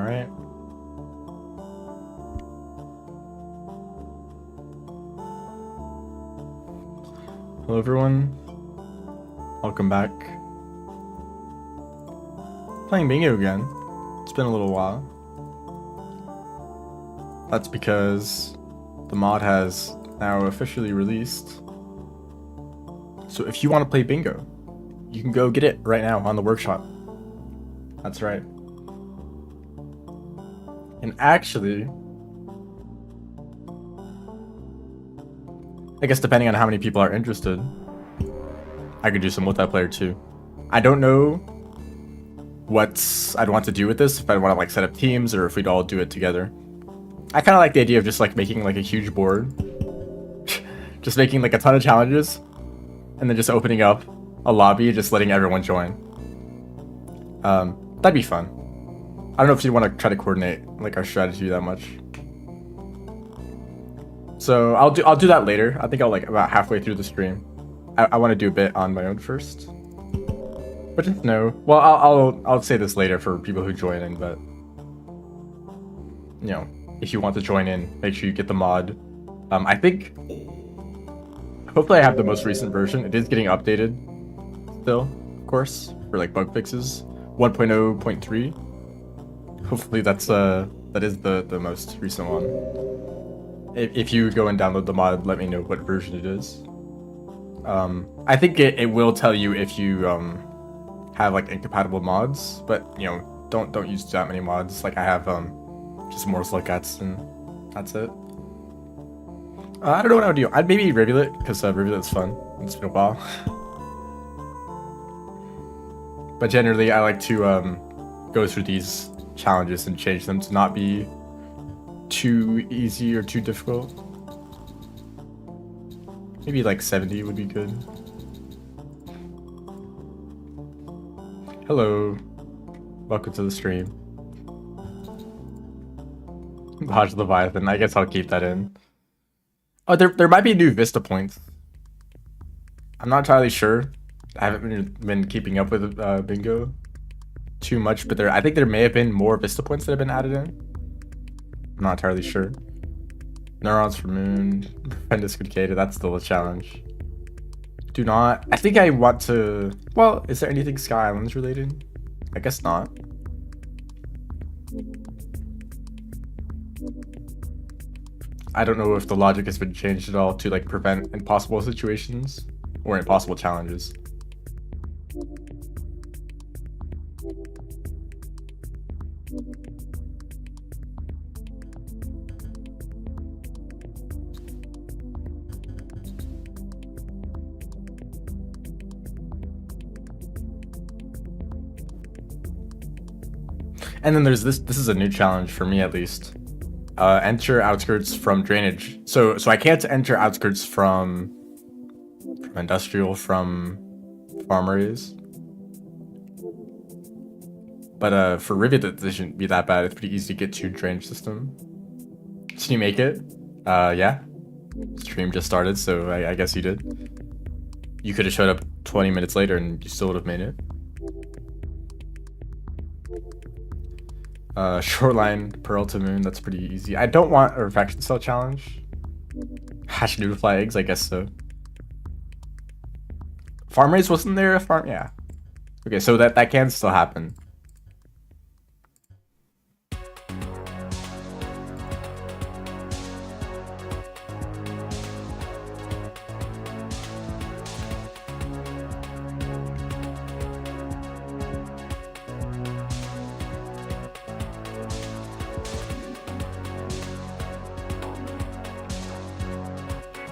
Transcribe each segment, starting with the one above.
right. Hello everyone. Welcome back. Playing bingo again. It's been a little while. That's because the mod has now officially released. So if you want to play bingo, you can go get it right now on the workshop. That's right. And actually, I guess depending on how many people are interested, I could do some multiplayer too. I don't know what I'd want to do with this, if I'd want to like set up teams or if we'd all do it together. I kind of like the idea of just like making like a huge board, just making like a ton of challenges, and then just opening up a lobby, just letting everyone join. That'd be fun. I don't know if you want to try to coordinate like our strategy that much. So I'll do that later. I think I'll like about halfway through the stream. I want to do a bit on my own first. But just know, well, I'll say this later for people who join in, but you know, if you want to join in, make sure you get the mod. I think, hopefully I have the most recent version. It is getting updated still, of course, for like bug fixes. 1.0.3. Hopefully that is the most recent one. If you go and download the mod, let me know what version it is. I think it will tell you if you have like incompatible mods, but you know, don't use that many mods. Like I have just more Slugcats and that's it. I don't know what I would do. I'd maybe Rivulet, because Rivulet's fun. It's been a while. But generally I like to go through these challenges and change them to not be too easy or too difficult. Maybe like 70 would be good. Hello. Welcome to the stream. Dodge Leviathan. I guess I'll keep that in. Oh, there might be new Vista points. I'm not entirely sure. I haven't been keeping up with bingo too much, but I think there may have been more Vista points that have been added in. I'm not entirely sure. Neurons for Moon, Prentice Concada, that's still a challenge. Do not. I think I want to. Well, is there anything Sky Islands related? I guess not. I don't know if the logic has been changed at all to like prevent impossible situations or impossible challenges. And then there's this is a new challenge for me at least. Enter outskirts from drainage. So I can't enter outskirts from industrial, from farm areas. But for Rivulet, it shouldn't be that bad. It's pretty easy to get to drainage system. Can you make it? Yeah. Stream just started, so I guess you did. You could have showed up 20 minutes later and you still would have made it. Shoreline, Pearl to Moon, that's pretty easy. I don't want a Refraction Cell challenge. Hatch Noodlefly eggs, I guess so. Farm race, wasn't there a farm? Yeah. Okay, so that can still happen.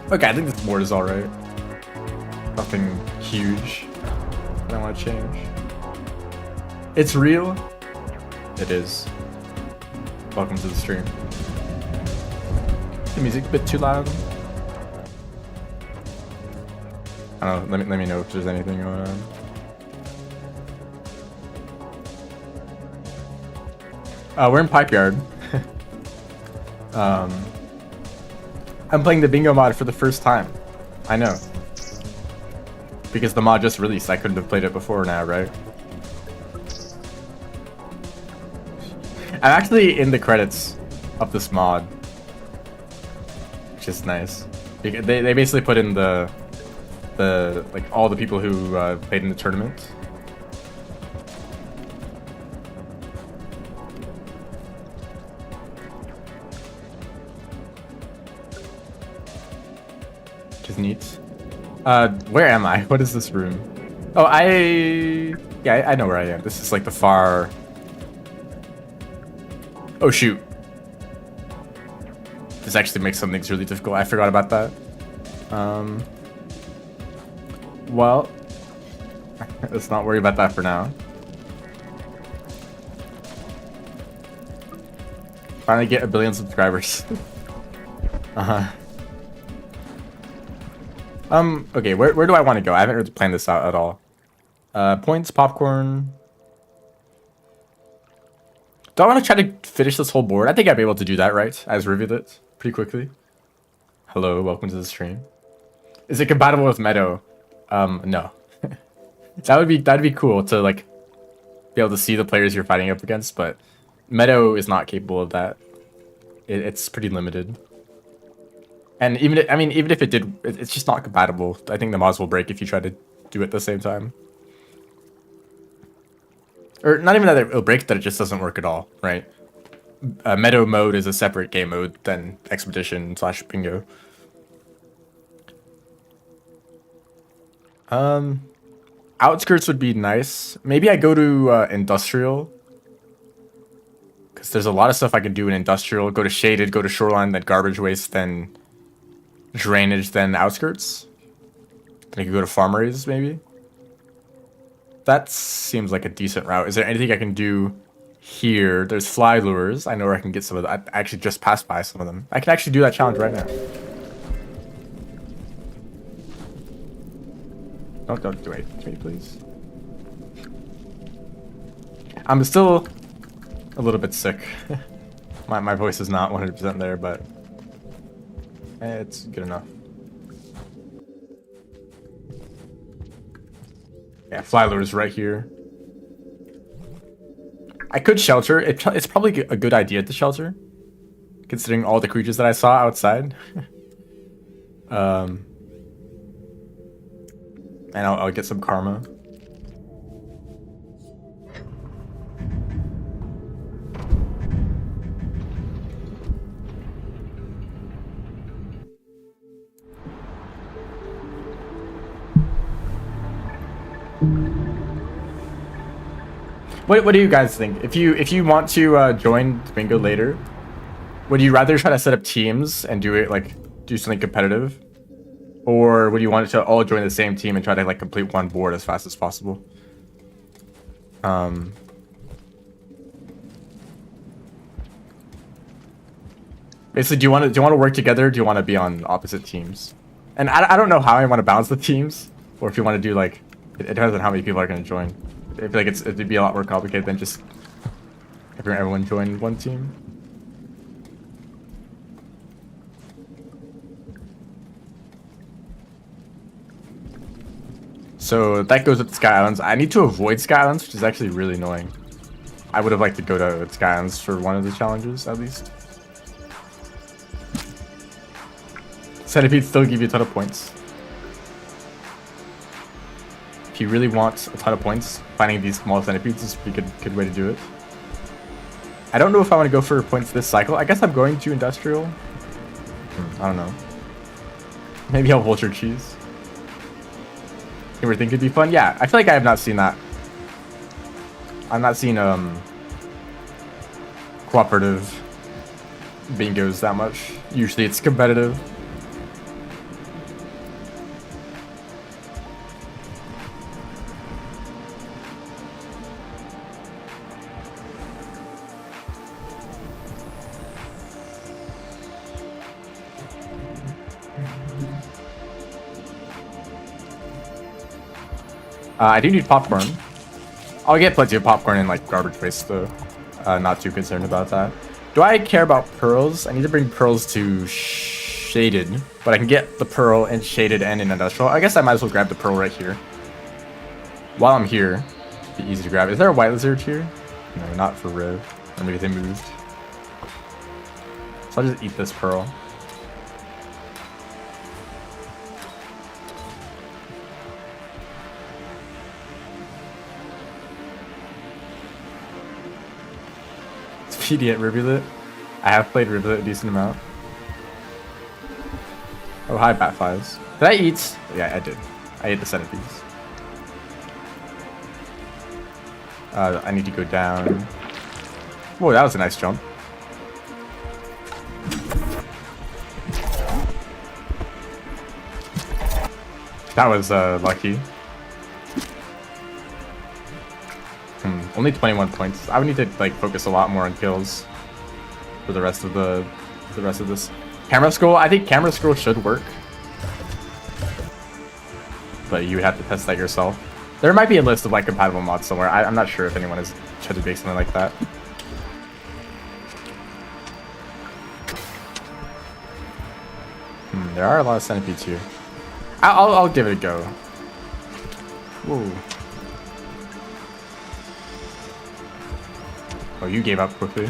Okay, I think this board is alright. Nothing huge I don't want to change. It's real. It is. Welcome to the stream. The music's a bit too loud. I don't know, let me know if there's anything going on. We're in Pipe Yard. I'm playing the bingo mod for the first time. I know. Because the mod just released. I couldn't have played it before now, right? I'm actually in the credits of this mod, which is nice. They basically put in the like all the people who played in the tournament. Which is neat. Where am I? What is this room? Oh, yeah, I know where I am. This is like the far. Oh shoot. This actually makes some things really difficult. I forgot about that. Well, let's not worry about that for now. Finally get 1 billion subscribers. Okay, where do I want to go? I haven't really planned this out at all. Points, popcorn. Do I want to try to finish this whole board? I think I'd be able to do that, right? I just reviewed it pretty quickly. Hello, welcome to the stream. Is it compatible with Meadow? No. that'd be cool to like be able to see the players you're fighting up against, but Meadow is not capable of that. It's pretty limited. And even if it did, it's just not compatible. I think the mods will break if you try to do it at the same time. Or not even that it'll break, that it just doesn't work at all, right? Meadow mode is a separate game mode than Expedition/Bingo. Outskirts would be nice. Maybe I go to Industrial. Because there's a lot of stuff I can do in Industrial. Go to Shaded, go to Shoreline, then Garbage Waste, then Drainage, then Outskirts. Then I could go to Farmeries, maybe. That seems like a decent route. Is there anything I can do here? There's Fly Lures. I know where I can get some of that. I actually just passed by some of them. I can actually do that challenge right now. Don't do anything to me, please. I'm still a little bit sick. my voice is not 100% there, but it's good enough. Yeah, Fly Lures right here. I could shelter. It's probably a good idea to shelter, considering all the creatures that I saw outside. And I'll get some karma. What do you guys think? If you want to join Bingo later, would you rather try to set up teams and do something competitive? Or would you want to all join the same team and try to like complete one board as fast as possible? Basically, do you want to work together? Or do you want to be on opposite teams? And I don't know how I want to balance the teams, or if you want to do like it depends on how many people are going to join. I feel like it'd be a lot more complicated than just everyone join one team. So that goes with Sky Islands. I need to avoid Sky Islands, which is actually really annoying. I would have liked to go to Sky Islands for one of the challenges, at least. Centipede still give you a ton of points. If you really want a ton of points, finding these small centipedes is a pretty good way to do it. I don't know if I want to go for points this cycle. I guess I'm going to Industrial. I don't know. Maybe I'll Vulture Cheese. Everything could be fun. Yeah, I feel like I have not seen that. I've not seen cooperative bingos that much. Usually it's competitive. I do need popcorn. I'll get plenty of popcorn and like garbage waste though. Not too concerned about that. Do I care about pearls? I need to bring pearls to Shaded, but I can get the pearl in Shaded and in Industrial. I guess I might as well grab the pearl right here. While I'm here, it'd be easy to grab. Is there a white lizard here? No, not for Riv. Or maybe they moved. So I'll just eat this pearl. Speedy at Rivulet. I have played Rivulet a decent amount. Oh, hi, Batflies. Did I eat? Yeah, I did. I ate the centipedes. I need to go down. Whoa, that was a nice jump. That was lucky. Only 21 points. I would need to like focus a lot more on kills for the rest of this. Camera scroll. I think camera scroll should work, but you would have to test that yourself. There might be a list of like compatible mods somewhere. I'm not sure if anyone has tried to make something like that. There are a lot of centipedes here. I'll give it a go. Whoa. Oh, you gave up quickly.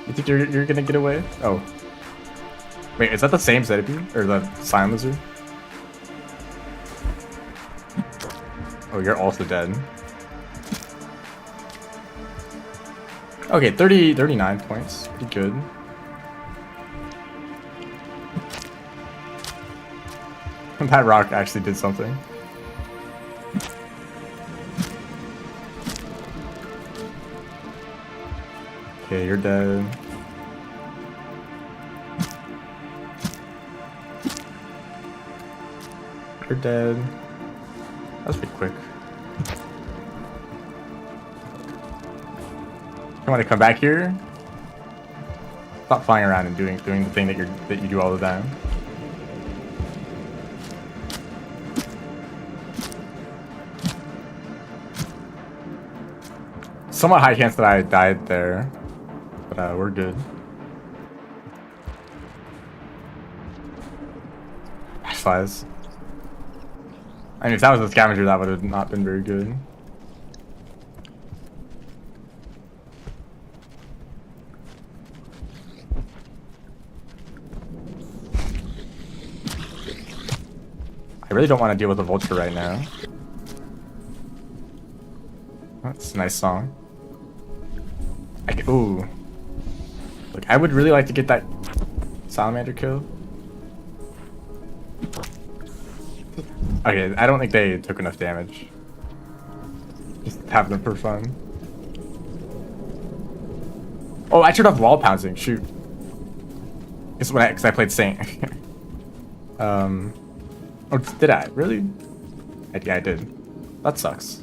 You think you're gonna get away? Oh. Wait, is that the same centipede? Or the Slime Lizard? Oh, you're also dead. Okay, 39 points. Pretty good. That rock actually did something. Okay, you're dead. You're dead. That was pretty quick. You want to come back here? Stop flying around and doing the thing that you do all the time. Somewhat high chance that I died there, but we're good. Flies. I mean, if that was a scavenger, that would have not been very good. I really don't want to deal with a vulture right now. That's a nice song. Ooh. Look, I would really like to get that salamander kill. Okay, I don't think they took enough damage. Just have them for fun. Oh, I turned off wall pouncing. Shoot. It's when because I played Saint. Oh, did I? Really? Yeah, I did. That sucks.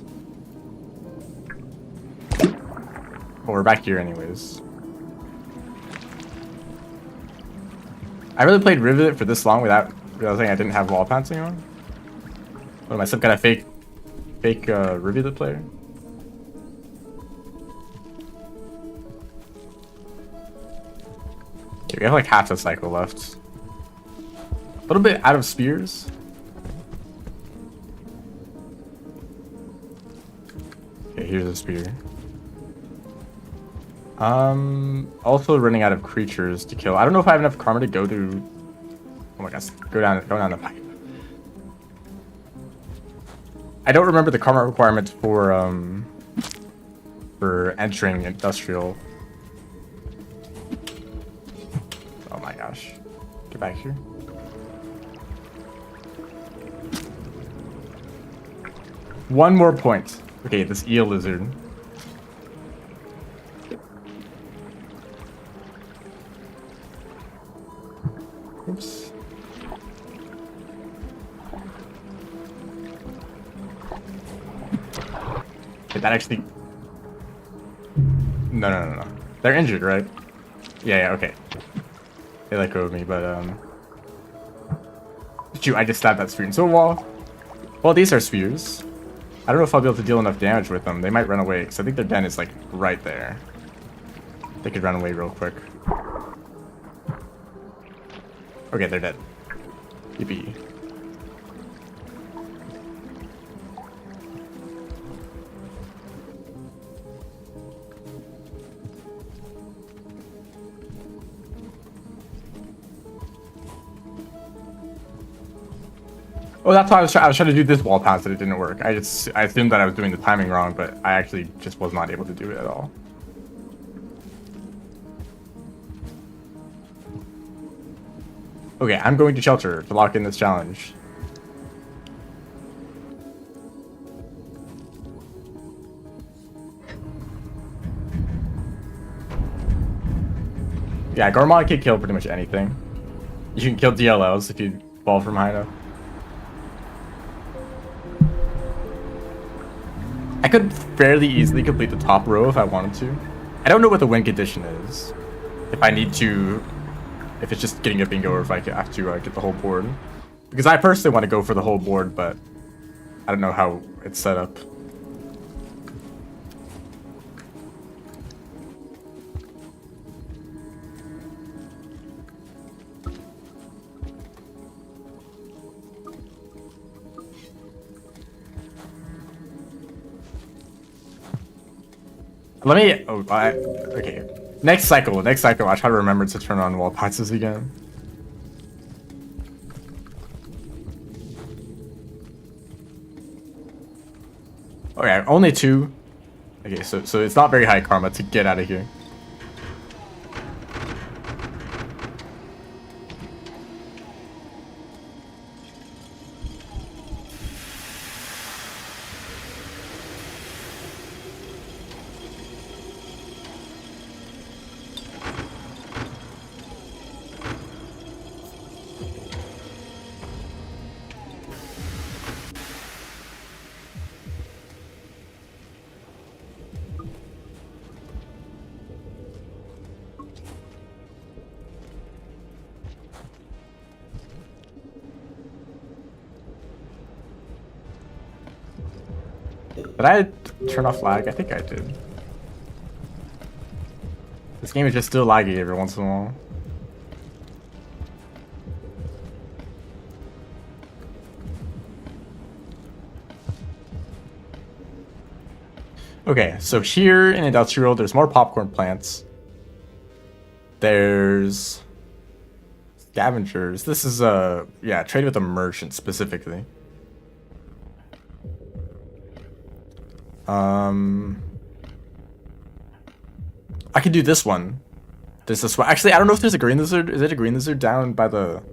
Well, we're back here anyways. I really played Rivulet for this long without realizing I didn't have wall pouncing on. What am I, some kind of fake Rivulet player? Okay, we have like half a cycle left. A little bit out of spears. Okay, here's a spear. Also running out of creatures to kill. I don't know if I have enough karma to go to. Oh my gosh, go down the pipe. I don't remember the karma requirements for entering industrial. Oh my gosh, get back here. One more point. Okay, this eel lizard. Oops. Did that actually... No. They're injured, right? Yeah, okay. They let go of me, but, Shoot, I just stabbed that spear into a wall. Well, these are spears. I don't know if I'll be able to deal enough damage with them. They might run away, because I think their den is, like, right there. They could run away real quick. Okay, they're dead. Yippee. Oh, that's why I was trying to do this wall pass, and it didn't work. I assumed that I was doing the timing wrong, but I actually just was not able to do it at all. Okay, I'm going to shelter to lock in this challenge. Yeah, Gormod can kill pretty much anything. You can kill DLLs if you fall from high enough. I could fairly easily complete the top row if I wanted to. I don't know what the win condition is. If I need to... If it's just getting a bingo or if I have to get the whole board. Because I personally want to go for the whole board, but I don't know how it's set up. Let me... Oh, okay. Next cycle, I try to remember to turn on wall passes again. Okay, only 2. Okay, so it's not very high karma to get out of here. Did I turn off lag? I think I did. This game is just still laggy every once in a while. Okay, so here in Industrial, there's more popcorn plants. There's scavengers. This is yeah, trade with a merchant specifically. I could do this one. There's this one. Actually, I don't know if there's a green lizard. Is it a green lizard down by the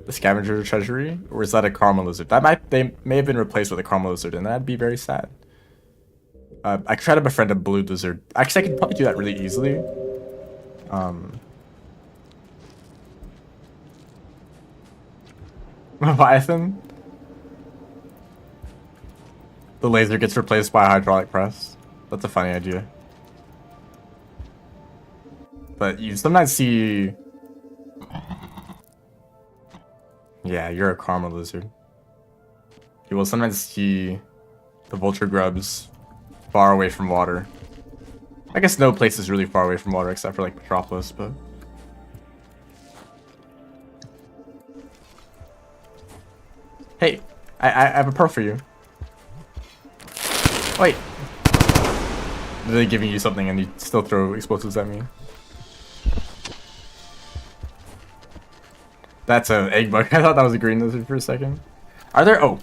scavenger treasury, or is that a karma lizard? They may have been replaced with a karma lizard, and that'd be very sad. I could try to befriend a blue lizard. Actually, I could probably do that really easily. Leviathan. The laser gets replaced by a hydraulic press. That's a funny idea. But you sometimes see... Yeah, you're a karma lizard. You will sometimes see the vulture grubs far away from water. I guess no place is really far away from water except for like Metropolis, but... Hey, I have a pearl for you. Wait. They're giving you something and you still throw explosives at me. That's an egg bug. I thought that was a green lizard for a second. Are there... Oh.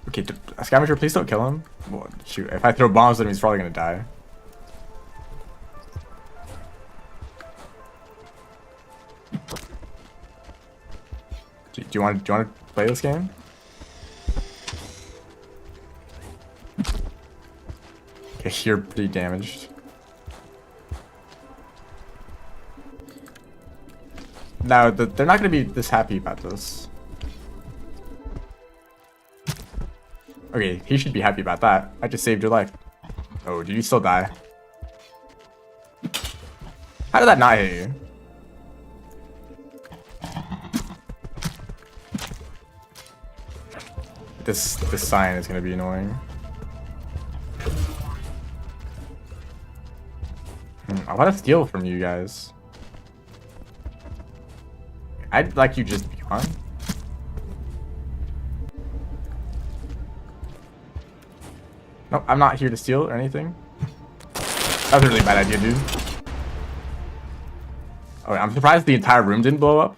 Okay, scavenger, please don't kill him. Well, shoot, if I throw bombs at him, he's probably gonna die. Do you want to play this game? Okay, you're pretty damaged. No, they're not gonna be this happy about this. Okay, he should be happy about that. I just saved your life. Oh, did you still die? How did that not hit you? This sign is gonna be annoying. I want to steal from you guys. I'd like you just be on. Nope, I'm not here to steal or anything. That was a really bad idea, dude. Oh, I'm surprised the entire room didn't blow up.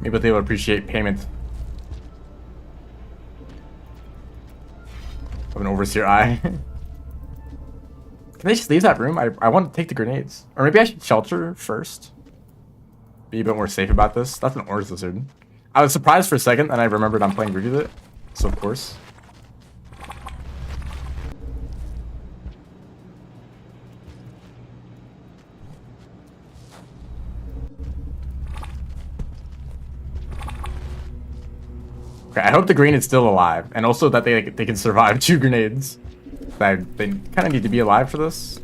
Maybe they will appreciate payment of an overseer eye. Can they just leave that room? I want to take the grenades. Or maybe I should shelter first. Be a bit more safe about this. That's an orange lizard. I was surprised for a second, and I remembered I'm playing Rudy with it. So, of course. Okay, I hope the green is still alive. And also that they can survive 2 grenades. They kind of need to be alive for this.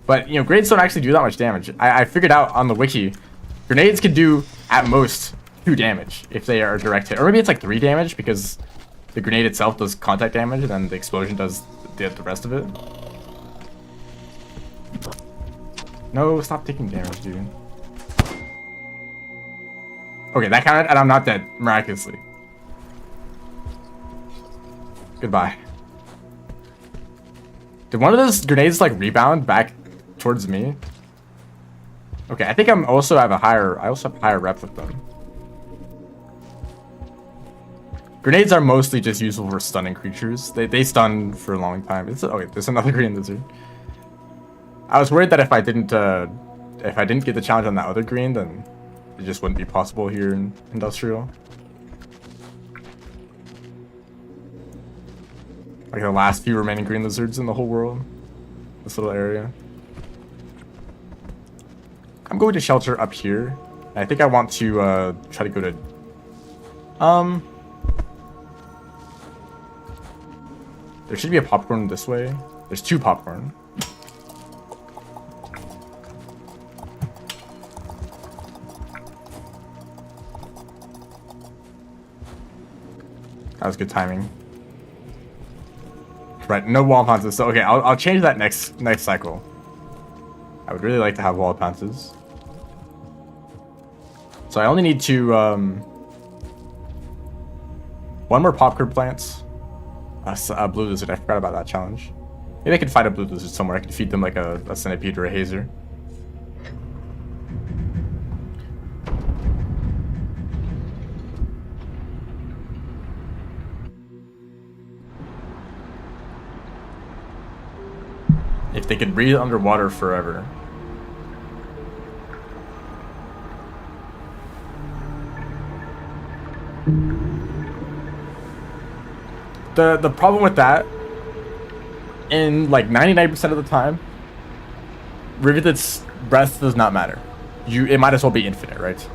But, you know, grenades don't actually do that much damage. I figured out on the wiki, grenades can do, at most, 2 damage if they are direct hit. Or maybe it's like 3 damage because the grenade itself does contact damage and then the explosion does the rest of it. No, stop taking damage, dude. Okay, that counted, and I'm not dead, miraculously. Goodbye. Did one of those grenades, like, rebound back towards me? Okay, I think I also have higher rep with them. Grenades are mostly just useful for stunning creatures. They stun for a long time. Okay, there's another green lizard. I was worried that if I didn't get the challenge on that other green, then it just wouldn't be possible here in Industrial. Like the last few remaining green lizards in the whole world. This little area. I'm going to shelter up here. I think I want to try to go to... There should be a popcorn this way. There's 2 popcorn. That was good timing. Right, no wall pounces. So okay, I'll change that next cycle. I would really like to have wall pounces. So I only need to 1 more popcorn plants. A blue lizard. I forgot about that challenge. Maybe I could find a blue lizard somewhere. I could feed them like a centipede or a hazer. If they could breathe underwater forever. The problem with that, in like 99% of the time, Riveted's breath does not matter. It might as well be infinite, right?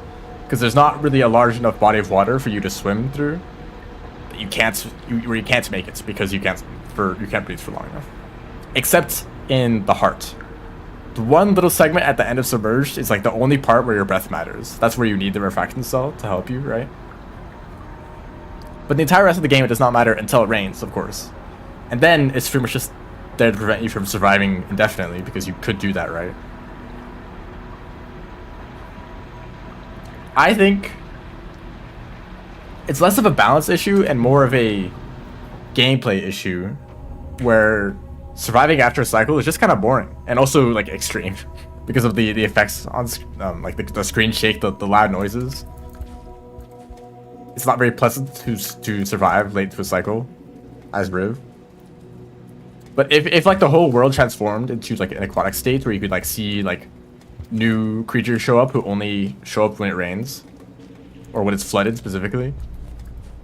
Because there's not really a large enough body of water for you to swim through. You can't make it because you can't breathe for long enough. Except in the heart. The one little segment at the end of Submerged is like the only part where your breath matters. That's where you need the refraction cell to help you, right? But the entire rest of the game, it does not matter until it rains, of course. And then it's pretty much just there to prevent you from surviving indefinitely, because you could do that, right? I think it's less of a balance issue and more of a gameplay issue, where surviving after a cycle is just kind of boring and also like extreme because of the effects on like the screen shake, the loud noises. It's not very pleasant to survive late to a cycle as Riv. But if like the whole world transformed into like an aquatic state where you could like see like new creatures show up who only show up when it rains, or when it's flooded specifically,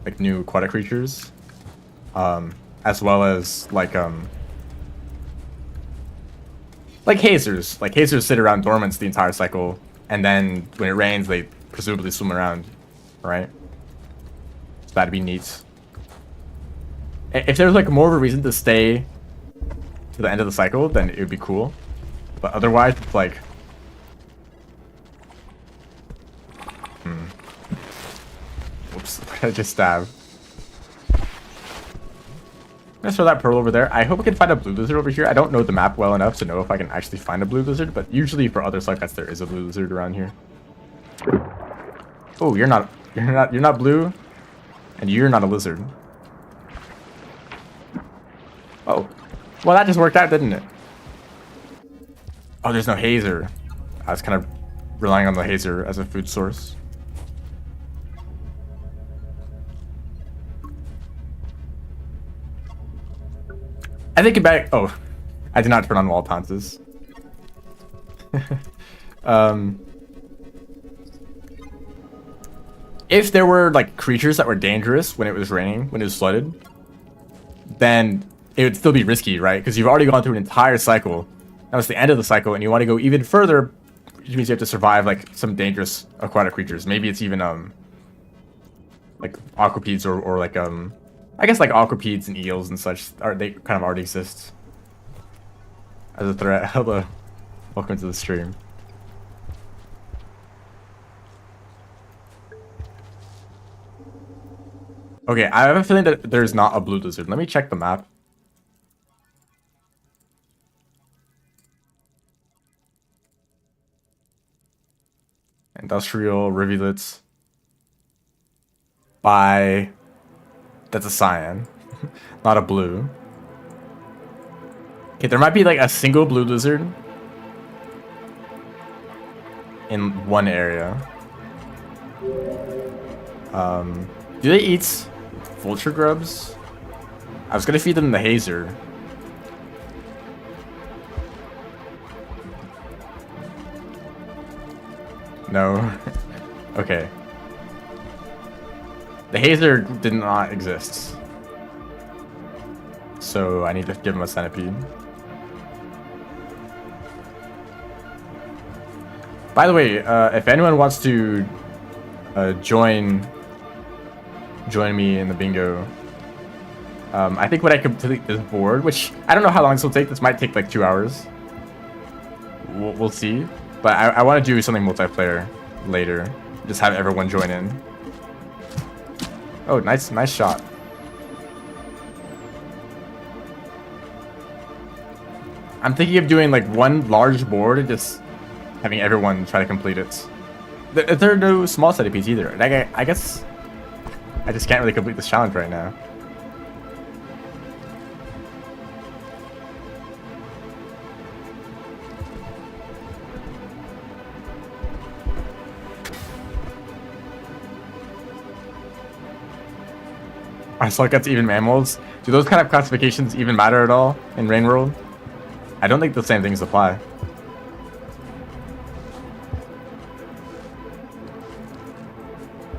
like new aquatic creatures, as well as like hazers. Like hazers sit around dormant the entire cycle, and then when it rains, they presumably swim around, right? So that'd be neat. If there's like more of a reason to stay to the end of the cycle, then it would be cool. But otherwise, it's like... Whoops, I just stabbed. I'm gonna throw that pearl over there. I hope I can find a blue lizard over here. I don't know the map well enough to know if I can actually find a blue lizard, but usually for other cycles there is a blue lizard around here. Oh, you're not blue, and you're not a lizard. Oh, well that just worked out, didn't it? Oh, there's no hazer. I was kind of relying on the hazer as a food source. I think back. Oh, I did not turn on wall pounces. If there were like creatures that were dangerous when it was raining, when it was flooded, then it would still be risky, right? Because you've already gone through an entire cycle. That was the end of the cycle, and you want to go even further, which means you have to survive like some dangerous aquatic creatures. Maybe it's even like aquapedes or like I guess like aquapedes and eels and such they kind of already exist as a threat. Hello, welcome to the stream. Okay, I have a feeling that there's not a blue lizard. Let me check the map. Industrial rivulets. By... That's a cyan. Not a blue. Okay, there might be like a single blue lizard in one area. Do they eat vulture grubs? I was gonna feed them the hazer. No. Okay. The hazer did not exist. So I need to give him a centipede. By the way, if anyone wants to join me in the bingo, I think when I complete this board, which I don't know how long this will take. This might take like 2 hours. We'll see. But I want to do something multiplayer later. Just have everyone join in. Oh, nice shot. I'm thinking of doing like one large board and just having everyone try to complete it. There are no small centipedes either. I guess I just can't really complete this challenge right now. Are Sluggats even mammals? Do those kind of classifications even matter at all in Rain World? I don't think the same things apply.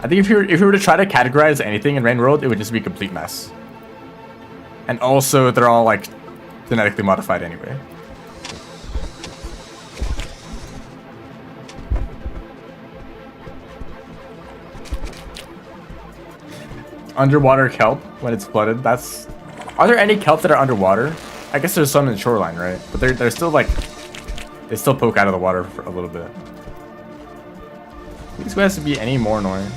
I think if you were to try to categorize anything in Rain World, it would just be a complete mess. And also, they're all like genetically modified anyway. Underwater kelp when it's flooded. That's. Are there any kelp that are underwater? I guess there's some in the shoreline, right? But they're still like. They still poke out of the water for a little bit. These guys to be any more annoying.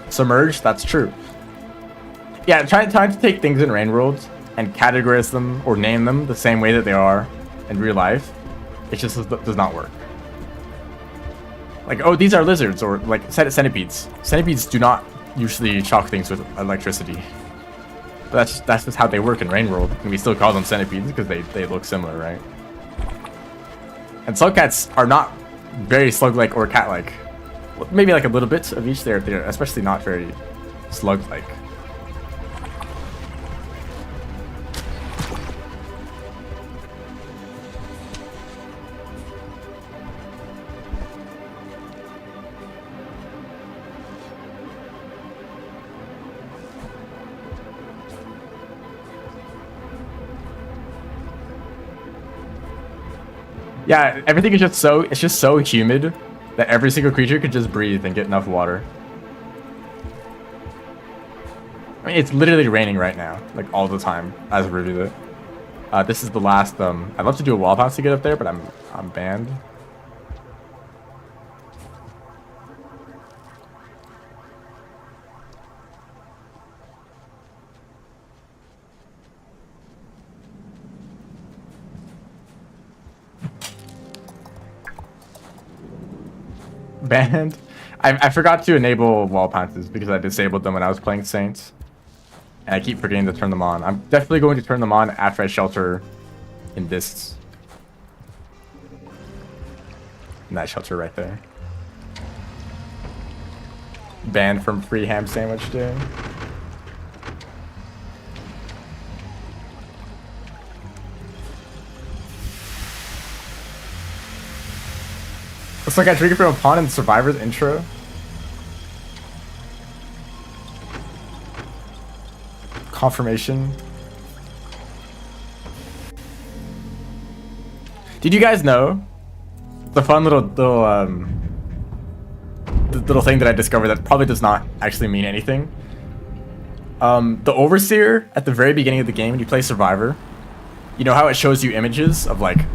Submerged, that's true. Yeah, trying to take things in Rain World and categorize them or name them the same way that they are in real life, it just does not work. Like, oh, these are lizards, or like centipedes. Centipedes do not usually shock things with electricity. But that's just how they work in Rain World, and we still call them centipedes because they look similar, right? And slugcats are not very slug-like or cat-like. Well, maybe like a little bit of each. They're especially not very slug-like. Yeah, everything is just so humid that every single creature could just breathe and get enough water. I mean, it's literally raining right now, like all the time as a review. This is the last. I'd love to do a wall bounce to get up there, but I'm banned. Banned? I forgot to enable wall bounces because I disabled them when I was playing Saints. And I keep forgetting to turn them on. I'm definitely going to turn them on after I shelter in this. In that shelter right there. Banned from free ham sandwich day. Looks like I triggered from a pawn in Survivor's intro. Confirmation. Did you guys know the fun little thing that I discovered that probably does not actually mean anything? The Overseer at the very beginning of the game when you play Survivor, you know how it shows you images of like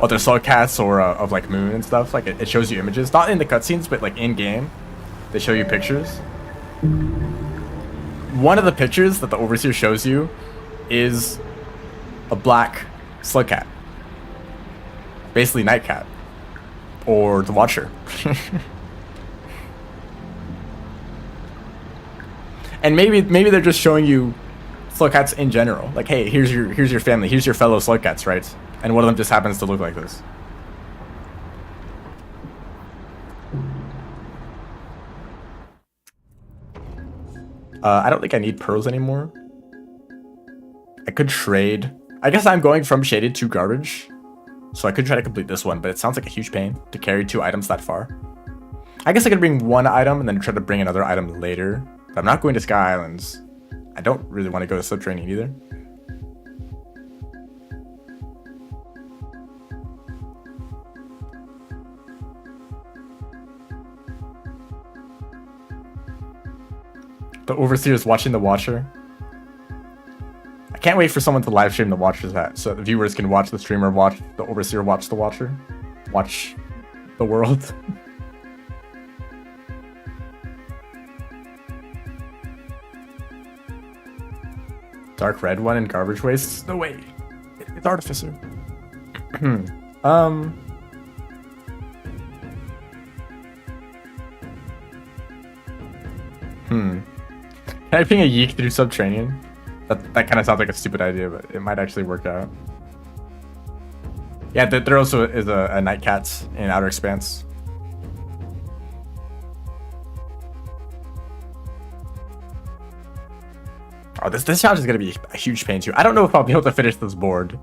other Slug Cats or of like Moon and stuff? Like it shows you images, not in the cutscenes, but like in game, they show you pictures. One of the pictures that the Overseer shows you is a black Slug Cat, basically Nightcat, or the Watcher. And maybe they're just showing you Slug Cats in general. Like, hey, here's your family, here's your fellow Slug Cats, right? And one of them just happens to look like this. I don't think I need pearls anymore. I could trade. I guess I'm going from shaded to garbage. So I could try to complete this one, but it sounds like a huge pain to carry 2 items that far. I guess I could bring 1 item and then try to bring another item later. But I'm not going to Sky Islands. I don't really want to go to Subterranean either. The Overseer is watching the Watcher. I can't wait for someone to live stream the Watcher's hat so the viewers can watch the streamer watch the Overseer watch the Watcher. Watch the world. Dark red one in garbage waste? No way. It's Artificer. Can I ping a Yeek through Subterranean? That kind of sounds like a stupid idea, but it might actually work out. Yeah, there also is a Nightcat in Outer Expanse. Oh, this challenge is going to be a huge pain too. I don't know if I'll be able to finish this board.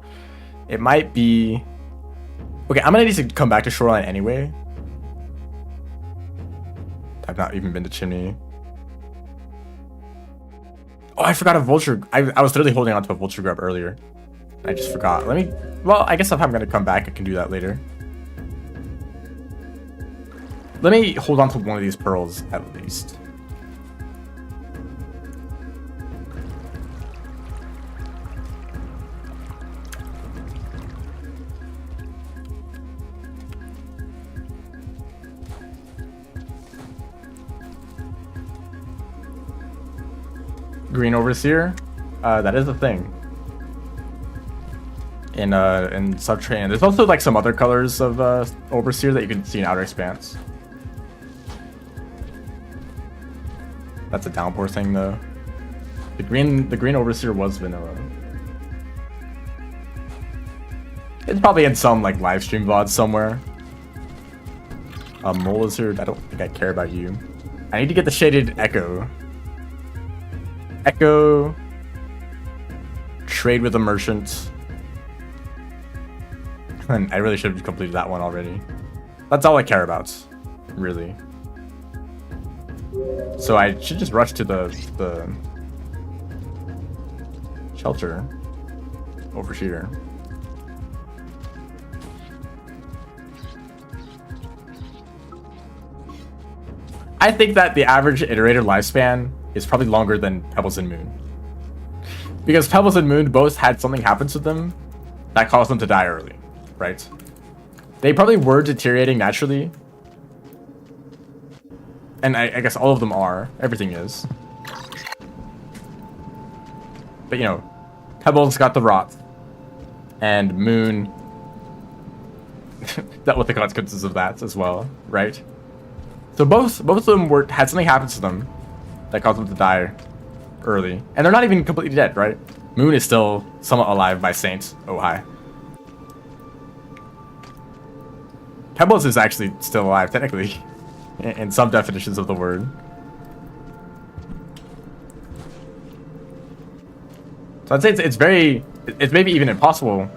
It might be... Okay, I'm going to need to come back to Shoreline anyway. I've not even been to Chimney. Oh, I forgot a Vulture. I was literally holding on to a Vulture Grub earlier. I just forgot. Let me... Well, I guess if I'm going to come back, I can do that later. Let me hold on to one of these pearls at least. Green Overseer, that is a thing. In Subterranean. There's also like some other colors of Overseer that you can see in Outer Expanse. That's a downpour thing though. The green Overseer was vanilla. It's probably in some like live stream VOD somewhere. Mole Lizard, I don't think I care about you. I need to get the shaded Echo. Echo. Trade with a merchant. And I really should have completed that one already. That's all I care about, really. So I should just rush to the shelter over here. I think that the average iterator lifespan is probably longer than Pebbles and Moon. Because Pebbles and Moon both had something happen to them that caused them to die early, right? They probably were deteriorating naturally. And I guess all of them are. Everything is. But, you know, Pebbles got the rot. And Moon dealt with the consequences of that as well, right? So both of them had something happen to them that caused them to die early, and they're not even completely dead, right? Moon is still somewhat alive by Saint. Oh hi. Pebbles is actually still alive technically, in some definitions of the word. So I'd say it's maybe even impossible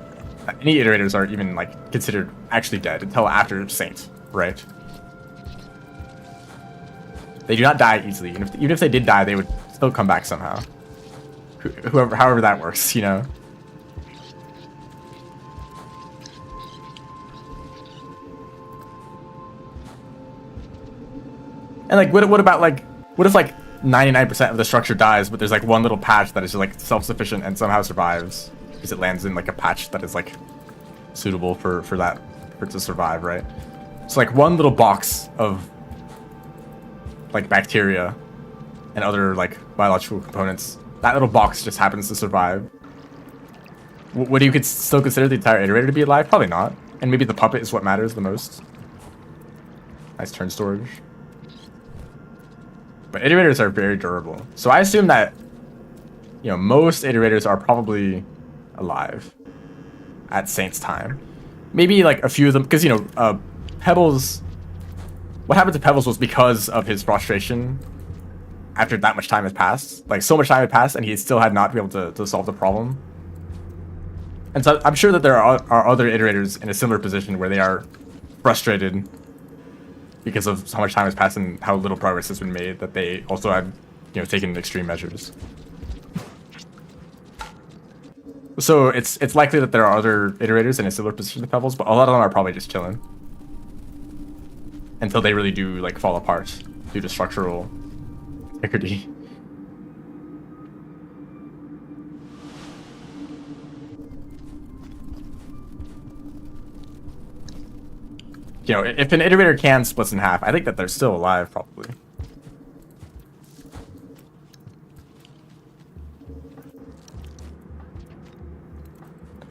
that any iterators are even like considered actually dead until after Saint, right? They do not die easily, and even if they did die, they would still come back somehow. However that works, you know. And like, what about like, what if like 99% of the structure dies, but there's like one little patch that is just like self-sufficient and somehow survives because it lands in like a patch that is like suitable for it to survive, right? So like one little box of like bacteria and other like biological components, that little box just happens to survive. Would you still consider the entire iterator to be alive? Probably not. And maybe the puppet is what matters the most. Nice turn storage. But iterators are very durable. So I assume that, you know, most iterators are probably alive at Saint's time. Maybe like a few of them, because, you know, Pebbles, what happened to Pebbles was because of his frustration after that much time has passed. Like, so much time had passed and he still had not been able to solve the problem. And so I'm sure that there are other iterators in a similar position where they are frustrated because of how much time has passed and how little progress has been made, that they also had, you know, taken extreme measures. So it's likely that there are other iterators in a similar position to Pebbles, but a lot of them are probably just chilling until they really do like fall apart due to structural integrity. You know, if an iterator can split in half, I think that they're still alive, probably.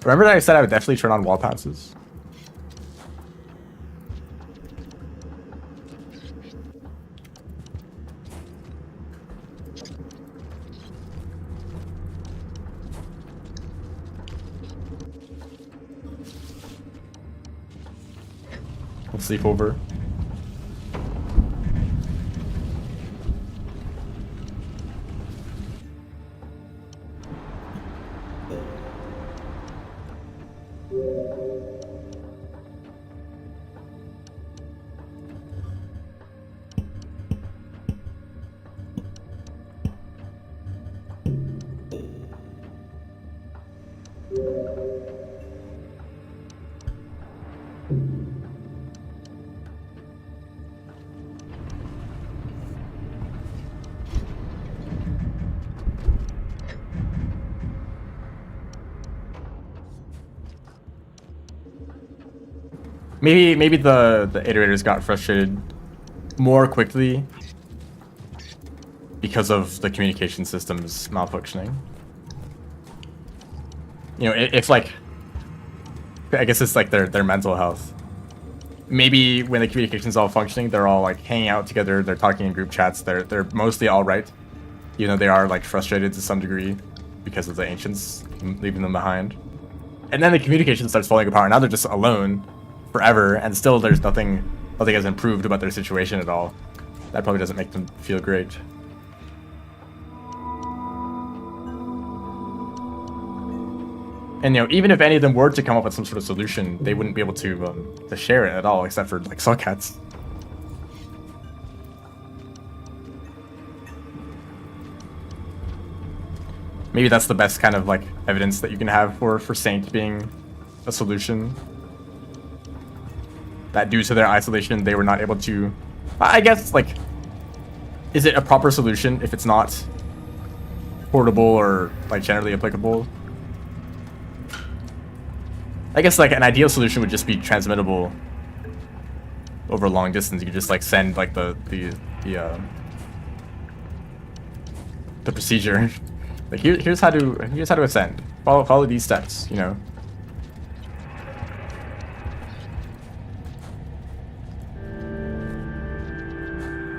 Remember that I said I would definitely turn on wall passes? We'll sleep over. Maybe the iterators got frustrated more quickly because of the communication systems malfunctioning. You know, if like, I guess it's like their mental health. Maybe when the communication's all functioning, they're all like hanging out together, they're talking in group chats, they're mostly all right, even though they are like frustrated to some degree because of the ancients leaving them behind. And then the communication starts falling apart, and now they're just alone forever, and still there's nothing has improved about their situation at all. That probably doesn't make them feel great. And you know, even if any of them were to come up with some sort of solution, they wouldn't be able to share it at all, except for like Suckcats. Maybe that's the best kind of like evidence that you can have for Saint being a solution. That due to their isolation, they were not able to... I guess, like, is it a proper solution if it's not portable or, like, generally applicable? I guess, like, an ideal solution would just be transmittable over long distance. You could just, like, send, like, the procedure. Like, here's how to ascend. Follow these steps, you know?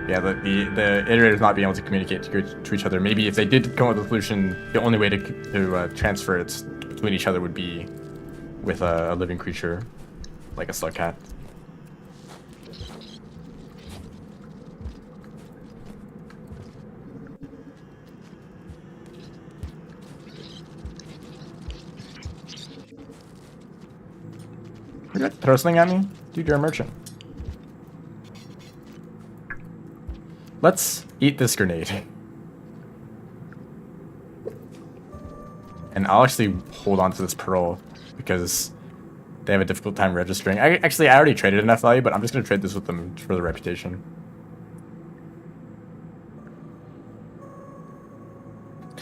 Yeah, the iterators not being able to communicate to each other. Maybe if they did come up with a solution, the only way to transfer it between each other would be with a living creature, like a slug cat. Throw something at me? Dude, you're a merchant. Let's eat this grenade. And I'll actually hold on to this pearl because they have a difficult time registering. I already traded enough value, but I'm just going to trade this with them for the reputation.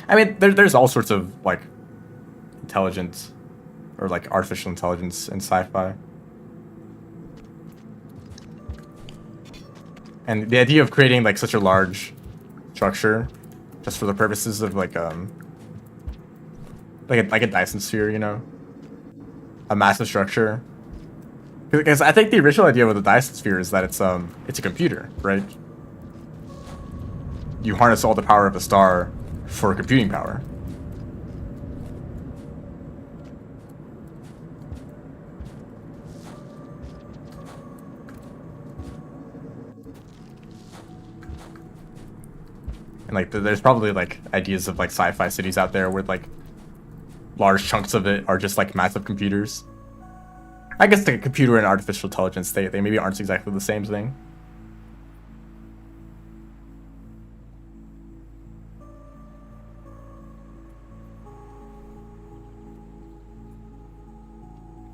I mean, there's all sorts of, like, intelligence or, like, artificial intelligence in sci-fi. And the idea of creating, like, such a large structure just for the purposes of, like a Dyson sphere, you know? A massive structure. Because I think the original idea with the Dyson sphere is that it's a computer, right? You harness all the power of a star for computing power. And like there's probably like ideas of like sci-fi cities out there where like large chunks of it are just like massive computers. I guess the computer and artificial intelligence, they maybe aren't exactly the same thing.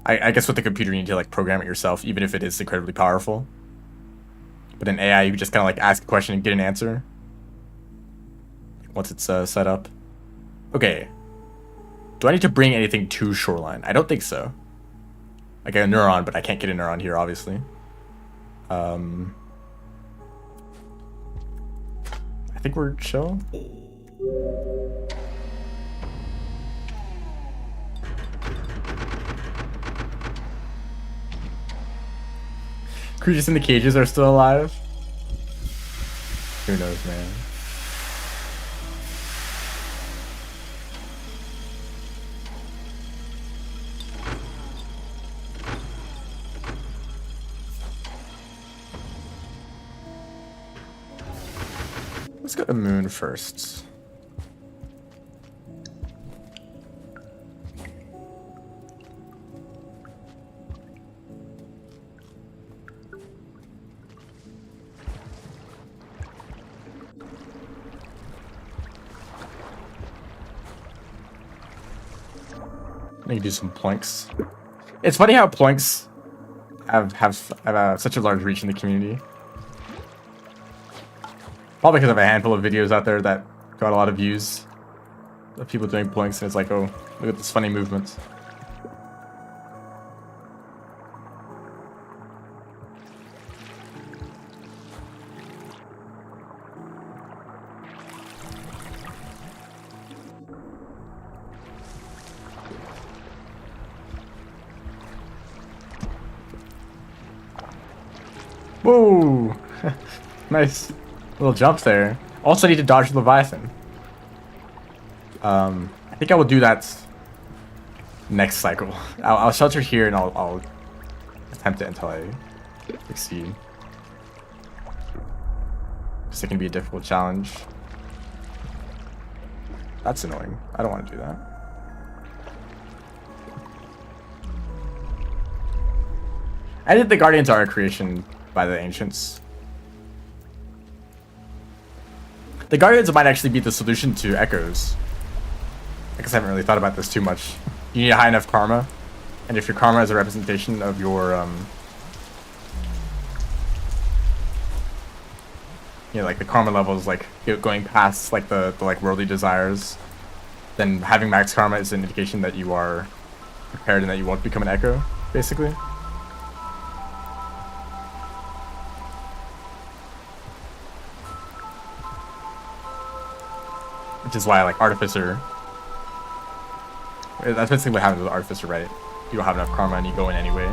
I guess with the computer you need to like program it yourself, even if it is incredibly powerful. But in AI you just kind of like ask a question and get an answer once it's set up. Okay. Do I need to bring anything to Shoreline? I don't think so. I get a neuron, but I can't get a neuron here, obviously. I think we're chill. Creatures in the cages are still alive? Who knows, man? Let's go to Moon first. I need to do some ploinks. It's funny how ploinks have such a large reach in the community. Probably because I have a handful of videos out there that got a lot of views of people doing ploinks, and it's like, oh, look at this funny movement. Whoa! Nice little jump there. Also need to dodge the Leviathan. I think I will do that next cycle. I'll shelter here and I'll attempt it until I succeed. Because it can be a difficult challenge. That's annoying. I don't want to do that. I think the Guardians are a creation by the Ancients. The Guardians might actually be the solution to Echoes. I guess I haven't really thought about this too much. You need a high enough karma, and if your karma is a representation of your, you know, like the karma levels, like going past like the like worldly desires, then having max karma is an indication that you are prepared and that you won't become an Echo, basically. Which is why I like Artificer. That's basically what happens with Artificer, right? You don't have enough karma and you go in anyway.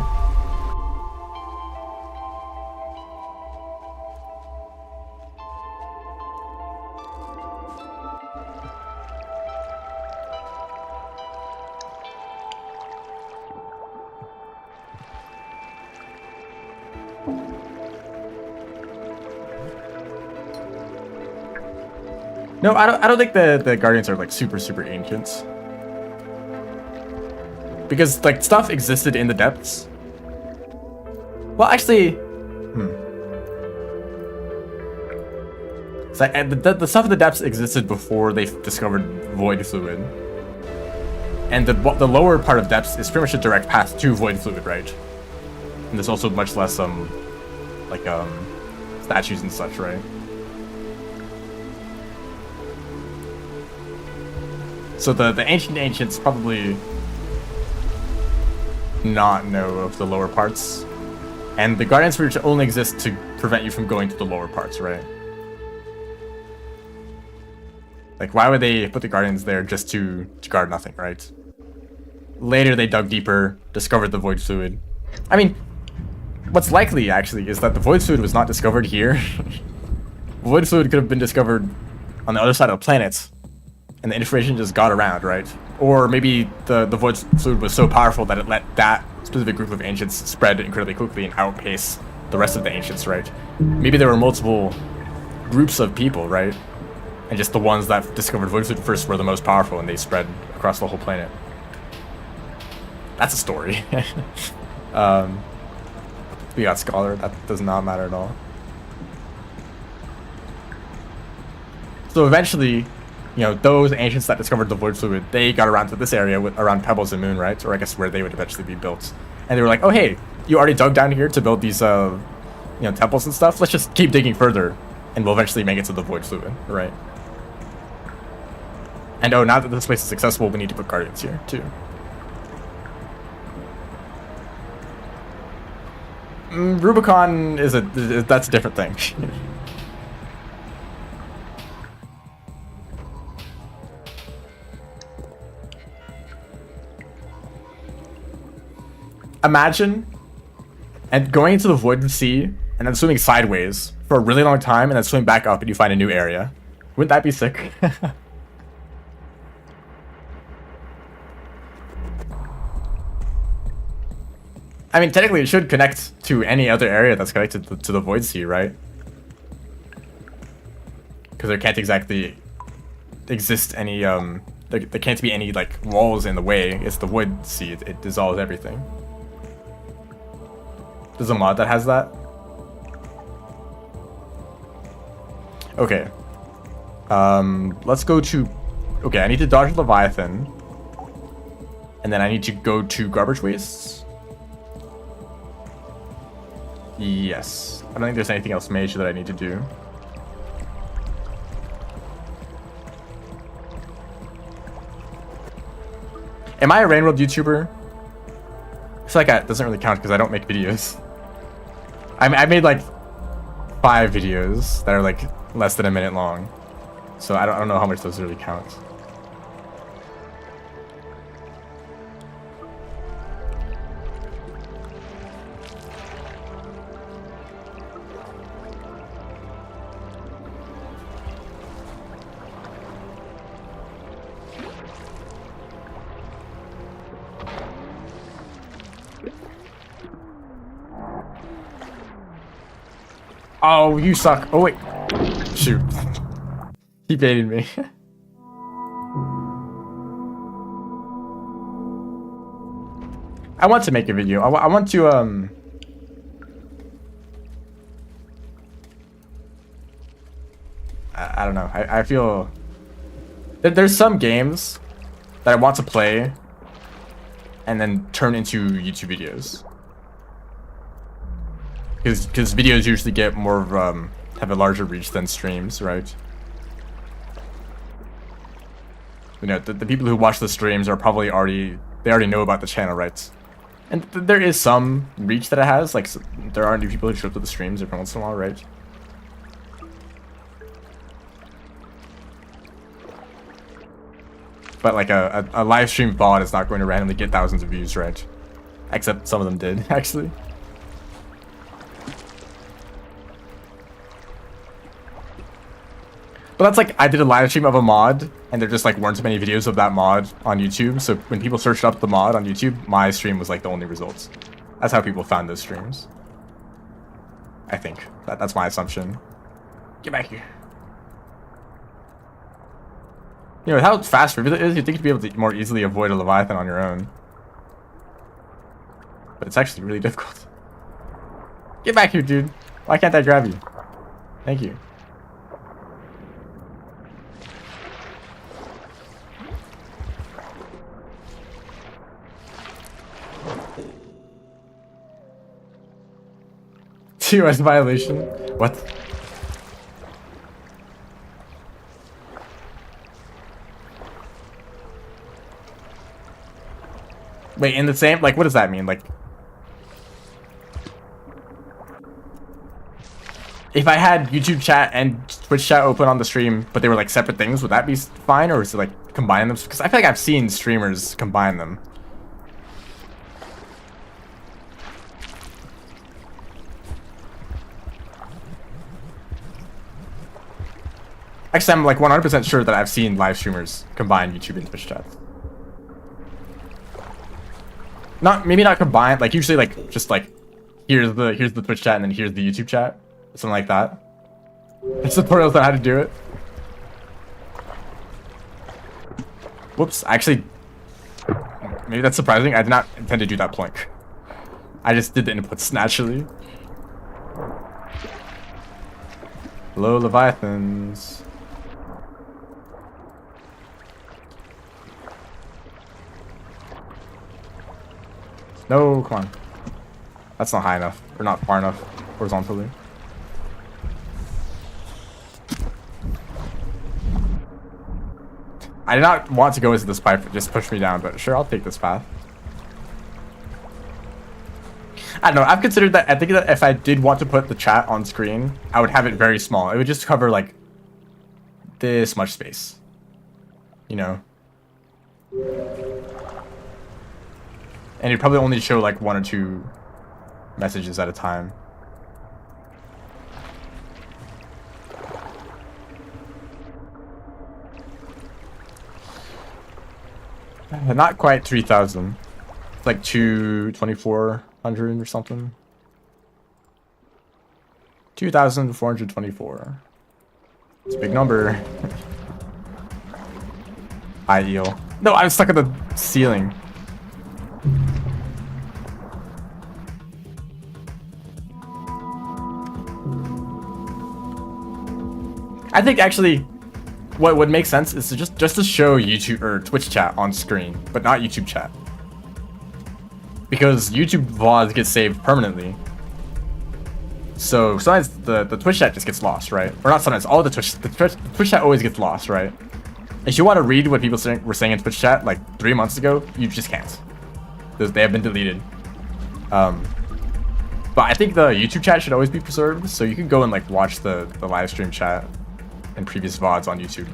No, I don't think the Guardians are like super ancient. Because like stuff existed in the depths. Well, actually, so, the stuff in the depths existed before they discovered void fluid. And the lower part of depths is pretty much a direct path to void fluid, right? And there's also much less statues and such, right? So the ancients probably not know of the lower parts. And the Guardians Reach only exist to prevent you from going to the lower parts, right? Like, why would they put the Guardians there just to guard nothing, right? Later, they dug deeper, discovered the void fluid. I mean, what's likely, actually, is that the void fluid was not discovered here. Void fluid could have been discovered on the other side of the planet, and the information just got around, right? Or maybe the void fluid was so powerful that it let that specific group of ancients spread incredibly quickly and outpace the rest of the ancients, right? Maybe there were multiple groups of people, right? And just the ones that discovered void fluid first were the most powerful, and they spread across the whole planet. That's a story. We got Scholar. That does not matter at all. So eventually, you know, those ancients that discovered the void fluid, they got around to this area around Pebbles and Moon, right? Or I guess where they would eventually be built. And they were like, oh, hey, you already dug down here to build these, temples and stuff. Let's just keep digging further, and we'll eventually make it to the void fluid, right? And oh, now that this place is accessible, we need to put Guardians here, too. Rubicon that's a different thing. Imagine and going into the void sea and then swimming sideways for a really long time and then swimming back up and you find a new area. Wouldn't that be sick? I mean, technically it should connect to any other area that's connected to the void sea, right? Because there can't exactly exist any, there can't be any, like, walls in the way. It's the void sea. It dissolves everything. There's a mod that has that. Okay. Let's go to... Okay, I need to dodge Leviathan. And then I need to go to Garbage Wastes. Yes. I don't think there's anything else major that I need to do. Am I a Rainworld YouTuber? I feel like that doesn't really count because I don't make videos. I made like 5 videos that are like less than a minute long. So I don't know how much those really count. Oh, you suck. Oh, wait. Shoot. He baited me. I want to make a video. I want to, I don't know. I feel... There's some games that I want to play and then turn into YouTube videos. Because videos usually get more of, have a larger reach than streams, right? You know, the people who watch the streams are probably already know about the channel, right? And there is some reach that it has, like, there are new people who show up to the streams every once in a while, right? But like a live stream VOD is not going to randomly get thousands of views, right? Except some of them did, actually. But that's like, I did a live stream of a mod, and there just like weren't many videos of that mod on YouTube, so when people searched up the mod on YouTube, my stream was like the only results. That's how people found those streams. I think. That's my assumption. Get back here. You know, with how fast Rivulet is, you'd think you'd be able to more easily avoid a Leviathan on your own. But it's actually really difficult. Get back here, dude. Why can't I grab you? Thank you. TOS violation? What? Wait, in the same? Like, what does that mean? Like, if I had YouTube chat and Twitch chat open on the stream, but they were like separate things, would that be fine? Or is it like combine them? Because I feel like I've seen streamers combine them. Actually, I'm like 100% sure that I've seen live streamers combine YouTube and Twitch chat. Maybe not combined, like usually like just like here's the Twitch chat and then here's the YouTube chat. Something like that. There's tutorials on how to do it. Whoops, actually maybe that's surprising. I did not intend to do that plank. I just did the inputs naturally. Hello, Leviathans. No, come on. That's not high enough. Or not far enough horizontally. I did not want to go into this pipe, just push me down, but sure, I'll take this path. I don't know, I've considered that. I think that if I did want to put the chat on screen, I would have it very small. It would just cover like this much space. You know? And it'd probably only show like 1 or 2 messages at a time. Not quite 3,000. It's like 2,400 or something. 2,424. It's a big number. Hi, eel. No, I'm stuck at the ceiling. I think actually what would make sense is to just to show YouTube or Twitch chat on screen, but not YouTube chat. Because YouTube VODs get saved permanently. So sometimes the Twitch chat just gets lost, right? Or not sometimes, all the Twitch chat always gets lost, right? If you want to read what people were saying in Twitch chat like 3 months ago, you just can't. They have been deleted. But I think the YouTube chat should always be preserved, so you can go and like watch the live stream chat and previous VODs on YouTube.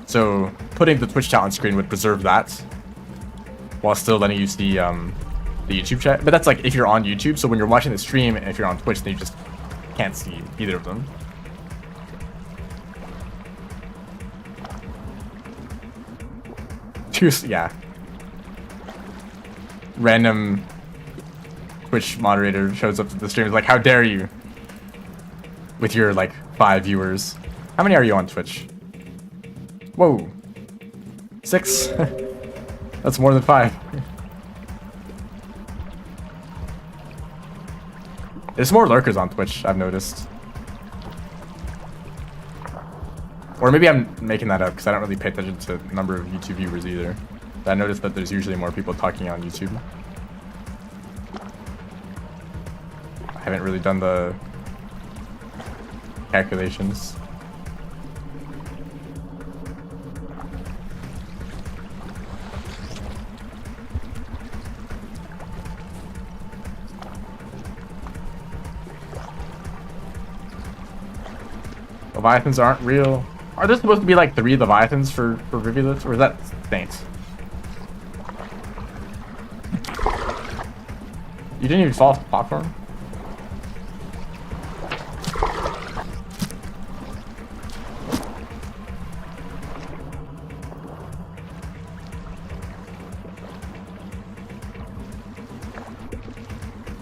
So putting the Twitch chat on screen would preserve that, while still letting you see the YouTube chat. But that's like if you're on YouTube, so when you're watching the stream, and if you're on Twitch, then you just can't see either of them. Yeah. Random Twitch moderator shows up to the stream, is like, how dare you? With your like 5 viewers. How many are you on Twitch? Whoa. 6? That's more than 5. There's more lurkers on Twitch, I've noticed. Or maybe I'm making that up because I don't really pay attention to the number of YouTube viewers either. But I noticed that there's usually more people talking on YouTube. I haven't really done the calculations. Leviathans aren't real. Are there supposed to be like 3 Leviathans for Rivulets, or is that Saints? You didn't even fall off the platform?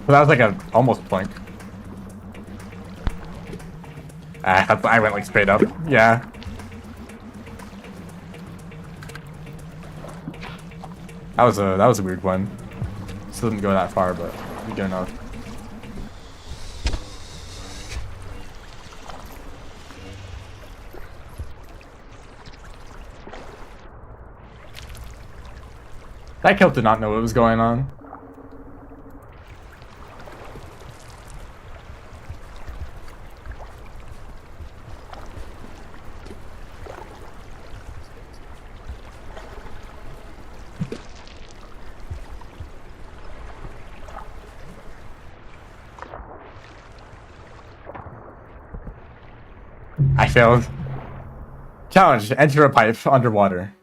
Well, that was like a almost plank. I went like straight up. Yeah. That was a weird one. Still didn't go that far, but good enough. That kill did not know what was going on. I failed. Challenge, enter a pipe underwater.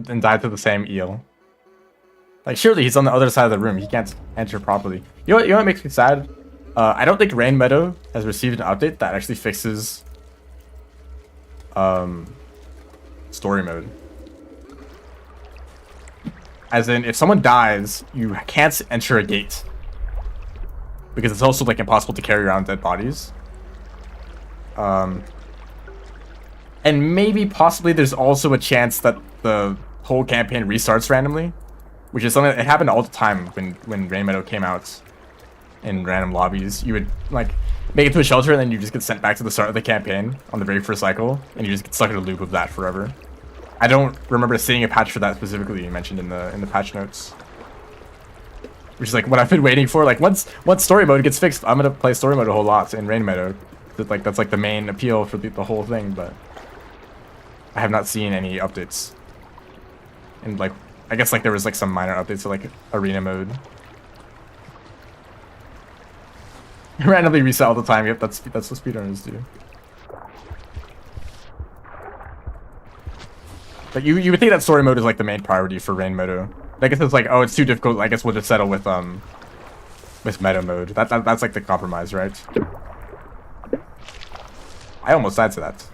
And die to the same eel. Like, surely he's on the other side of the room. He can't enter properly. You know what makes me sad? I don't think Rain Meadow has received an update that actually fixes story mode. As in, if someone dies, you can't enter a gate. Because it's also, like, impossible to carry around dead bodies. And maybe, possibly, there's also a chance that the whole campaign restarts randomly. Which is something that happened all the time when Rain Meadow came out in random lobbies. You would, like, make it to a shelter and then you just get sent back to the start of the campaign on the very first cycle. And you just get stuck in a loop of that forever. I don't remember seeing a patch for that specifically mentioned in the patch notes. Which is like what I've been waiting for. Like once story mode gets fixed, I'm gonna play story mode a whole lot in Rain Meadow. That's like the main appeal for the whole thing, but I have not seen any updates. And like I guess like there was like some minor updates to like arena mode. Randomly reset all the time. Yep, that's what speedrunners do. Like you would think that story mode is like the main priority for Rain Meadow. I guess it's like, oh, it's too difficult. I guess we'll just settle with meta mode. That's like the compromise, right? I almost died to that.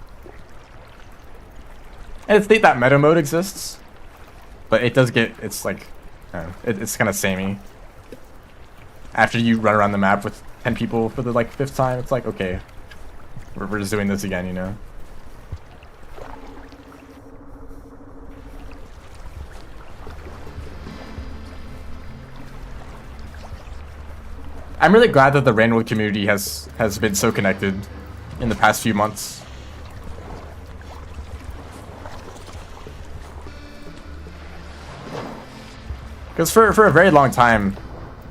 And it's neat that meta mode exists, but it does get it's like it's kind of samey. After you run around the map with 10 people for the like 5th time, it's like okay, we're just doing this again, you know. I'm really glad that the Rain World community has been so connected in the past few months. Because for a very long time,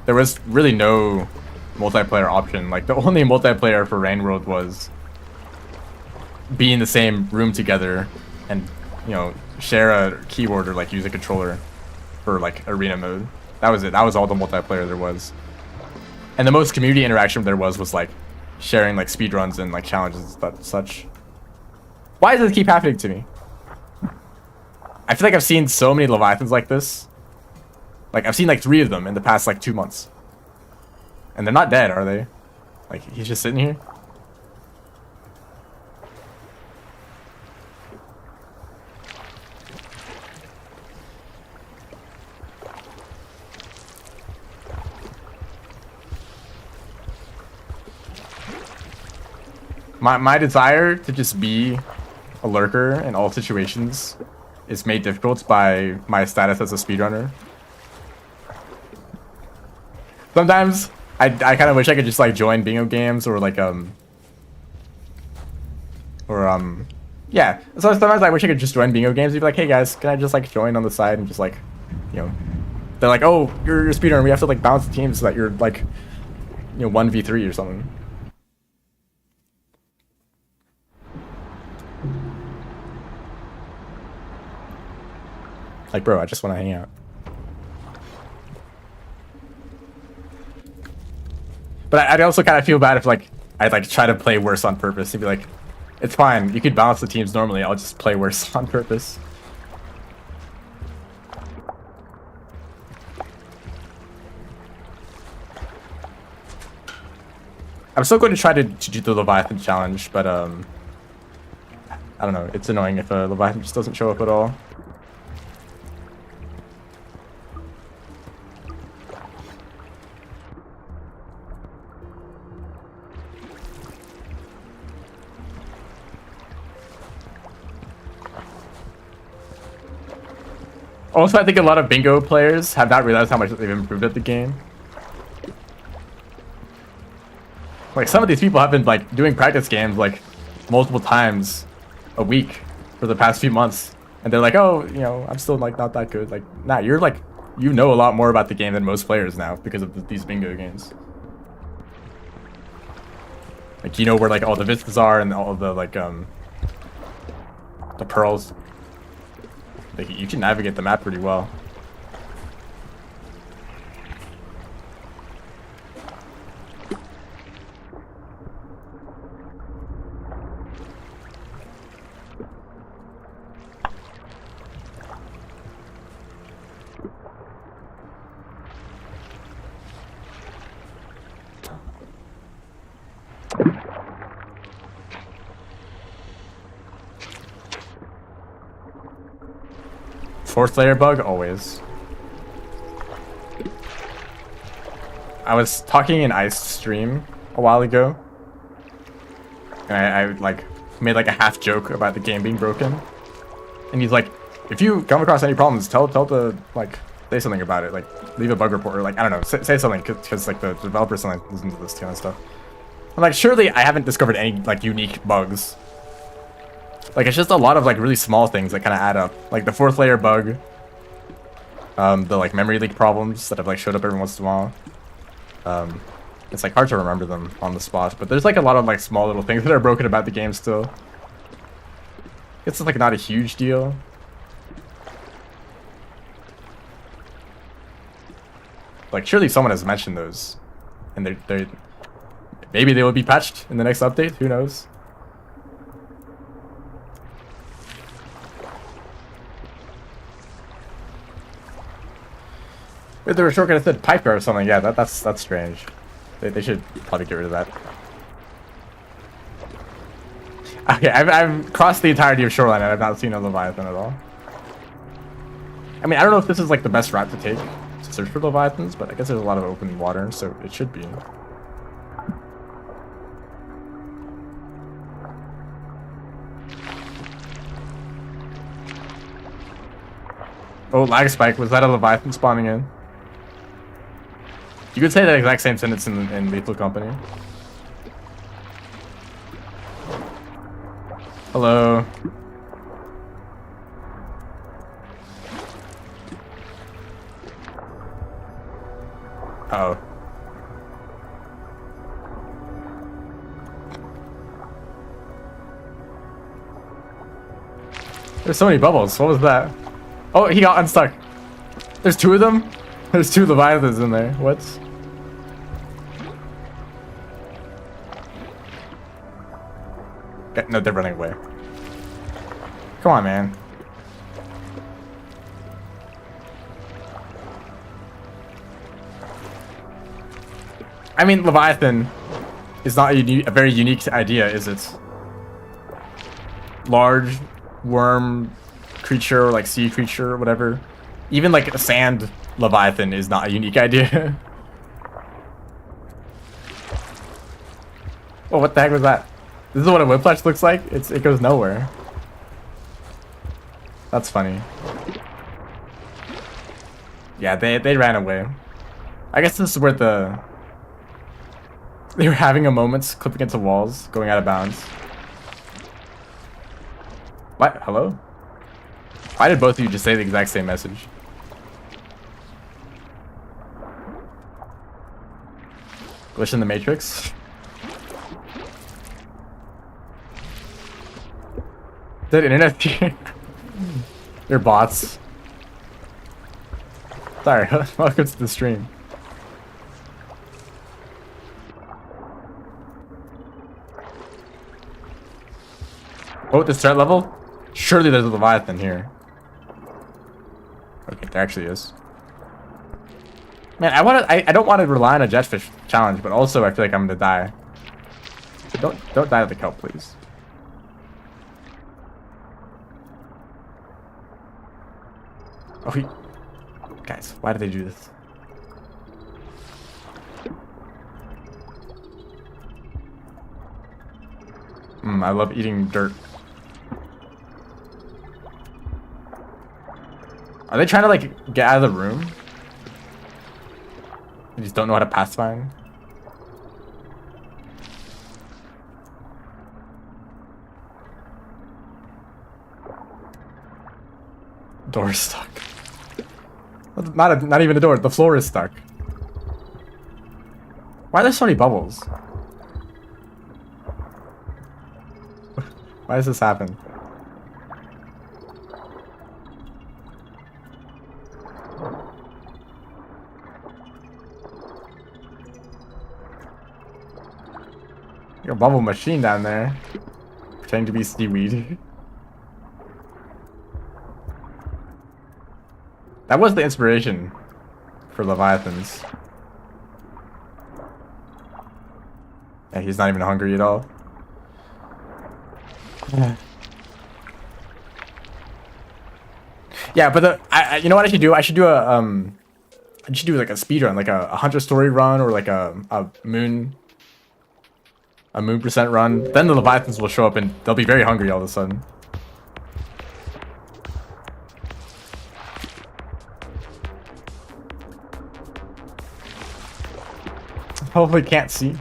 there was really no multiplayer option. Like the only multiplayer for Rain World was be in the same room together and, you know, share a keyboard or like use a controller for like arena mode. That was it. That was all the multiplayer there was. And the most community interaction there was like sharing like speedruns and like challenges and such. Why does this keep happening to me? I feel like I've seen so many Leviathans like this. Like I've seen like 3 of them in the past like 2 months. And they're not dead, are they? Like he's just sitting here? My desire to just be a lurker in all situations is made difficult by my status as a speedrunner. Sometimes I kind of wish I could just like join bingo games or like yeah. So sometimes I wish I could just join bingo games and be like, hey guys, can I just like join on the side and just like, you know, they're like, oh, you're a speedrunner, we have to like balance the teams so that you're like, you know, 1v3 or something. Like, bro, I just want to hang out. But I'd also kind of feel bad if, like, I'd, like, try to play worse on purpose. And be like, it's fine. You could balance the teams normally. I'll just play worse on purpose. I'm still going to try to do the Leviathan challenge, but, I don't know. It's annoying if a Leviathan just doesn't show up at all. Also, I think a lot of bingo players have not realized how much they've improved at the game. Like, some of these people have been, like, doing practice games, like, multiple times a week for the past few months. And they're like, oh, you know, I'm still, like, not that good. Like, nah, you're, like, you know a lot more about the game than most players now because of these bingo games. Like, you know where, like, all the vistas are and all of the, like, the pearls. Like, you can navigate the map pretty well. Fourth layer bug, always. I was talking in Ice stream a while ago. And I like made like a half joke about the game being broken. And he's like, if you come across any problems, tell the like say something about it. Like leave a bug report or like I don't know, say something because like the developers sometimes listen to this kind of stuff. I'm like, surely I haven't discovered any like unique bugs. Like, it's just a lot of, like, really small things that kind of add up. Like, the fourth layer bug. The, like, memory leak problems that have, like, showed up every once in a while. It's, like, hard to remember them on the spot. But there's, like, a lot of, like, small little things that are broken about the game still. It's, like, not a huge deal. Like, surely someone has mentioned those. And they're maybe they will be patched in the next update. Who knows? If there was a shortcut that said Piper or something, yeah, that's strange. They should probably get rid of that. Okay, I've crossed the entirety of Shoreline and I've not seen a Leviathan at all. I mean, I don't know if this is like the best route to take to search for Leviathans, but I guess there's a lot of open water, so it should be. Oh, lag spike. Was that a Leviathan spawning in? You could say that exact same sentence in Lethal Company. Hello. Uh oh. There's so many bubbles. What was that? Oh, he got unstuck. There's two of them? There's two Leviathans in there. What? No, they're running away. Come on, man. I mean, Leviathan is not a very unique idea, is it? Large worm creature or like sea creature or whatever. Even like a sand Leviathan is not a unique idea. Oh, what the heck was that? This is what a whiplash looks like? It goes nowhere. That's funny. Yeah, they ran away. I guess this is where they were having a moment clipping into walls, going out of bounds. What? Hello? Why did both of you just say the exact same message? Glitch in the Matrix? That internet They're bots. Sorry, welcome to the stream. Oh, this threat level? Surely there's a Leviathan here. Okay, there actually is. Man, I don't want to rely on a jetfish challenge, but also I feel like I'm gonna die. So don't die to the kelp, please. Oh, guys, why did they do this? I love eating dirt. Are they trying to like get out of the room? They just don't know how to pass fine. Door is stuck. Not even a door. The floor is stuck. Why are there so many bubbles? Why does this happen? Like a bubble machine down there, pretending to be seaweed. That was the inspiration for Leviathans. Yeah, he's not even hungry at all. Yeah, but you know what I should do? I should do I should do like a speed run, like a 100-story run, or like a moon percent run. Then the Leviathans will show up and they'll be very hungry all of a sudden. Hopefully can't see.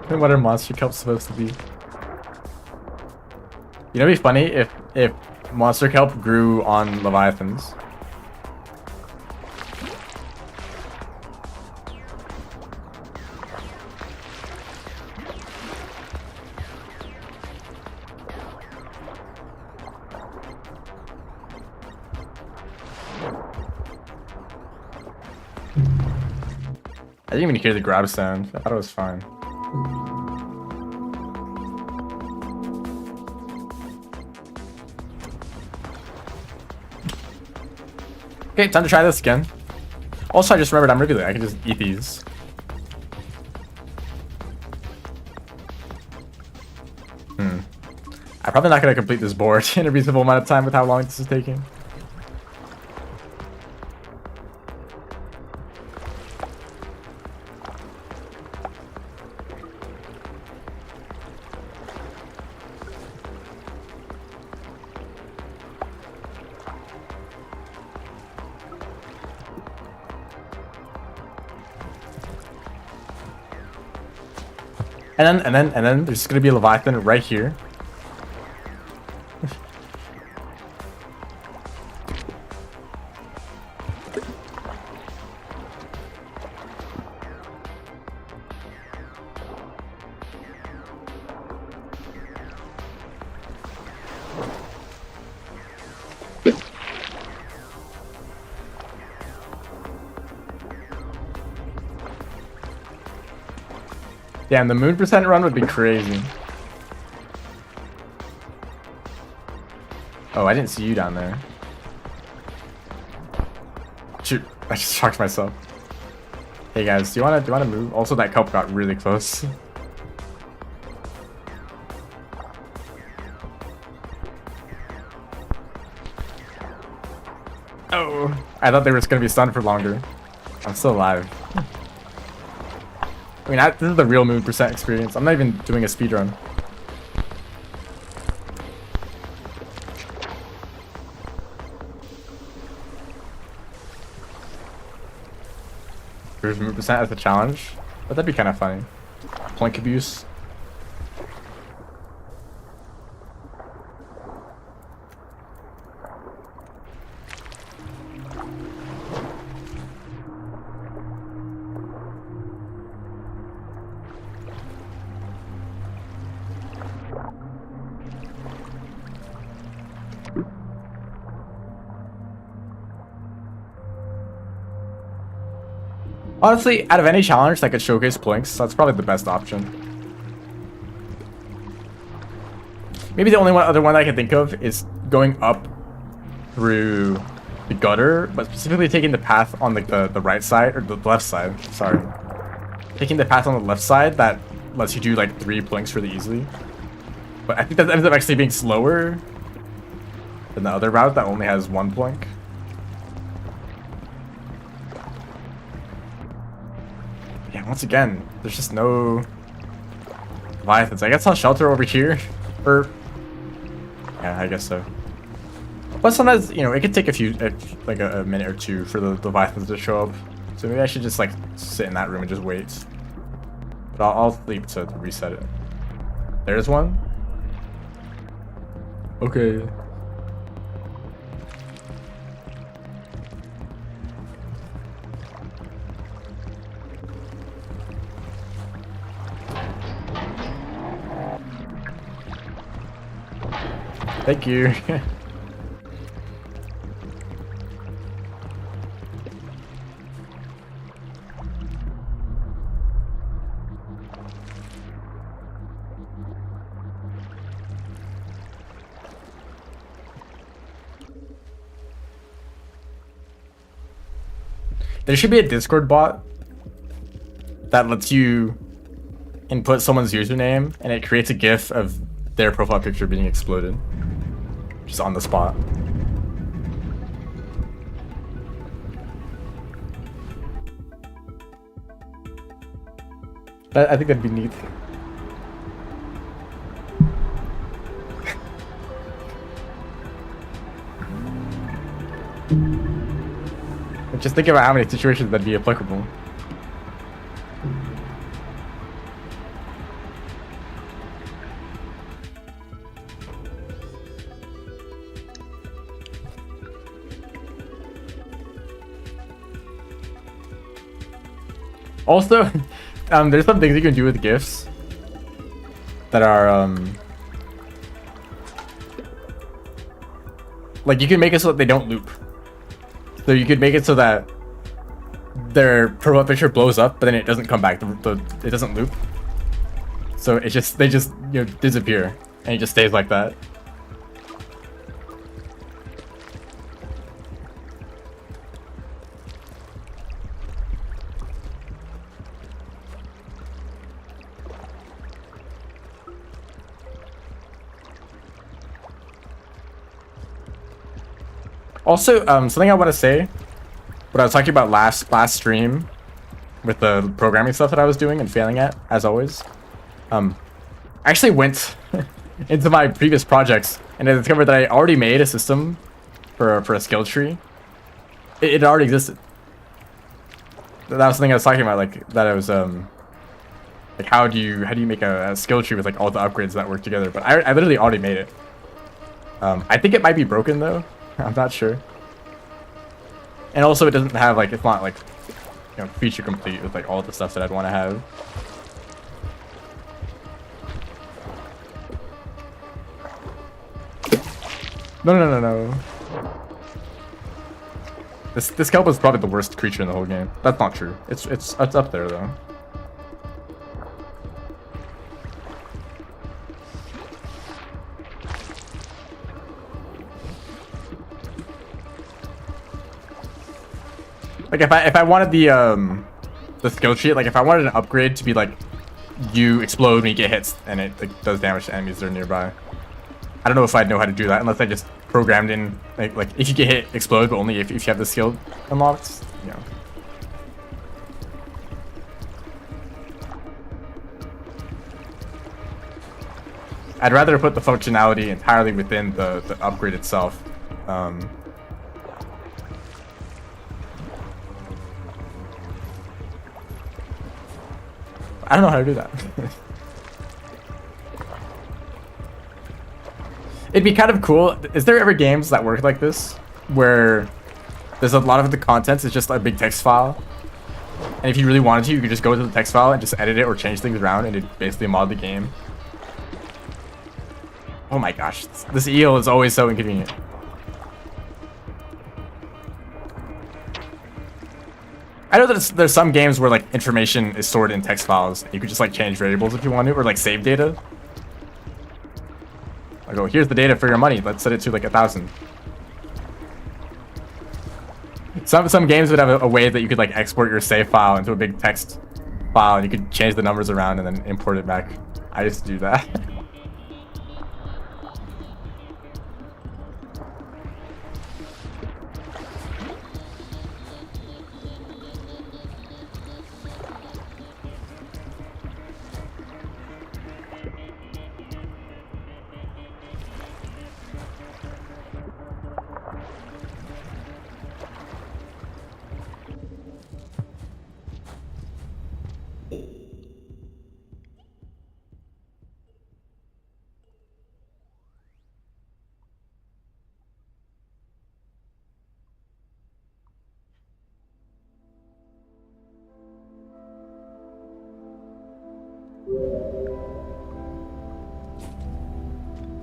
What are monster kelp supposed to be? You know, it'd be funny if monster kelp grew on Leviathans. I didn't even hear the grab sound. I thought it was fine. Okay, time to try this again. Also, I just remembered I'm really I can just eat these. I'm probably not going to complete this board in a reasonable amount of time with how long this is taking. And then there's gonna be a Leviathan right here. Damn, the moon percent run would be crazy. Oh, I didn't see you down there. Shoot, I just shocked myself. Hey guys, do you wanna move? Also, that kelp got really close. Oh, I thought they were just gonna be stunned for longer. I'm still alive. I mean, this is the real moon percent experience. I'm not even doing a speedrun. There's moon percent as a challenge, but that'd be kind of funny. Plank abuse. Honestly, out of any challenge that could showcase plinks, that's probably the best option. Maybe the only other one I can think of is going up through the gutter, but specifically taking the path on like the right side, or the left side, sorry. Taking the path on the left side that lets you do like 3 plinks really easily. But I think that ends up actually being slower. than the other route that only has 1 blink. Yeah, once again, there's just no Leviathans. I guess I'll shelter over here, or yeah, I guess so. But sometimes, you know, it could take like a minute or two for the Leviathans to show up. So maybe I should just like sit in that room and just wait. But I'll sleep to reset it. There's one. Okay. Thank you. There should be a Discord bot that lets you input someone's username and it creates a GIF of their profile picture being exploded. Just on the spot. I think that'd be neat. Just think about how many situations that'd be applicable. Also, there's some things you can do with GIFs that are, like you can make it so that they don't loop. So you could make it so that their profile picture blows up, but then it doesn't come back. It doesn't loop. So they just you know disappear, and it just stays like that. Also, something I want to say, what I was talking about last stream, with the programming stuff that I was doing and failing at, as always. I actually went into my previous projects and I discovered that I already made a system for a skill tree. It already existed. That was something I was talking about, like that I was like how do you make a skill tree with like all the upgrades that work together? But I literally already made it. I think it might be broken though. I'm not sure. And also it doesn't have like, it's not like, you know, feature complete with like all the stuff that I'd want to have. No. This kelp is probably the worst creature in the whole game. That's not true. It's up there though. Like if I wanted the skill tree, like if I wanted an upgrade to be like you explode when you get hits and it like does damage to enemies that are nearby. I don't know if I'd know how to do that unless I just programmed in like if you get hit, explode, but only if you have the skill unlocked, you know. I'd rather put the functionality entirely within the upgrade itself. I don't know how to do that. It'd be kind of cool. Is there ever games that work like this? Where there's a lot of the contents is just a big text file. And if you really wanted to, you could just go to the text file and just edit it or change things around and it basically mod the game. Oh my gosh. This eel is always so inconvenient. I know that there's some games where like information is stored in text files. You could just like change variables if you want to, or like save data. Like, oh, here's the data for your money. Let's set it to like 1,000. Some games would have a way that you could like export your save file into a big text file, and you could change the numbers around and then import it back. I used to do that.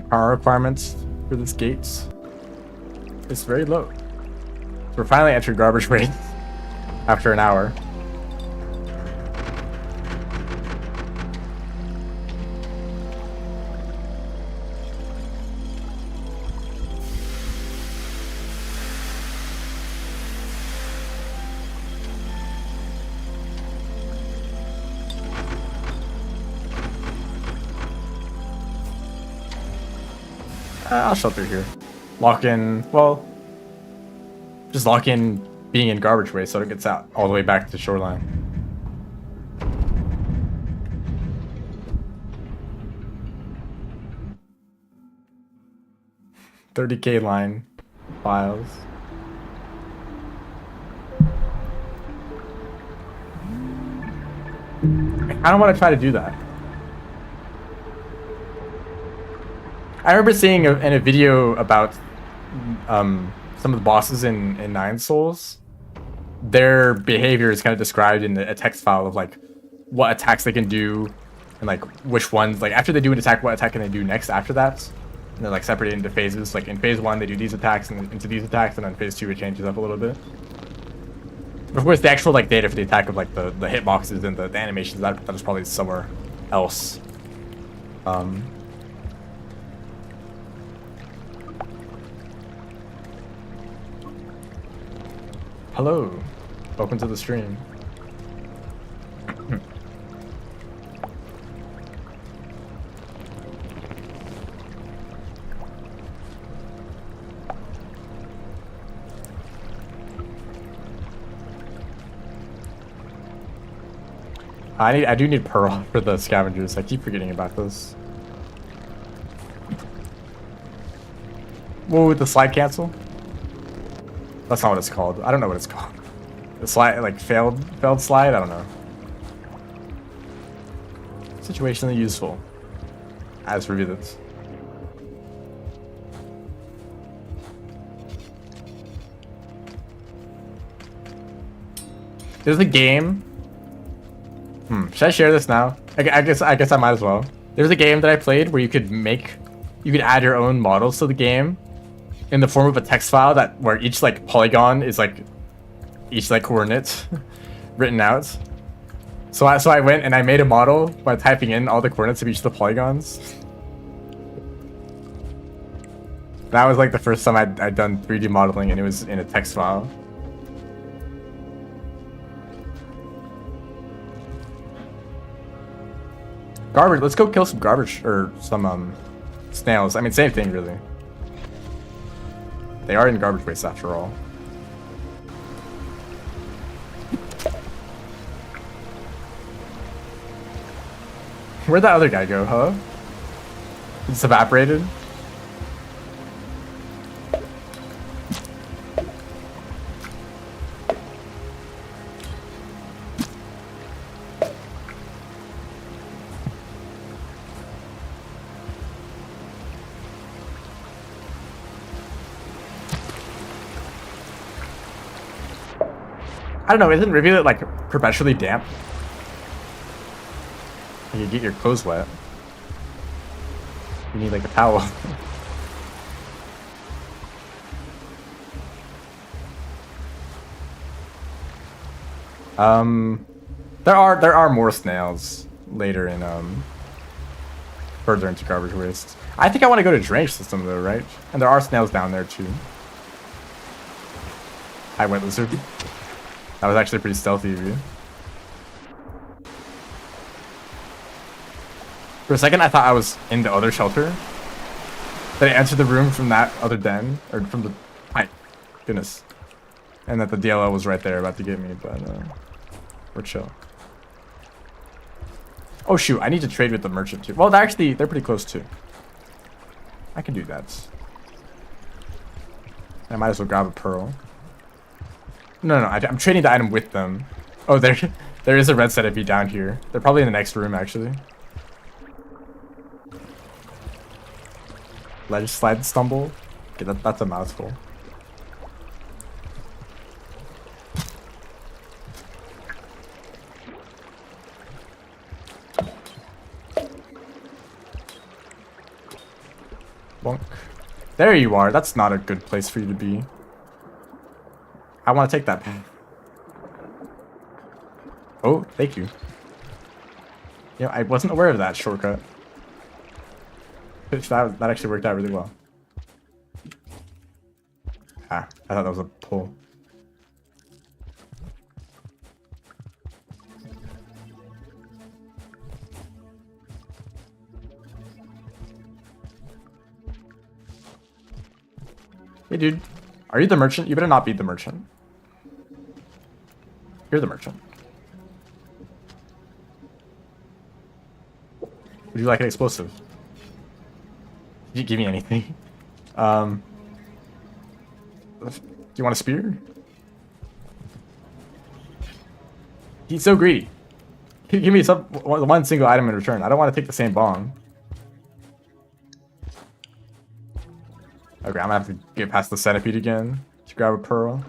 Power requirements for this gates is very low. So we're finally entering garbage rain after an hour. I'll shelter here. Lock in, well, just lock in being in garbage waste so it gets out all the way back to shoreline. $30K line files. I don't want to try to do that. I remember seeing in a video about some of the bosses in Nine Souls. Their behavior is kind of described in a text file of like what attacks they can do and like which ones, like after they do an attack, what attack can they do next after that. And they're like separated into phases. Like in phase 1 they do these attacks and into these attacks, and then phase 2 it changes up a little bit. But of course the actual like data for the attack of like the hitboxes and the animations, that is probably somewhere else. Hello, welcome to the stream. I do need Pearl for the scavengers. I keep forgetting about this. Whoa, the slide cancel? That's not what it's called. I don't know what it's called. The slide, like failed slide? I don't know. Situationally useful. As reviewed. There's a game. Should I share this now? I guess I might as well. There's a game that I played where you could add your own models to the game in the form of a text file where each like polygon is like each like coordinate written out. So I went and I made a model by typing in all the coordinates of each of the polygons. That was like the first time I'd done 3D modeling, and it was in a text file. Garbage. Let's go kill some garbage or some snails. I mean, same thing really. They are in garbage waste after all. Where'd that other guy go, huh? It's evaporated. I don't know, isn't Rivulet like perpetually damp? You get your clothes wet. You need like a towel. There are more snails later in further into garbage waste. I think I want to go to drainage system though, right? And there are snails down there too. Hi, wet lizard. That was actually pretty stealthy of you. For a second, I thought I was in the other shelter. That I entered the room from that other den, or from the... My goodness. And that the DLL was right there about to get me, but we're chill. Oh shoot, I need to trade with the merchant too. Well, they're pretty close too. I can do that. I might as well grab a pearl. No, I'm trading the item with them. Oh, they're There is a red centipede down here. They're probably in the next room, actually. Ledge slide stumble. Okay, that's a mouthful. Bonk. There you are. That's not a good place for you to be. I want to take that path. Oh, thank you. Yeah, I wasn't aware of that shortcut. That actually worked out really well. Ah, I thought that was a pull. Hey, dude. Are you the merchant? You better not be the merchant. You're the merchant. Would you like an explosive? Did you give me anything? Do you want a spear? He's so greedy. Give me one single item in return. I don't want to take the same bomb. Okay, I'm gonna have to get past the centipede again to grab a pearl.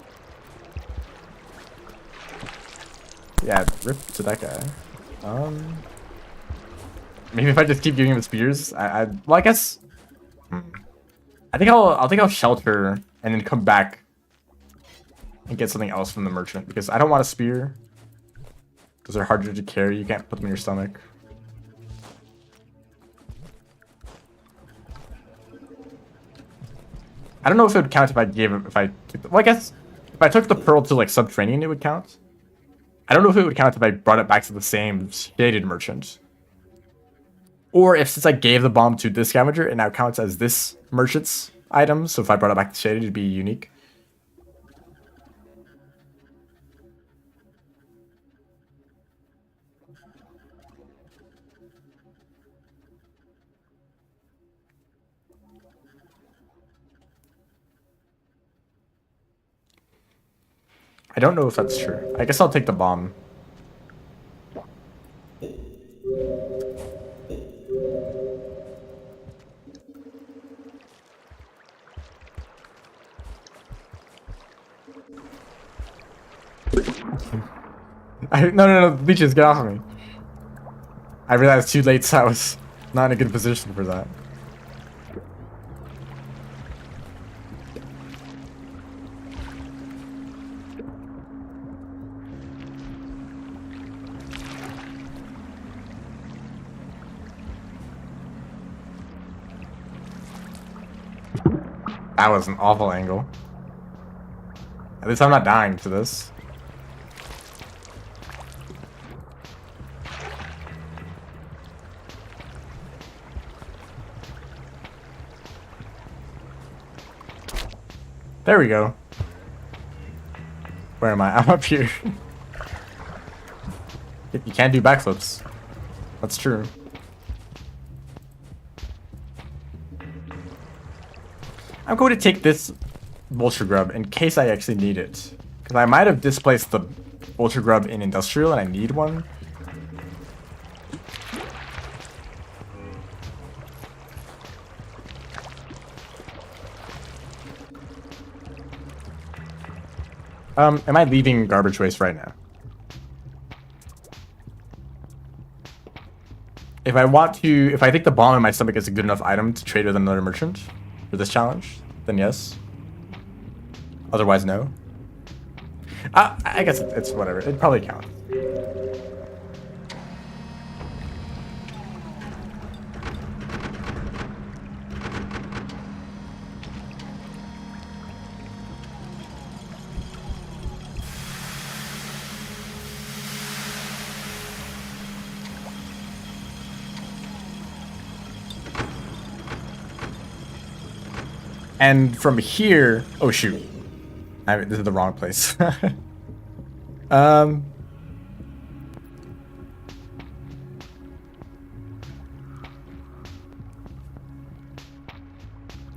Yeah, rip to that guy. Maybe if I just keep giving him spears, well, I guess. I think I'll shelter and then come back and get something else from the merchant because I don't want a spear. Because they're harder to carry. You can't put them in your stomach. I don't know if it would count if I took well, I guess if I took the pearl to like subterranean, it would count. I don't know if it would count if I brought it back to the same shaded merchant. Or if since I gave the bomb to this scavenger, it now counts as this merchant's item. So if I brought it back to shaded, it'd be unique. I don't know if that's true. I guess I'll take the bomb. No, leeches, get off of me. I realized too late, so I was not in a good position for that. That was an awful angle. At least I'm not dying to this. There we go. Where am I? I'm up here. You can't do backflips. That's true. I'm going to take this vulture grub in case I actually need it. Because I might have displaced the vulture grub in industrial and I need one. Am I leaving garbage waste right now? If I think the bomb in my stomach is a good enough item to trade with another merchant for this challenge, then yes. Otherwise, no. I guess it's whatever. It'd probably count. And from here, oh shoot, this is the wrong place.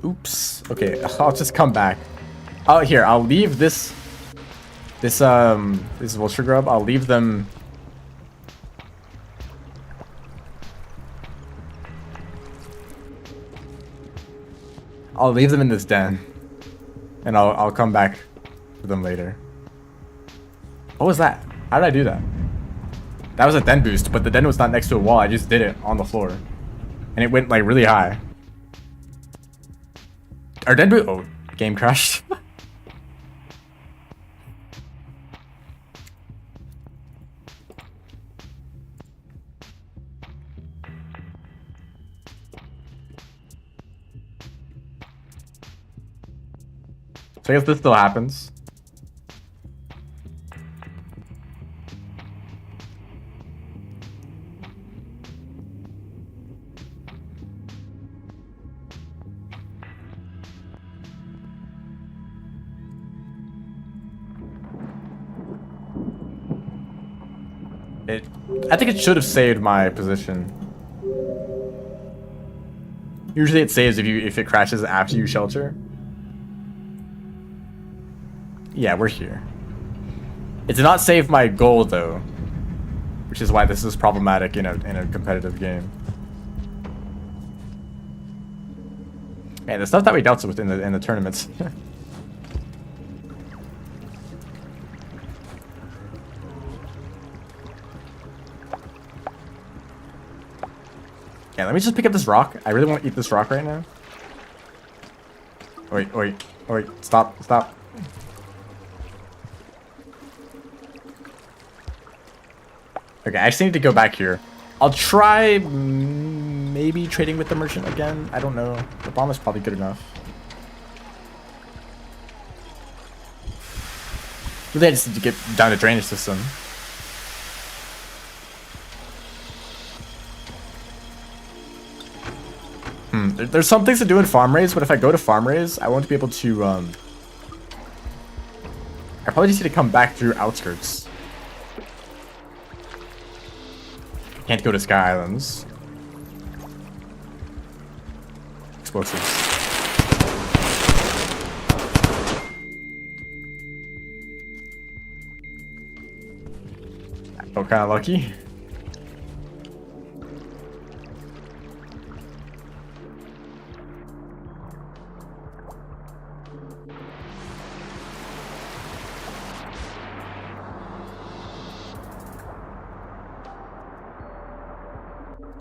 Oops. Okay, I'll just come back. I'll leave this vulture grub. I'll leave them I'll leave them in this den. And I'll come back for them later. What was that? How did I do that? That was a den boost, but the den was not next to a wall. I just did it on the floor. And it went like really high. Our den boost... Oh, game crashed. So I guess this still happens. I think it should have saved my position. Usually it saves if it crashes after you shelter. Yeah, we're here. It did not save my goal though, which is why this is problematic in a competitive game. Man, the stuff that we dealt with in the tournaments. Yeah, let me just pick up this rock. I really want to eat this rock right now. Wait, wait, wait, stop, stop. Okay, I just need to go back here. I'll try maybe trading with the merchant again. I don't know. The bomb is probably good enough. Really, I just need to get down to drainage system. There's some things to do in farm raise, but if I go to farm raise, I won't be able to, I probably just need to come back through outskirts. Can't go to Sky Islands. Explosives. I felt kind of lucky.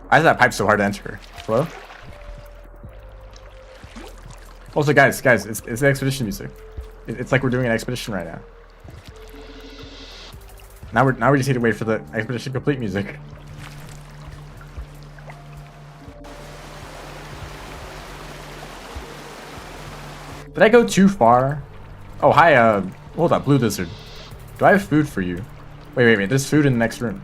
Why is that pipe so hard to enter? Hello? Also, guys, it's expedition music. It's like we're doing an expedition right now. Now we just need to wait for the expedition complete music. Did I go too far? Oh, hi, hold up, Blue Lizard. Do I have food for you? Wait, there's food in the next room.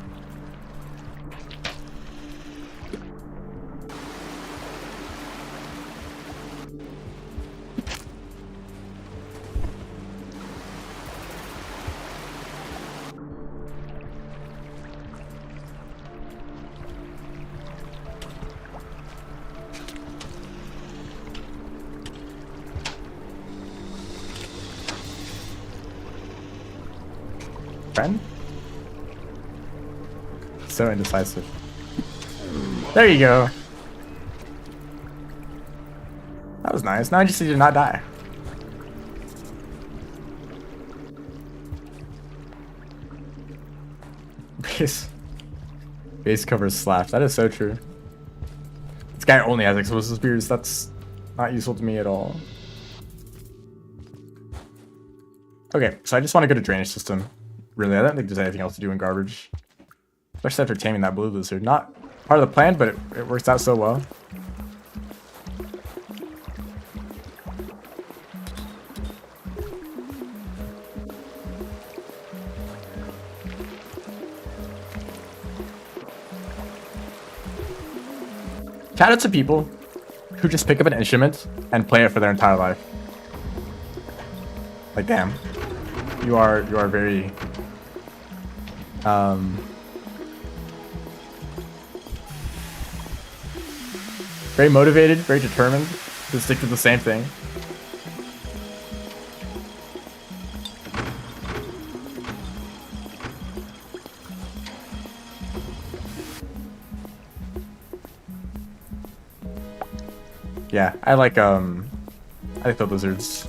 Friend? So indecisive. There you go. That was nice. Now I just need to not die. Base covers slash. That is so true. This guy only has explosive spears. That's not useful to me at all. Okay, so I just want to go to drainage system. Really, I don't think there's anything else to do in garbage. Especially after taming that blue lizard. Not part of the plan, but it works out so well. Shout out to people who just pick up an instrument and play it for their entire life. Like, damn. You are very very motivated, very determined to stick to the same thing. Yeah, I like I like the lizards.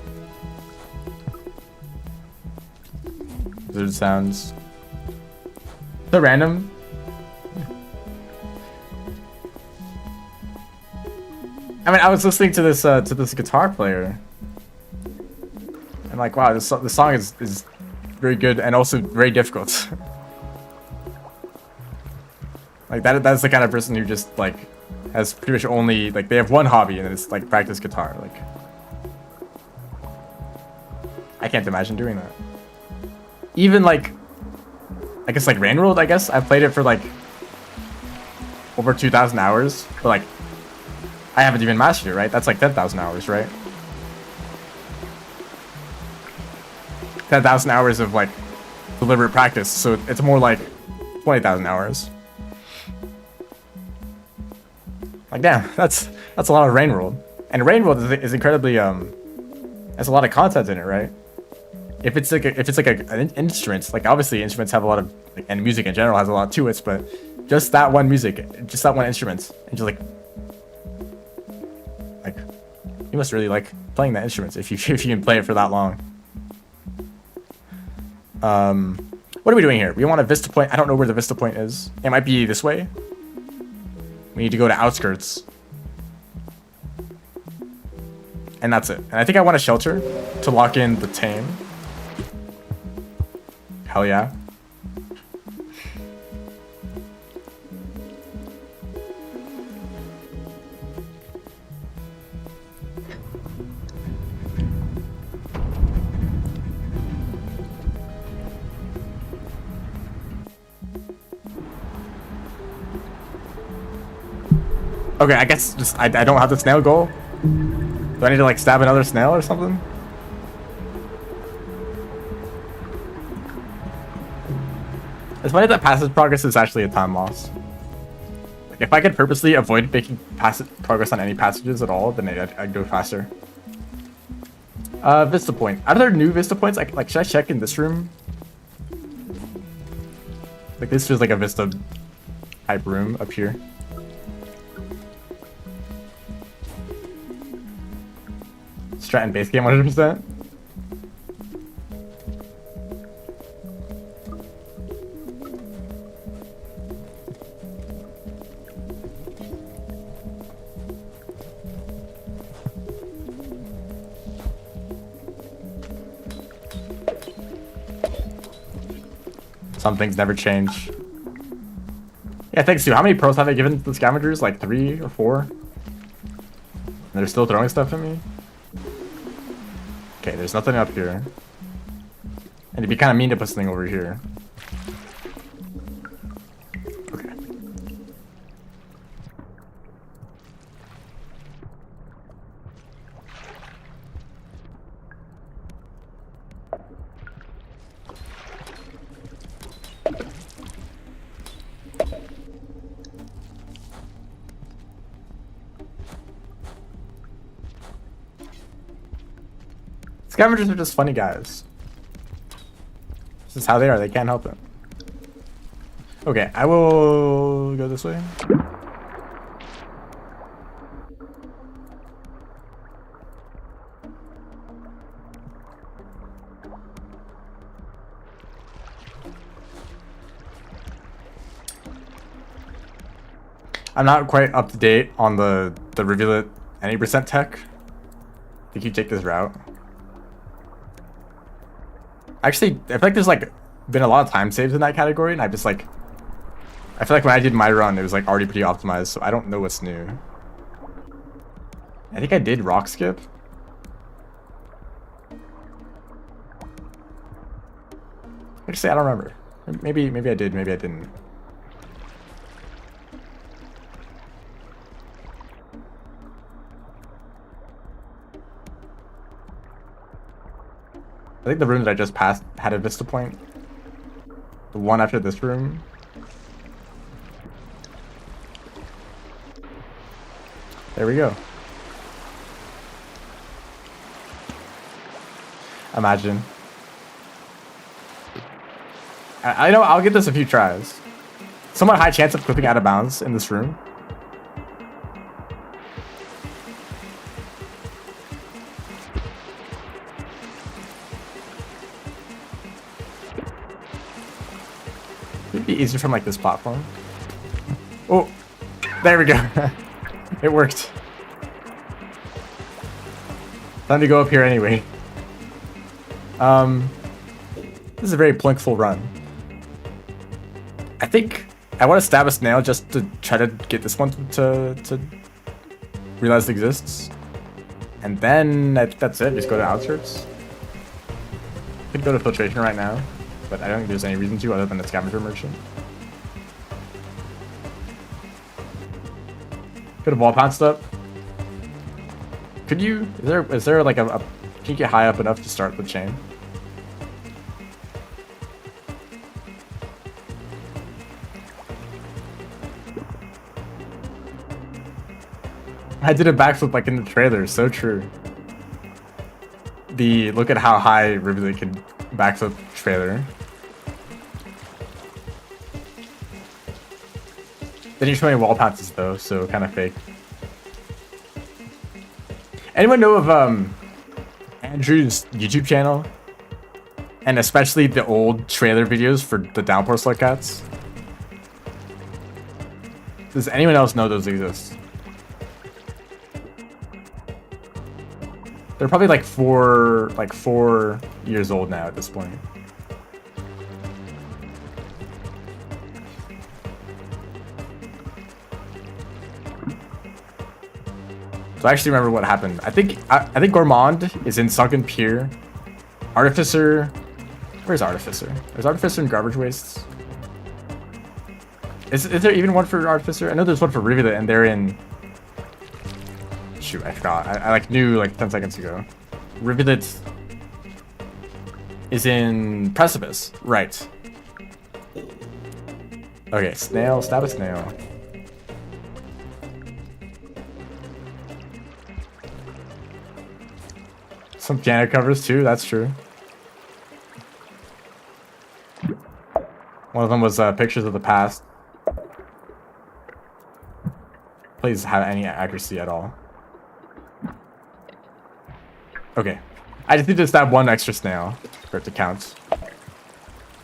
Lizard sounds. So random. I mean, I was listening to this guitar player. I'm like, wow, this song is very good and also very difficult. Like that's the kind of person who just like has pretty much only like they have one hobby and it's like practice guitar. Like I can't imagine doing that. Even like I guess like Rainworld, I guess I've played it for like over 2,000 hours, but like I haven't even mastered it, right? That's like 10,000 hours, right? 10,000 hours of like deliberate practice, so it's more like 20,000 hours. Like damn, that's a lot of Rainworld, and Rainworld is incredibly has a lot of content in it, right? If it's like an instrument, like obviously instruments have a lot of, like, and music in general has a lot to it, but just that one music, just that one instrument, and just like you must really like playing that instrument if you can play it for that long. What are we doing here? We want a Vista Point. I don't know where the Vista Point is. It might be this way. We need to go to outskirts. And that's it. And I think I want a shelter to lock in the tame. Hell yeah. Okay, I guess just I don't have the snail goal. Do I need to like stab another snail or something? It's funny that passive progress is actually a time loss. Like if I could purposely avoid making passive progress on any passages at all, then I'd go faster. Vista Point. Are there new Vista Points? Like should I check in this room? Like this feels like a Vista type room up here. Stratton base game 100%. Some things never change. Yeah, thanks to how many pros have I given to the scavengers? Like 3 or 4? And they're still throwing stuff at me? Okay, there's nothing up here. And it'd be kind of mean to put something over here. Okay. Scavengers are just funny guys. This is how they are. They can't help it. Okay, I will go this way. I'm not quite up to date on the reveal it any percent tech. I think you take this route. Actually, I feel like there's like been a lot of time saves in that category, and I just like I feel like when I did my run, it was like already pretty optimized, so I don't know what's new. I think I did rock skip. Actually, I don't remember. Maybe I did, maybe I didn't. I think the room that I just passed had a Vista Point. The one after this room. There we go. Imagine. I know, I'll give this a few tries. Somewhat high chance of clipping out of bounds in this room. easier from like this platform. Oh, there we go. It worked. Time to go up here anyway. This is a very plinkful run. I think I want to stab a snail just to try to get this one to realize it exists. And then I think that's it. Just go to outskirts. Could go to filtration right now, but I don't think there's any reason to other than the scavenger merchant. Could have wall pounced up. Could you? Is there like a? Can you get high up enough to start the chain? I did a backflip like in the trailer. So true. The look at how high Rivulet can backflip trailer. Then you show me wall pounces though, so kind of fake. Anyone know of Andrew's YouTube channel? And especially the old trailer videos for the Downpour Slugcats? Does anyone else know those exist? They're probably like four years old now at this point. So I actually remember what happened. I think Gourmand is in Sunken Pier. Artificer, where's Artificer? There's Artificer and Garbage Wastes. Is there even one for Artificer? I know there's one for Rivulet, and they're in. Shoot, I forgot. I like knew like 10 seconds ago. Rivulet is in Precipice, right? Okay, snail, stab a snail. Some piano covers too, that's true. One of them was pictures of the past. Please have any accuracy at all. Okay. I just need to stab one extra snail for it to count.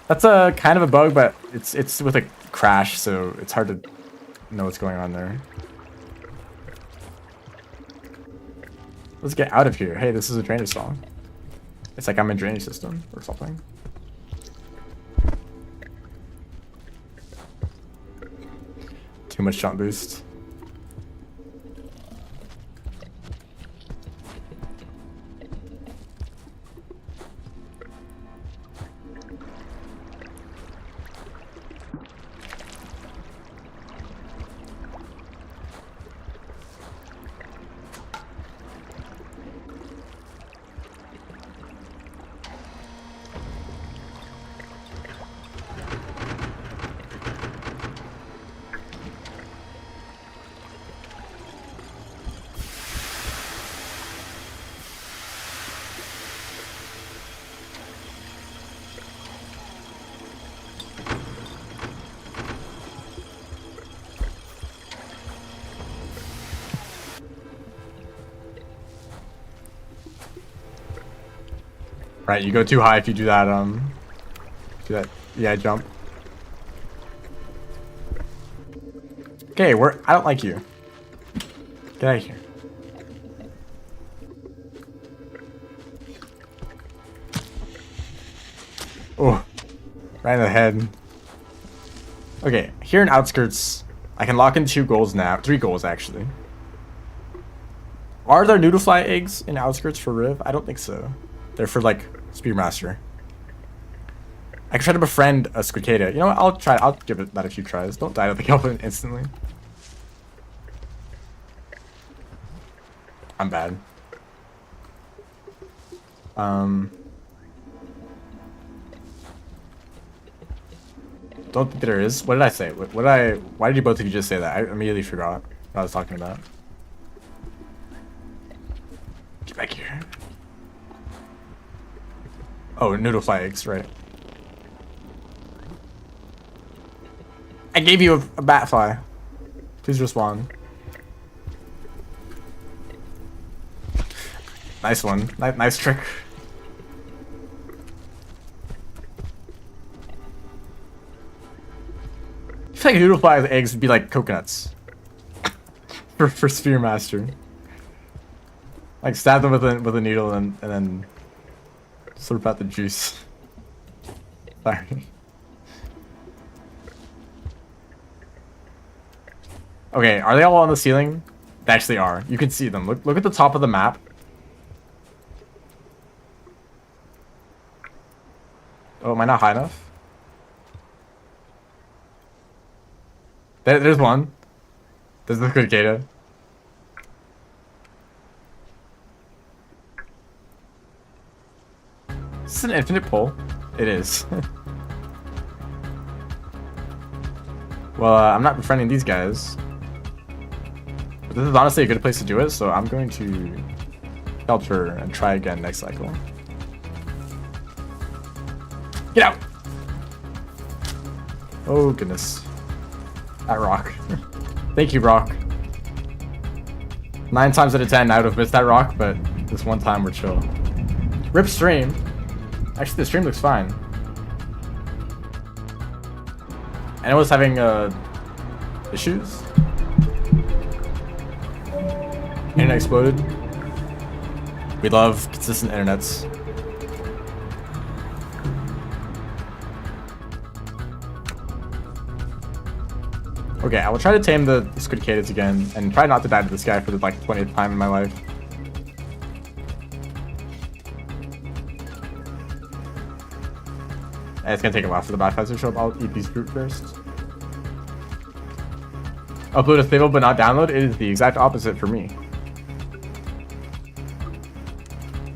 That's a kind of a bug, but it's with a crash, so it's hard to know what's going on there. Let's get out of here. Hey, this is a drainage song. It's like I'm in drainage system or something. Too much jump boost. Right, you go too high if you do that, yeah, jump. Okay, I don't like you. Get out of here. Oh, right in the head. Okay, here in Outskirts, I can lock in 2 goals now. 3 goals, actually. Are there Noodlefly eggs in Outskirts for Riv? I don't think so. They're for, like, Spearmaster. I can try to befriend a Squicada. You know what? I'll give it that a few tries. Don't die to the Kelpin instantly. I'm bad. Don't think there is. What did I say? Why did you both of you just say that? I immediately forgot what I was talking about. Get back here. Oh, Noodlefly eggs, right. I gave you a Batfly. Please respond. Nice one. Nice trick. feel like Noodlefly's eggs would be like coconuts. for Sphere Master. Like stab them with a needle and then slurp out the juice. Sorry. Okay, are they all on the ceiling? They actually are. You can see them. Look at the top of the map. Oh, am I not high enough? There's one. There's the cicada. Is this an infinite pole? It is. Well, I'm not befriending these guys. But this is honestly a good place to do it, so I'm going to help her and try again next cycle. Get out! Oh, goodness. That rock. Thank you, rock. 9 times out of 10, I would have missed that rock, but this one time we're chill. Rip stream. Actually, the stream looks fine. And I was having issues. Internet exploded. We love consistent internets. Okay, I will try to tame the Squidcidas again and try not to die to this guy for the like 20th time in my life. And it's gonna take a while for the Baptizer to show up. I'll eat these fruit first. Upload a stable but not download? It is the exact opposite for me.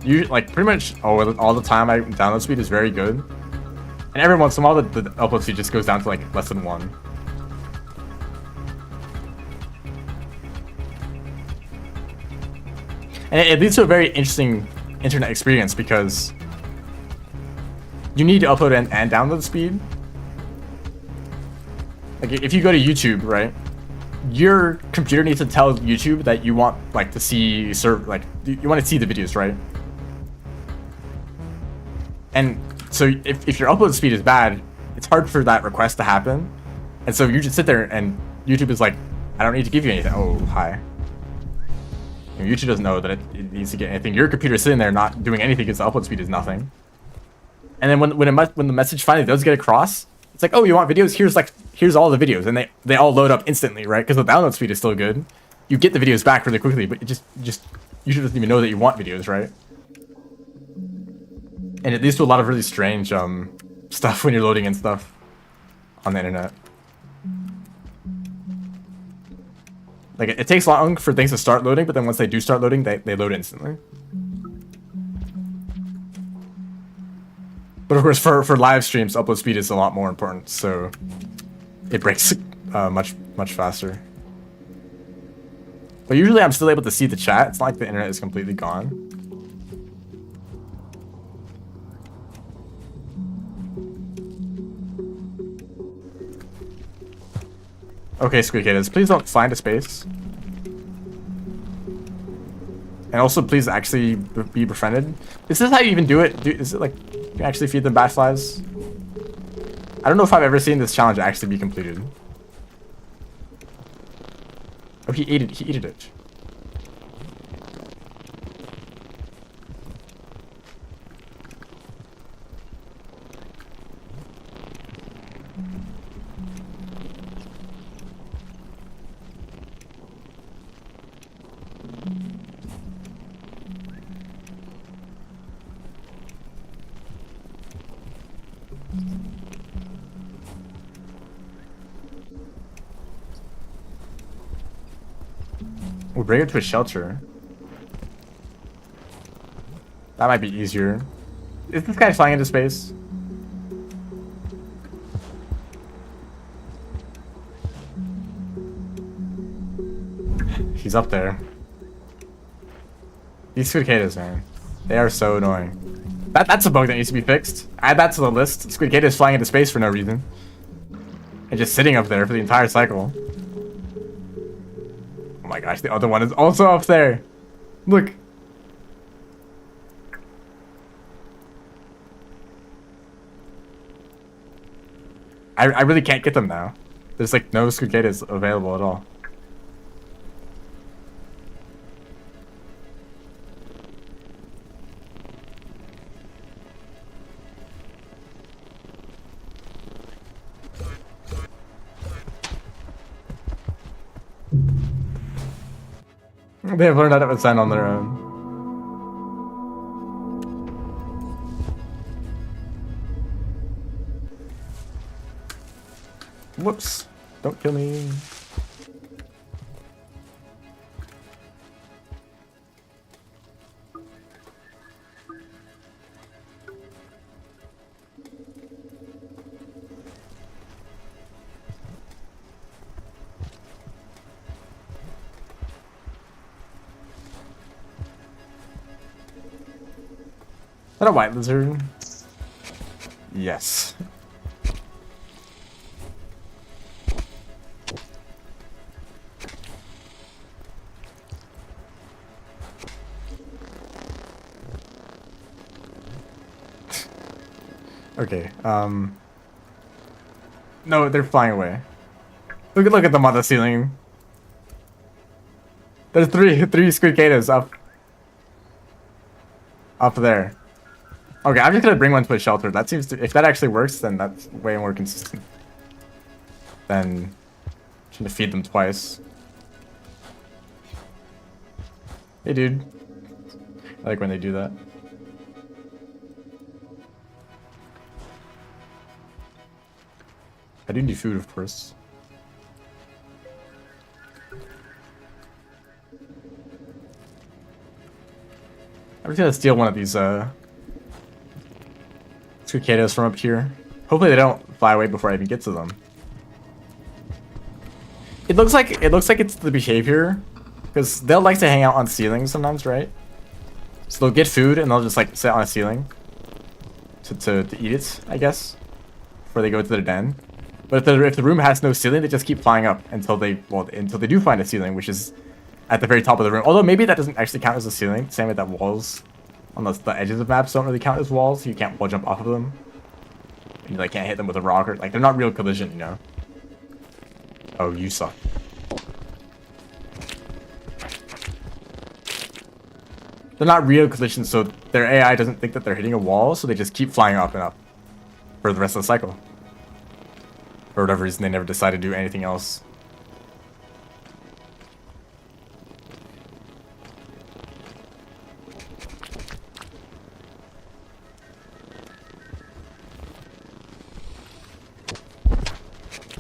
You like pretty much all the time my download speed is very good. And every once in a while the upload speed just goes down to like less than 1. And it leads to a very interesting internet experience because you need to upload and download speed. Like if you go to YouTube, right? Your computer needs to tell YouTube that you want like to see you want to see the videos, right? And so if your upload speed is bad, it's hard for that request to happen. And so you just sit there and YouTube is like, I don't need to give you anything. Oh, hi. YouTube doesn't know that it needs to get anything. Your computer's sitting there not doing anything because the upload speed is nothing. And then when the message finally does get across, it's like, oh, you want videos? Here's all the videos, and they all load up instantly, right? Because the download speed is still good. You get the videos back really quickly, but YouTube doesn't even know that you want videos, right? And it leads to a lot of really strange stuff when you're loading in stuff on the internet. Like it takes long for things to start loading, but then once they do start loading, they load instantly. But of course, for live streams, upload speed is a lot more important, so it breaks much faster. But usually, I'm still able to see the chat. It's not like the internet is completely gone. Okay, Squidcidas, please don't find a space. And also, please actually be befriended. Is this how you even do it? Is it like you actually feed them bat flies? I don't know if I've ever seen this challenge actually be completed. Oh, he ate it. He ate it. We'll bring it to a shelter. That might be easier. Is this guy flying into space? He's up there. These Squidcidas, man. They are so annoying. That's a bug that needs to be fixed. Add that to the list. Squidcidas flying into space for no reason. And just sitting up there for the entire cycle. Oh my gosh, the other one is also up there. Look. I really can't get them now. There's like no cicadas available at all. They have learned how to ascend on their own. Whoops. Don't kill me. Is that a white lizard? Yes. Okay, no, they're flying away. Look at them on the ceiling. There's three squid up there. Okay, I'm just gonna bring one to a shelter. That seems to, if that actually works, then that's way more consistent than trying to feed them twice. Hey, dude. I like when they do that. I do need food, of course. I'm just gonna steal one of these cicadas from up here. Hopefully they don't fly away before I even get to them. It looks like it's the behavior, because they'll like to hang out on ceilings sometimes, right? So they'll get food and they'll just like sit on a ceiling to eat it, I guess, before they go to their den. But if the room has no ceiling, they just keep flying up until they do find a ceiling, which is at the very top of the room. Although maybe that doesn't actually count as a ceiling. Same with that walls. Unless the edges of maps don't really count as walls, you can't wall jump off of them. And you like can't hit them with a rock or like they're not real collision, you know. Oh, you suck. They're not real collisions, so their AI doesn't think that they're hitting a wall, so they just keep flying up and up for the rest of the cycle. For whatever reason, they never decide to do anything else.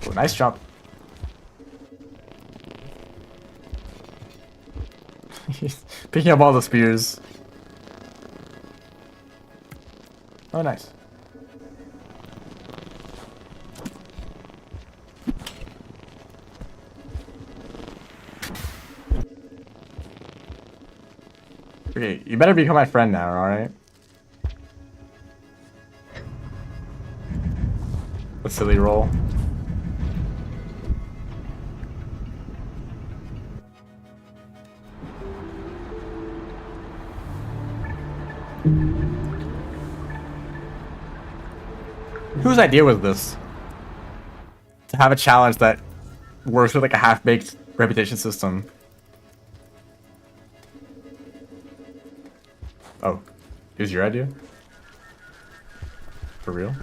Oh, nice jump. He's picking up all the spears. Oh, nice. Okay, you better become my friend now, alright? A silly roll. Whose idea was this? To have a challenge that works with like a half-baked reputation system. Oh, it was your idea? For real?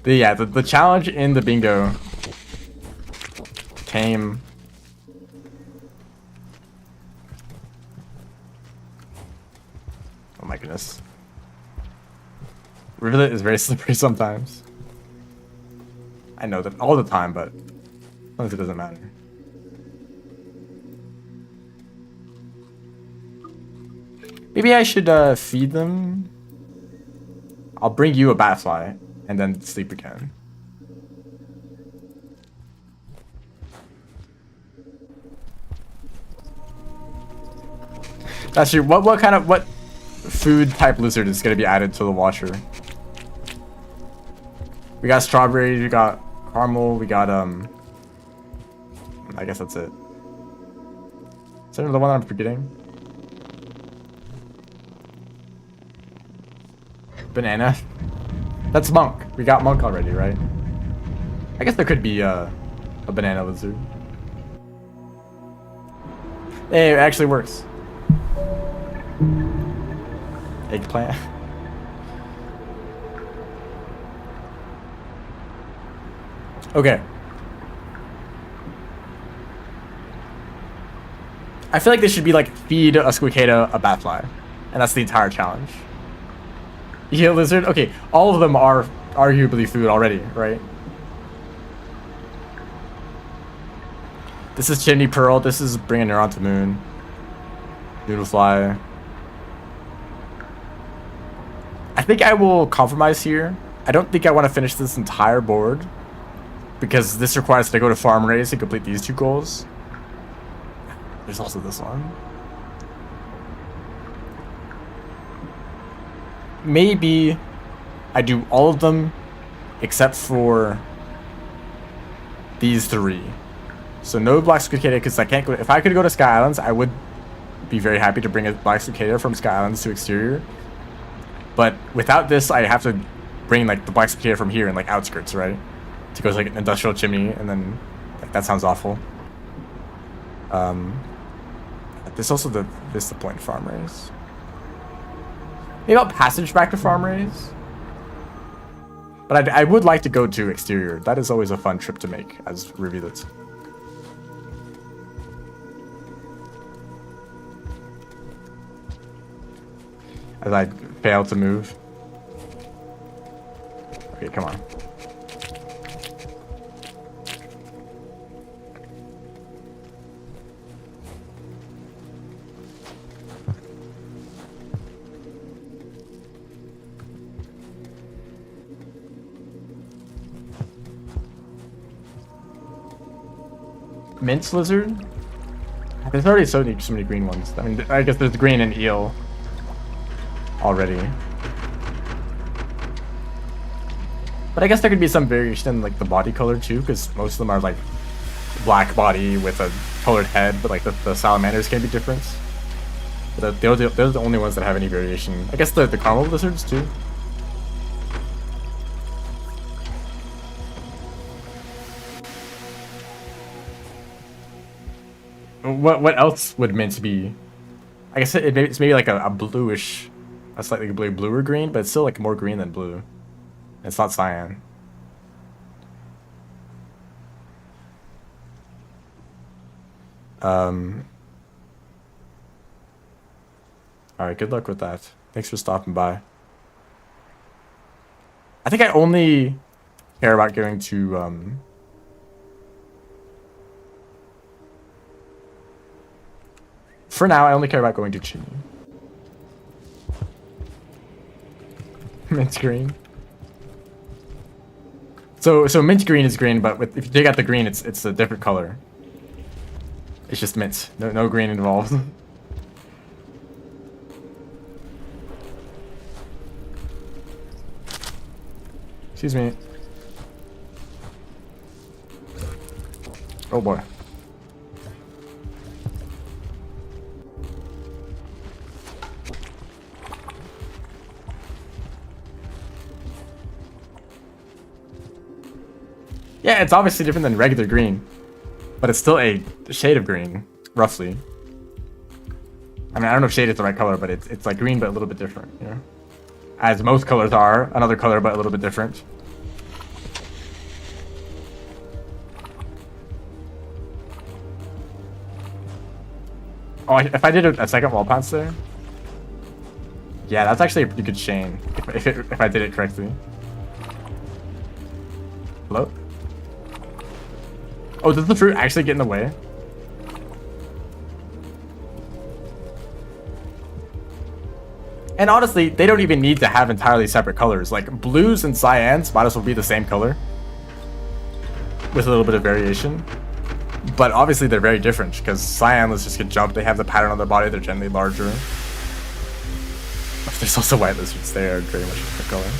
Yeah, the challenge in the bingo came. Oh my goodness. Rivulet is very slippery sometimes. I know that all the time, but sometimes it doesn't matter. Maybe I should feed them. I'll bring you a batfly and then sleep again. That's true. What food type lizard is gonna be added to the washer? We got strawberries, we got caramel, we got I guess that's it. Is there another one I'm forgetting? Banana. That's monk. We got monk already, right? I guess there could be a banana lizard. Hey, it actually works. Eggplant. Okay. I feel like this should be like feed a squicada a batfly, and that's the entire challenge. Yeah, lizard. Okay, all of them are arguably food already, right? This is Chimney Pearl. This is Bring a Neuron to Moon. Noodlefly. I think I will compromise here. I don't think I want to finish this entire board, because this requires to go to farm raise to complete these two goals. There's also this one. Maybe I do all of them except for these three. So no Black Cicada, because I can't go. If I could go to Sky Islands, I would be very happy to bring a Black Cicada from Sky Islands to Exterior. But without this, I have to bring like the Black Cicada from here in like outskirts, right? To go to like an industrial chimney, and then like, that sounds awful. There's also the point farm raise. Maybe I'll passage back to farm raise. But I would like to go to Exterior. That is always a fun trip to make as Rivulets. As I fail to move. Okay, come on. Mint lizard? There's already so many green ones. I mean, I guess there's green and eel already. But I guess there could be some variation in like the body color too, because most of them are like black body with a colored head, but like the salamanders can be different. But those are the only ones that have any variation. I guess the caramel lizards too. What else would mint be? I guess it's maybe like a bluish, a slightly bluer green, but it's still like more green than blue. It's not cyan. Alright, good luck with that. Thanks for stopping by. I think I only care about going to for now, I only care about going to Chimney. Mint green. So mint green is green, but if you take out the green, it's a different color. It's just mint. No green involved. Excuse me. Oh boy. Yeah, it's obviously different than regular green, but it's still a shade of green, roughly. I mean, I don't know if shade is the right color, but it's like green, but a little bit different, you know? As most colors are, another color, but a little bit different. Oh, if I did a second wall bounce there? Yeah, that's actually a pretty good chain, if I did it correctly. Hello? Oh, does the fruit actually get in the way? And honestly, they don't even need to have entirely separate colors. Like, blues and cyans might as well be the same color, with a little bit of variation. But obviously they're very different, because cyan lizards just get jumped. They have the pattern on their body. They're generally larger. There's also white lizards. They are very much different color.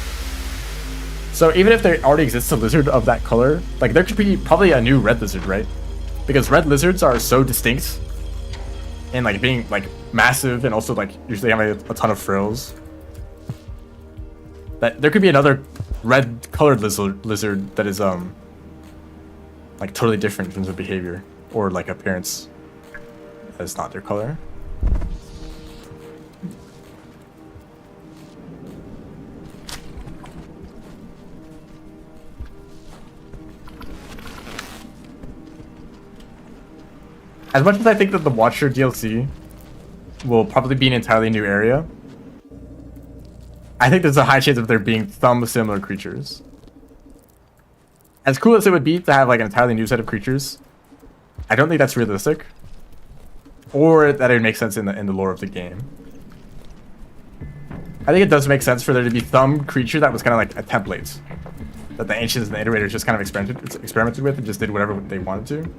So even if there already exists a lizard of that color, like there could be probably a new red lizard, right? Because red lizards are so distinct in like being like massive and also like usually having a ton of frills. That there could be another red colored lizard that is like totally different in terms of behavior or like appearance. That's not their color. As much as I think that the Watcher DLC will probably be an entirely new area, I think there's a high chance of there being some similar creatures. As cool as it would be to have like an entirely new set of creatures, I don't think that's realistic, or that it would make sense in the lore of the game. I think it does make sense for there to be some creature that was kind of like a template that the Ancients and the Iterators just kind of experimented with and just did whatever they wanted to.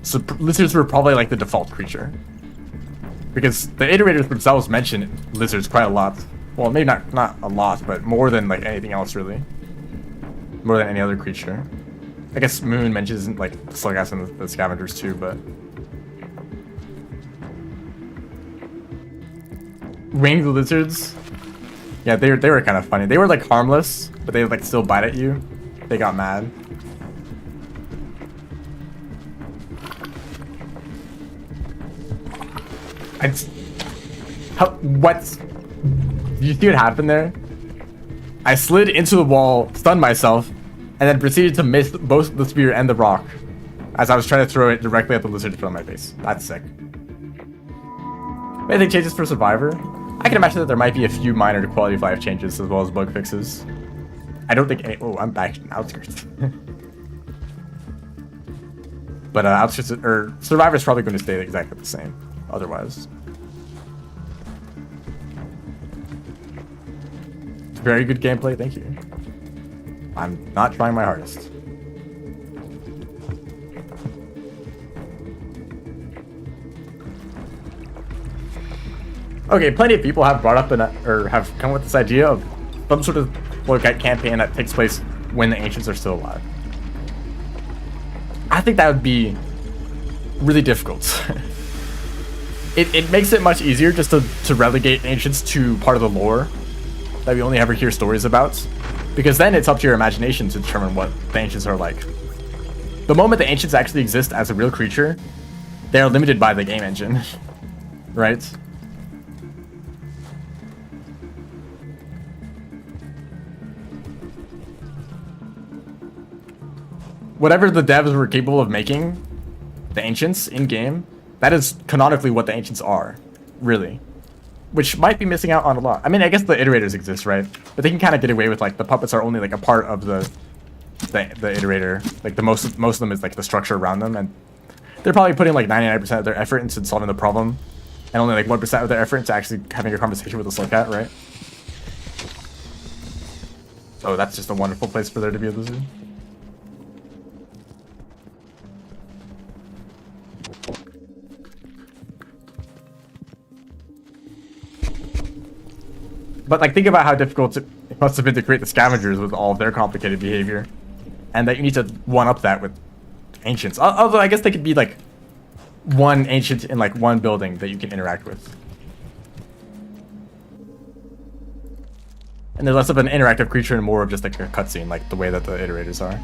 So lizards were probably like the default creature, because the Iterators themselves mention lizards quite a lot. Well, maybe not a lot, but more than like anything else, really. More than any other creature. I guess Moon mentions like the Sluggas and the Scavengers too, but winged lizards, yeah, they were kind of funny. They were like harmless, but they would like still bite at you. They got mad. What? Did you see what happened there? I slid into the wall, stunned myself, and then proceeded to miss both the spear and the rock as I was trying to throw it directly at the lizard in front of my face. That's sick. Anything changes for Survivor? I can imagine that there might be a few minor quality of life changes as well as bug fixes. I don't think any— oh, I'm back in Outskirts. But Outskirts or Survivor is probably going to stay exactly the same otherwise. Very good gameplay, thank you. I'm not trying my hardest. Okay, plenty of people have brought up or have come with this idea of some sort of campaign that takes place when the Ancients are still alive. I think that would be really difficult. It makes it much easier just to relegate Ancients to part of the lore that we only ever hear stories about, because then it's up to your imagination to determine what the Ancients are like. The moment the Ancients actually exist as a real creature, they are limited by the game engine, right? Whatever the devs were capable of making the Ancients in-game, that is canonically what the Ancients are, really. Which might be missing out on a lot. I mean, I guess the Iterators exist, right? But they can kind of get away with, like, the puppets are only, like, a part of the Iterator. Like, the most of them is, like, the structure around them, and they're probably putting, like, 99% of their effort into solving the problem, and only, like, 1% of their effort into actually having a conversation with the Slugcat, right? So that's just a wonderful place for there to be a lizard. But like, think about how difficult it must have been to create the Scavengers with all of their complicated behavior, and that you need to one-up that with Ancients. Although I guess they could be like one Ancient in like one building that you can interact with, and they're less of an interactive creature and more of just like a cutscene, like the way that the Iterators are.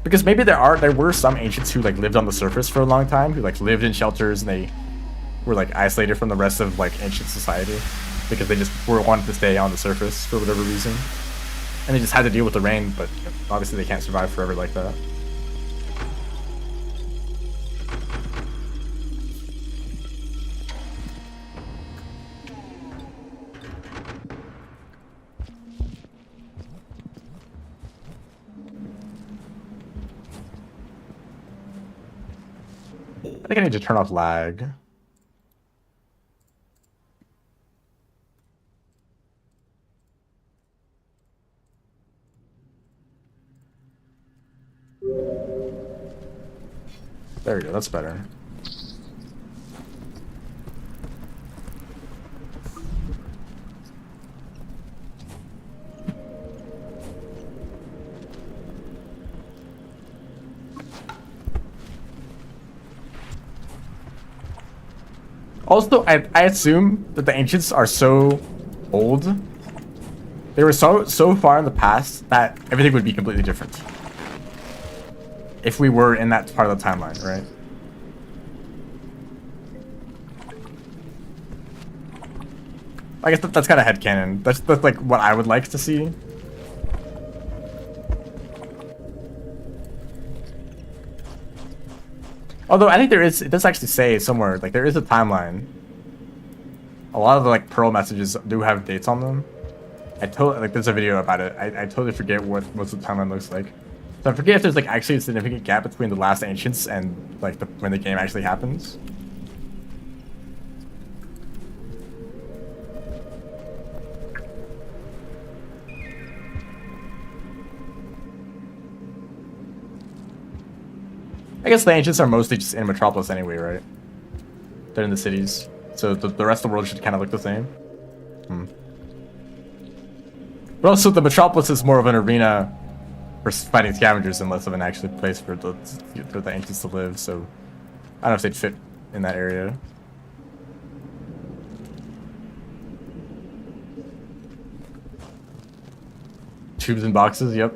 Because maybe there were some Ancients who like lived on the surface for a long time, who like lived in shelters and they were like isolated from the rest of like ancient society, because they just wanted to stay on the surface for whatever reason. And they just had to deal with the rain, but obviously they can't survive forever like that. I think I need to turn off lag. There we go, that's better. Also, I assume that the ancients are so old. They were so far in the past that everything would be completely different. If we were in that part of the timeline, right? I guess that's kind of headcanon. That's like what I would like to see. Although I think it does actually say somewhere, like there is a timeline. A lot of the like Pearl messages do have dates on them. There's a video about it. I totally forget what the timeline looks like. So I forget if there's like actually a significant gap between the last Ancients and like when the game actually happens. I guess the Ancients are mostly just in Metropolis anyway, right? They're in the cities. So the rest of the world should kind of look the same. But also the Metropolis is more of an arena for fighting scavengers and less of an actual place for the Ancients to live, so I don't know if they'd fit in that area. Tubes and boxes, yep.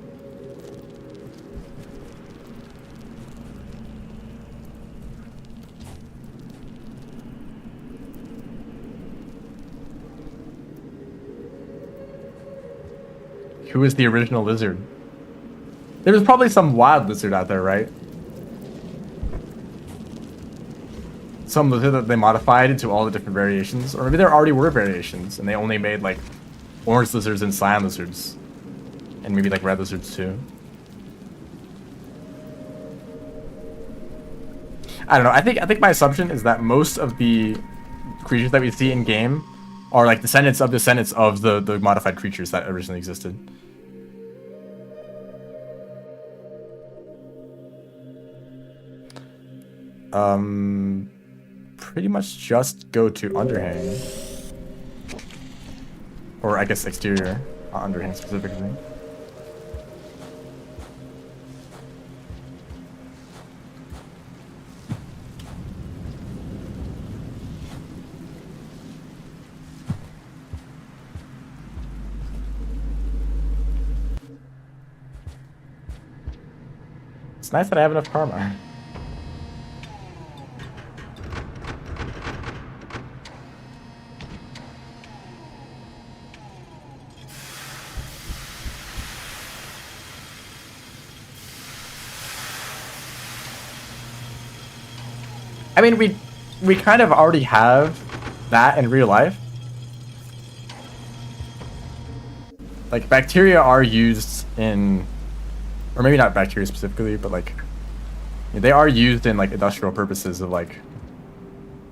Who is the original lizard? There was probably some wild lizard out there, right? Some lizard that they modified into all the different variations. Or maybe there already were variations, and they only made, like, orange lizards and cyan lizards. And maybe, like, red lizards, too. I don't know. I think my assumption is that most of the creatures that we see in-game are, like, descendants of the modified creatures that originally existed. Pretty much just go to Underhang. Or I guess exterior, Underhang specifically. It's nice that I have enough karma. I mean, we kind of already have that in real life. Like, bacteria are used in, or maybe not bacteria specifically, but like, they are used in like industrial purposes of like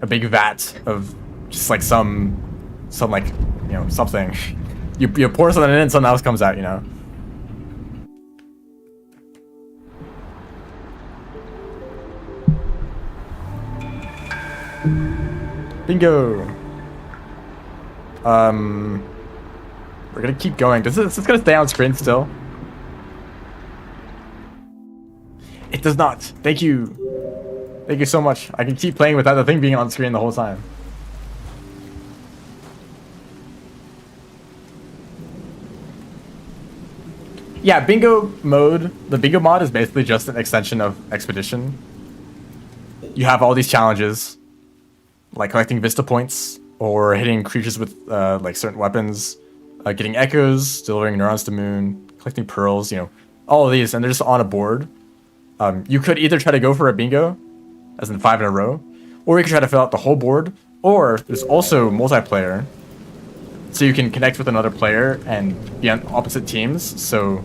a big vat of just like some like, you know, something. You pour something in and something else comes out, you know. Bingo. We're gonna keep going. Is this gonna stay on screen still? It does not. Thank you. Thank you so much. I can keep playing without the thing being on screen the whole time. Yeah, bingo mode. The bingo mod is basically just an extension of Expedition. You have all these challenges, like collecting Vista points, or hitting creatures with like certain weapons, getting echoes, delivering neurons to Moon, collecting pearls, you know, all of these, and they're just on a board. You could either try to go for a bingo, as in 5 in a row, or you could try to fill out the whole board, or there's also multiplayer, so you can connect with another player and be on opposite teams, so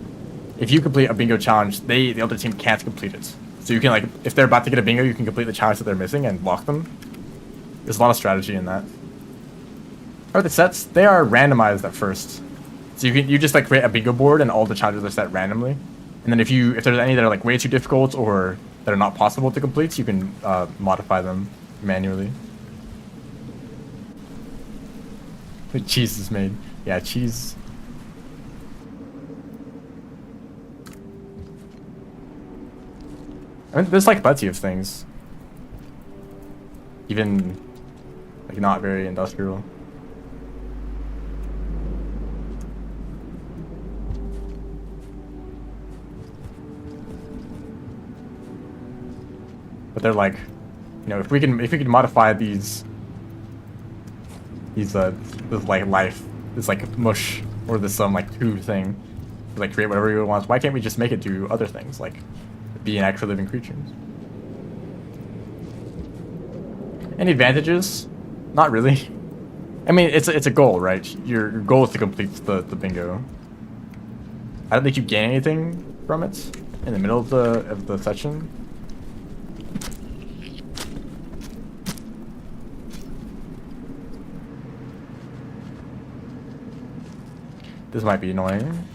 if you complete a bingo challenge, the other team can't complete it. So you can, like, if they're about to get a bingo, you can complete the challenge that they're missing and block them. There's a lot of strategy in that. How are the sets? They are randomized at first. So you just like create a bingo board and all the challenges are set randomly. And then if there's any that are like way too difficult or that are not possible to complete, you can modify them manually. The cheese is made. Yeah, cheese. I mean, there's like plenty of things. Even like not very industrial. But they're like, you know, if we can modify this like life, this like mush or this like tube thing, to, like create whatever we want, why can't we just make it do other things like be an actual living creature? Any advantages? Not really. I mean, it's a goal, right? Your goal is to complete the bingo. I don't think you gain anything from it in the middle of the session. This might be annoying.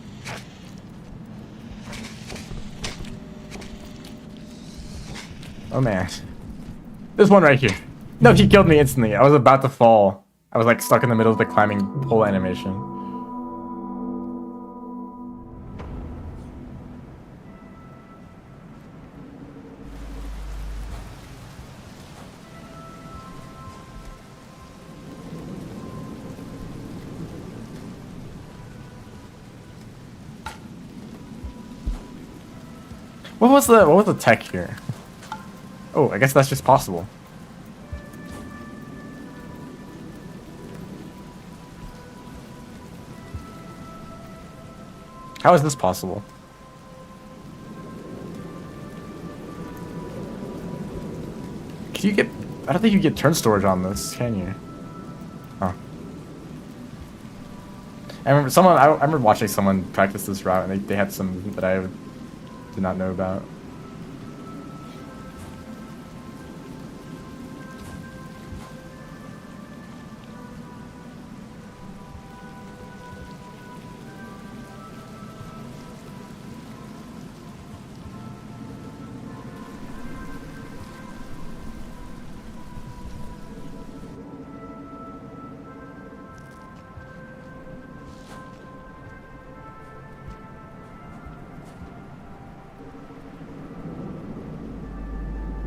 Oh man. This one right here. No, he killed me instantly. I was about to fall. I was like stuck in the middle of the climbing pole animation. What was the tech here? Oh, I guess that's just possible. How is this possible? Can you get... I don't think you get turn storage on this, can you? Huh. I remember watching someone practice this route and they had some movement that I did not know about.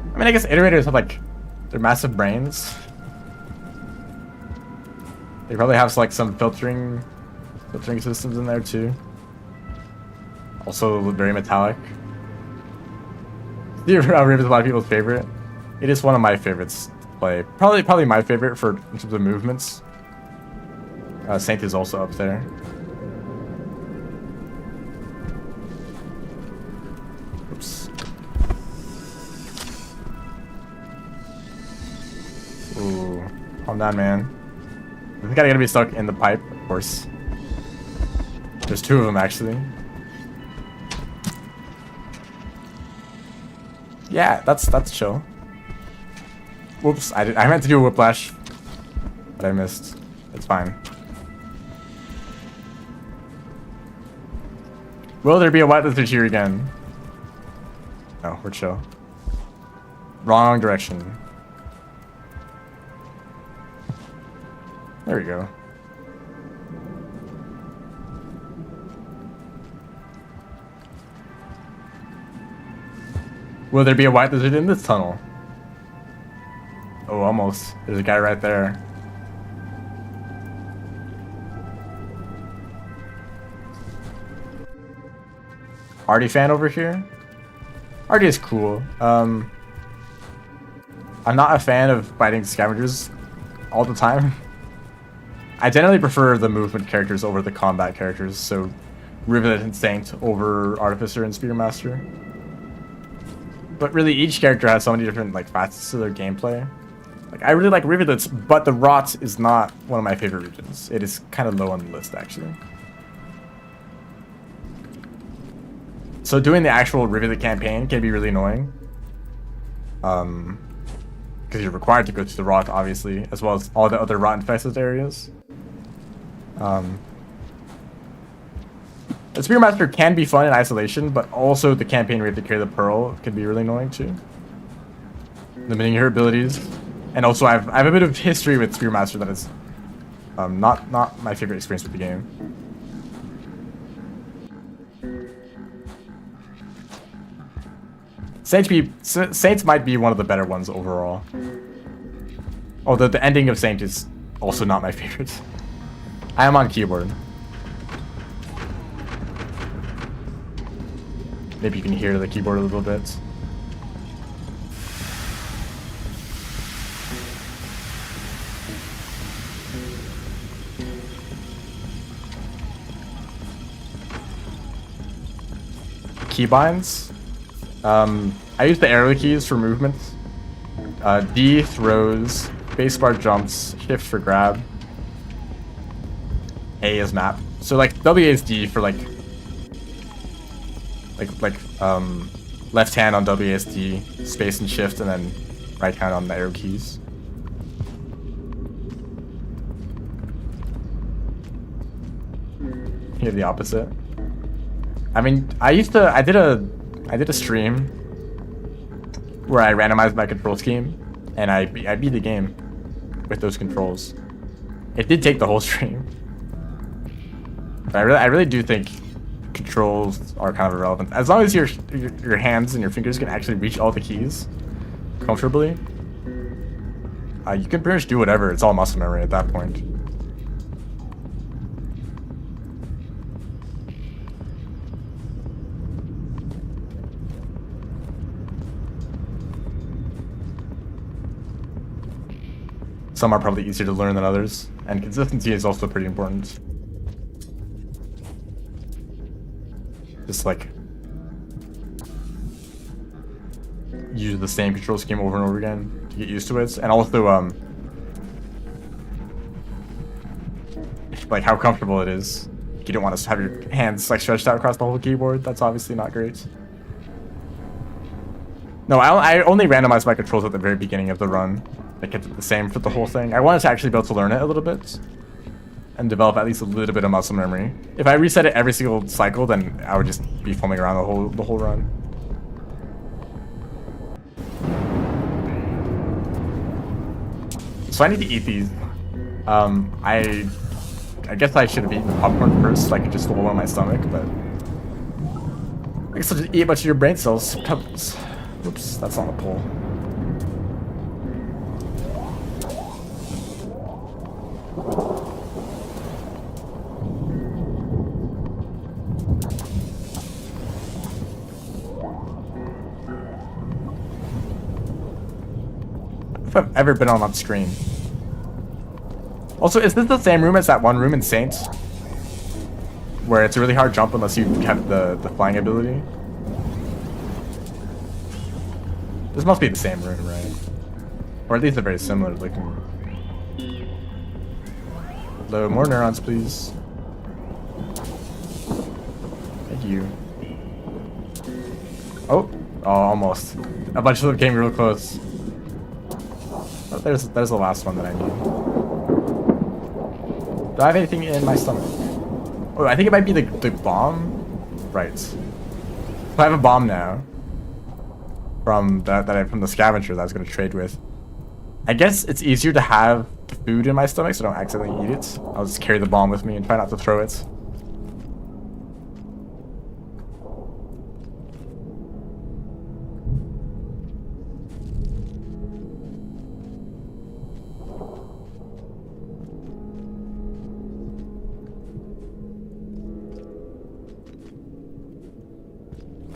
I mean, I guess iterators have like, they're massive brains. They probably have like some filtering systems in there too. Also very metallic. Riv is a lot of people's favorite. It is one of my favorites to play. Probably my favorite in terms of movements. Saint is also up there. Oops. Ooh, calm down, man. This guy gonna be stuck in the pipe, of course. There's two of them, actually. Yeah, that's chill. Whoops, I meant to do a whiplash, but I missed. It's fine. Will there be a white lizard here again? No, we're chill. Wrong direction. There we go. Will there be a white lizard in this tunnel? Oh, almost. There's a guy right there. Artie fan over here? Artie is cool. I'm not a fan of fighting scavengers all the time. I generally prefer the movement characters over the combat characters, so Rivet and Saint over Artificer and Spearmaster. But really, each character has so many different like facets to their gameplay. Like, I really like Rivets, but the Rot is not one of my favorite regions. It is kind of low on the list, actually. So doing the actual Rivet campaign can be really annoying. Because you're required to go to the Rot, obviously, as well as all the other Rot-infested areas. The Spearmaster can be fun in isolation, but also the campaign where you have to carry the Pearl can be really annoying too. Limiting her abilities. And also I have a bit of history with Spearmaster that is not my favorite experience with the game. Saints might be one of the better ones overall. Although the ending of Saint is also not my favorite. I am on keyboard. Maybe you can hear the keyboard a little bit. Keybinds. I use the arrow keys for movement. D throws, spacebar jumps, shift for grab. A is map. So like W is D for like left hand on WASD, space and shift, and then right hand on the arrow keys. Here the opposite. I mean, I did a stream where I randomized my control scheme, and I beat the game with those controls. It did take the whole stream, but I really do think controls are kind of irrelevant as long as your hands and your fingers can actually reach all the keys comfortably. You can pretty much do whatever. It's all muscle memory at that point. Some are probably easier to learn than others, and consistency is also pretty important. Just like use the same control scheme over and over again to get used to it, and also like how comfortable it is. You don't want to have your hands like stretched out across the whole keyboard. That's obviously not great. No, I only randomized my controls at the very beginning of the run. I kept it the same for the whole thing. I wanted to actually be able to learn it a little bit and develop at least a little bit of muscle memory. If I reset it every single cycle, then I would just be foaming around the whole run. So I need to eat these. I guess I should have eaten the popcorn first, so I could just lower my stomach, but I guess I'll just eat a bunch of your brain cells. Pebbles. Oops, that's on the pole. If I've ever been on screen. Also, is this the same room as that one room in Saint? Where it's a really hard jump unless you have the flying ability? This must be the same room, right? Or at least a very similar looking room. Hello, more neurons, please. Thank you. Oh, almost. A bunch of them came real close. Oh, there's the last one that I need. Do I have anything in my stomach? Oh, I think it might be the bomb. Right. So I have a bomb now. From the scavenger that I was going to trade with. I guess it's easier to have food in my stomach so I don't accidentally eat it. I'll just carry the bomb with me and try not to throw it.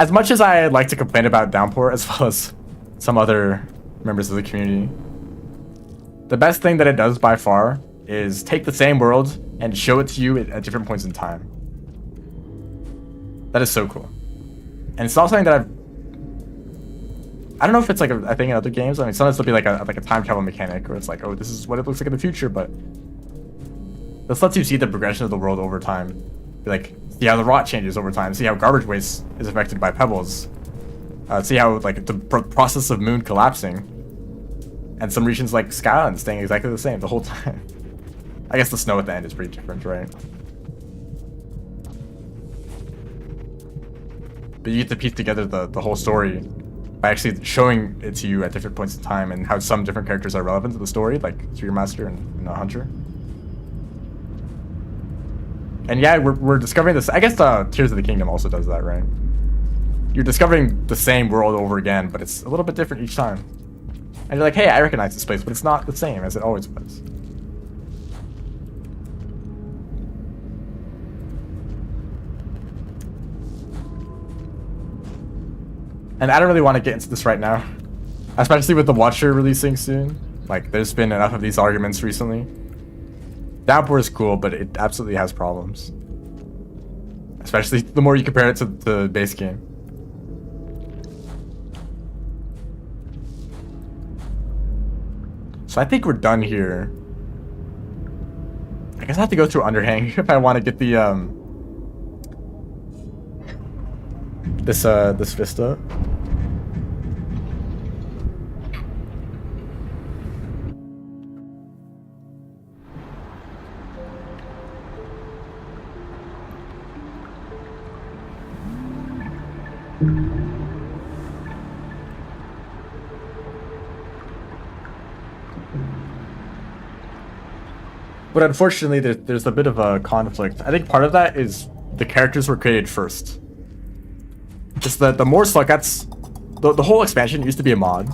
As much as I like to complain about Downpour, as well as some other members of the community, the best thing that it does by far is take the same world and show it to you at different points in time. That is so cool. And it's not something that I don't know if it's like a thing in other games. I mean, sometimes there'll be like a time travel mechanic where it's like, oh, this is what it looks like in the future, but this lets you see the progression of the world over time. Be like, see how the rot changes over time, see how garbage waste is affected by pebbles, see how like the process of moon collapsing, and some regions like Skyland staying exactly the same the whole time. I guess the snow at the end is pretty different, right? But you get to piece together the whole story by actually showing it to you at different points in time and how some different characters are relevant to the story, like Sphere Master and Hunter. And yeah, we're discovering this. I guess Tears of the Kingdom also does that, right? You're discovering the same world over again, but it's a little bit different each time. And you're like, hey, I recognize this place, but it's not the same as it always was. And I don't really want to get into this right now, especially with The Watcher releasing soon. Like, there's been enough of these arguments recently. Downpour is cool, but it absolutely has problems. Especially the more you compare it to the base game. So I think we're done here. I guess I have to go through Underhang if I want to get the this vista. But unfortunately, there's a bit of a conflict. I think part of that is the characters were created first. Just the more Slugcats, the whole expansion used to be a mod.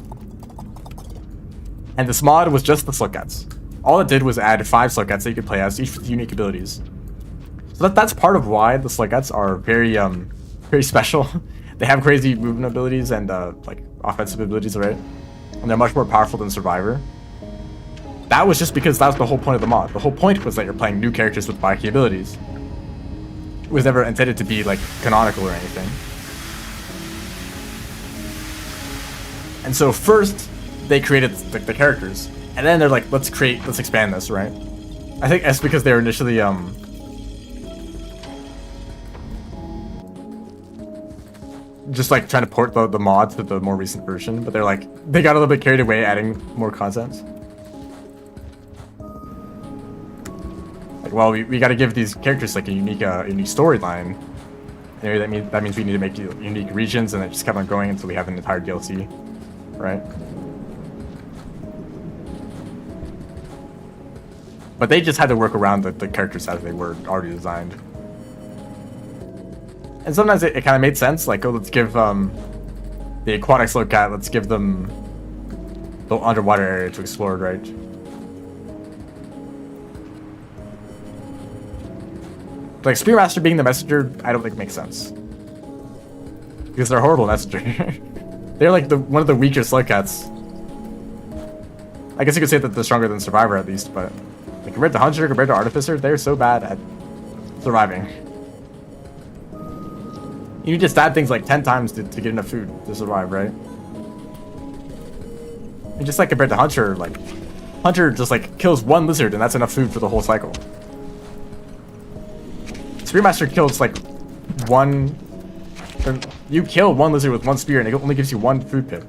And this mod was just the Slugcats. All it did was add 5 Slugcats that you could play as, each with unique abilities. So that's part of why the Slugcats are very very special. They have crazy movement abilities and like offensive abilities, right? And they're much more powerful than Survivor. That was just because that was the whole point of the mod. The whole point was that you're playing new characters with wacky abilities. It was never intended to be like canonical or anything. And so first they created the characters, and then they're like, let's expand this, right? I think that's because they were initially just like trying to port the mod to the more recent version, but they got a little bit carried away adding more content. Like, well, we got to give these characters like a unique storyline. And that means we need to make unique regions, and it just kept on going until we have an entire DLC, right? But they just had to work around the characters as they were already designed. And sometimes it kind of made sense, like, oh, let's give the aquatic Slugcat, let's give them the underwater area to explore, right? Like, Spearmaster being the messenger, I don't think makes sense. Because they're a horrible messenger. They're like one of the weaker Slugcats. I guess you could say that they're stronger than Survivor at least, but like, compared to Hunter, compared to Artificer, they're so bad at surviving. You need to stab things like 10 times to get enough food to survive, right? And just like compared to Hunter, like, Hunter just like kills one lizard and that's enough food for the whole cycle. Spearmaster kills like you kill one lizard with one spear and it only gives you 1 food pip.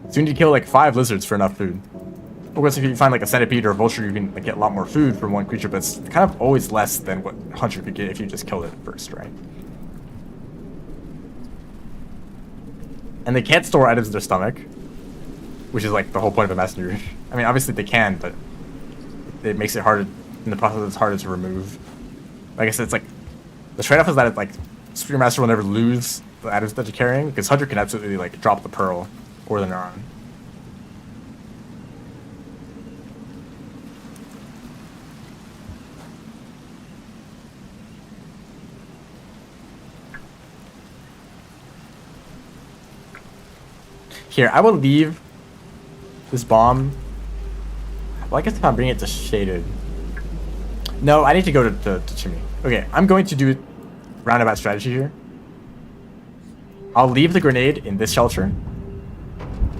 So you need to kill like 5 lizards for enough food. Of course, if you find like a centipede or a vulture, you can like, get a lot more food from one creature, but it's kind of always less than what Hunter could get if you just killed it first, right? And they can't store items in their stomach, which is like the whole point of a messenger. I mean, obviously they can, but it makes it harder, in the process it's harder to remove. Like I said, it's like, the trade-off is that it's like, Spearmaster will never lose the items that you're carrying, because Hunter can absolutely like drop the pearl or the neuron. Here, I will leave this bomb. Well, I guess if I'm bringing it to Shaded. No, I need to go to Chimney. Okay, I'm going to do roundabout strategy here. I'll leave the grenade in this shelter.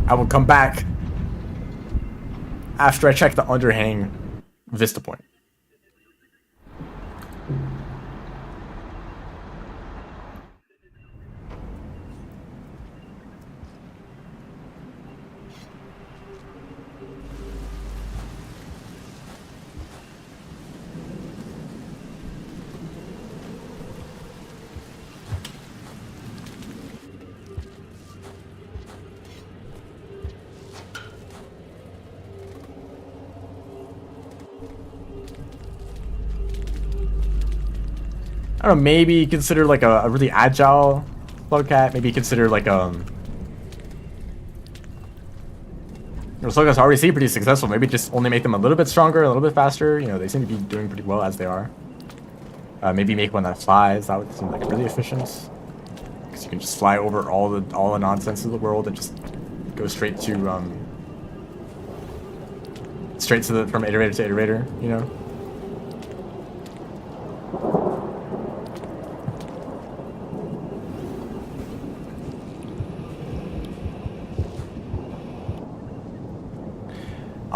I will come back after I check the underhang vista point. I don't know, maybe consider like a really agile Slugcat. Maybe consider like maybe Rosokas already seem pretty successful. Maybe just only make them a little bit stronger, a little bit faster. You know, they seem to be doing pretty well as they are. Maybe make one that flies. That would seem like really efficient. Because you can just fly over all the nonsense of the world and just go straight to from iterator to iterator. You know.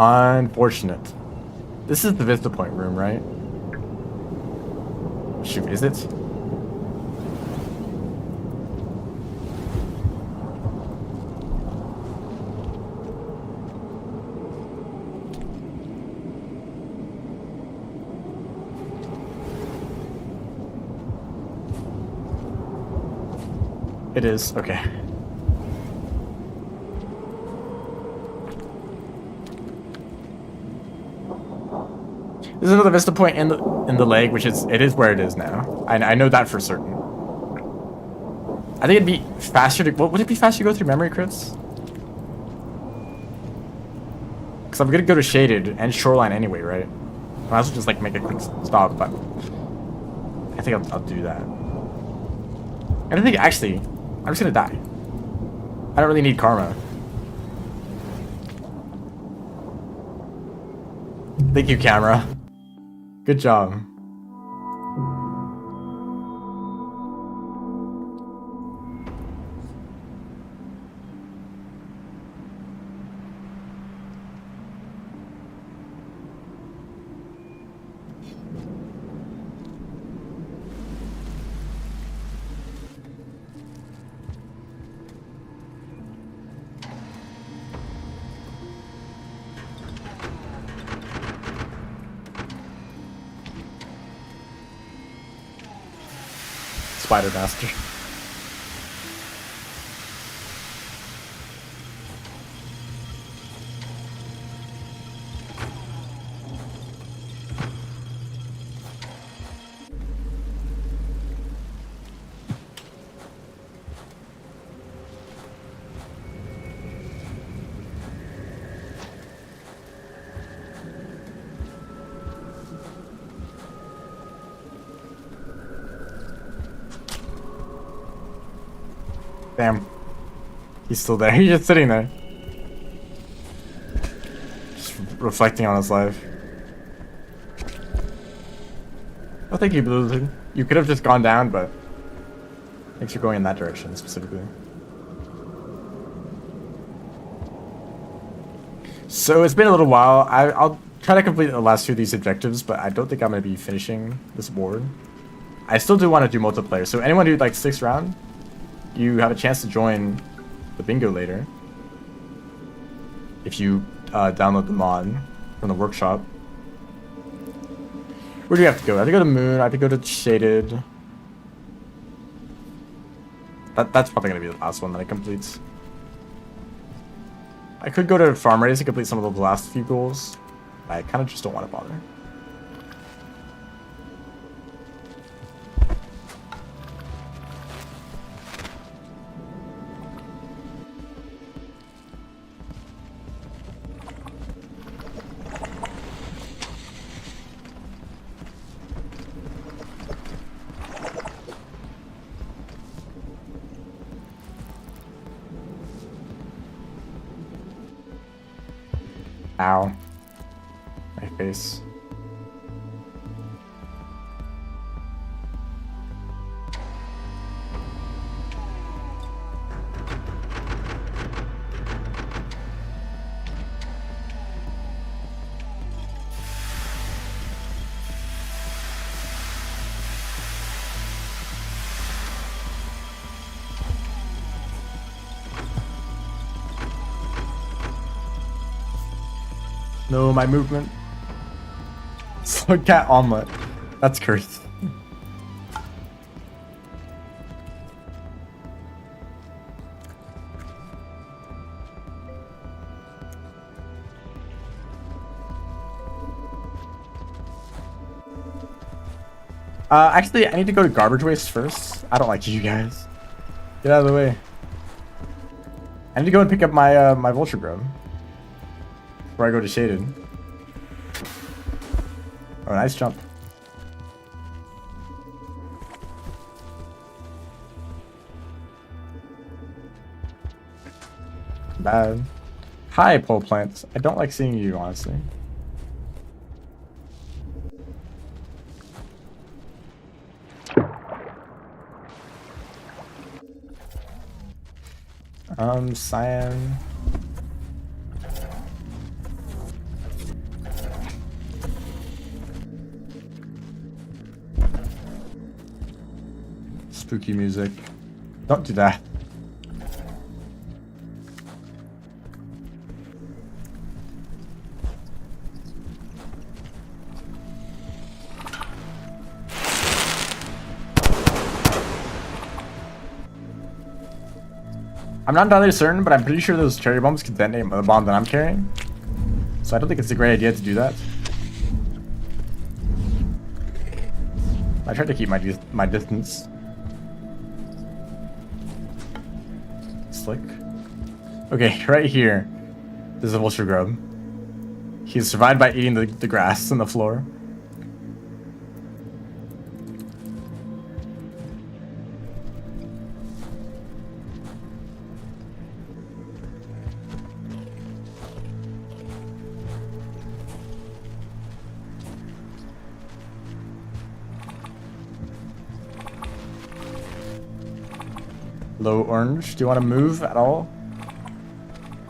Unfortunate. This is the Vista Point room, right? Shoot, is it? It is, okay. There's another Vista Point in the leg, which is where it is now. I know that for certain. I think it'd be faster to. Would it be faster to go through memory crits? Because I'm gonna go to shaded and shoreline anyway, right? I might as well just like make a quick stop, but I think I'll do that. And I think actually, I'm just gonna die. I don't really need karma. Thank you, camera. Good job. Spider Master. Damn. He's still there. He's just sitting there. Just reflecting on his life. Oh, thank you, Blue. You could have just gone down, but thanks for going in that direction specifically. So it's been a little while. I'll try to complete the last two of these objectives, but I don't think I'm going to be finishing this board. I still do want to do multiplayer, so anyone who like sticks around, you have a chance to join the bingo later if you download the mod from the workshop. Where do you have to go? I have to go to Moon. I have to go to Shaded. That's probably going to be the last one that I complete. I could go to Farm Race to complete some of the last few goals. I kind of just don't want to bother. Ow. My face. No, my movement. Slow cat omelet. That's cursed. Actually, I need to go to garbage waste first. I don't like you guys. Get out of the way. I need to go and pick up my my vulture grub. before I go to shaded. Oh, nice jump. Bad. Hi, pole plants. I don't like seeing you, honestly. Cyan. Spooky music. Don't do that. I'm not entirely certain, but I'm pretty sure those cherry bombs could detonate the bomb that I'm carrying. So I don't think it's a great idea to do that. I tried to keep my distance. Slick. Okay, right here. There's a vulture grub. He's survived by eating the grass on the floor. Low orange. Do you want to move at all?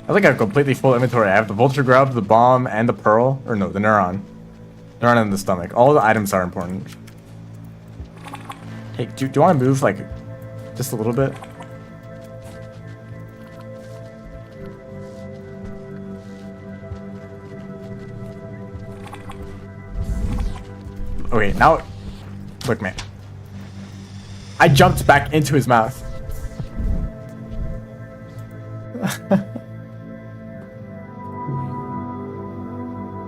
I think I have completely full inventory. I have the vulture grub, the bomb, and the pearl. Or no, the neuron. Neuron in the stomach. All the items are important. Hey, do you want to move, like, just a little bit? Okay, now... Look, man. I jumped back into his mouth.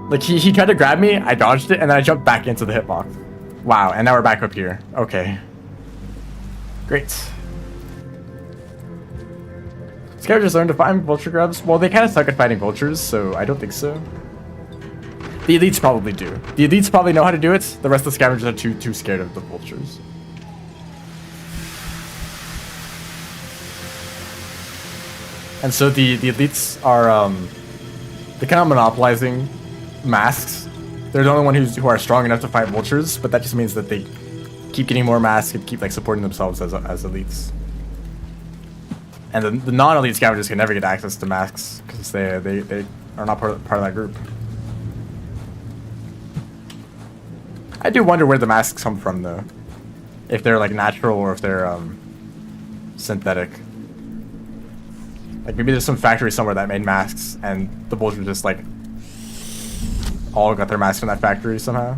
Like, he tried to grab me, I dodged it, and then I jumped back into the hitbox. Wow, and now we're back up here. Okay. Great. Scavengers learn to find vulture grubs. Well, they kind of suck at fighting vultures, so I don't think so. The elites probably do. The elites probably know how to do it. The rest of the scavengers are too scared of the vultures. And so the elites are they're kind of monopolizing masks. They're the only ones who are strong enough to fight vultures, but that just means that they keep getting more masks and keep like supporting themselves as elites. And the non-elite scavengers can never get access to masks because they are not part of that group. I do wonder where the masks come from though, if they're like natural or if they're synthetic. Like maybe there's some factory somewhere that made masks and the vultures just like all got their masks from that factory somehow.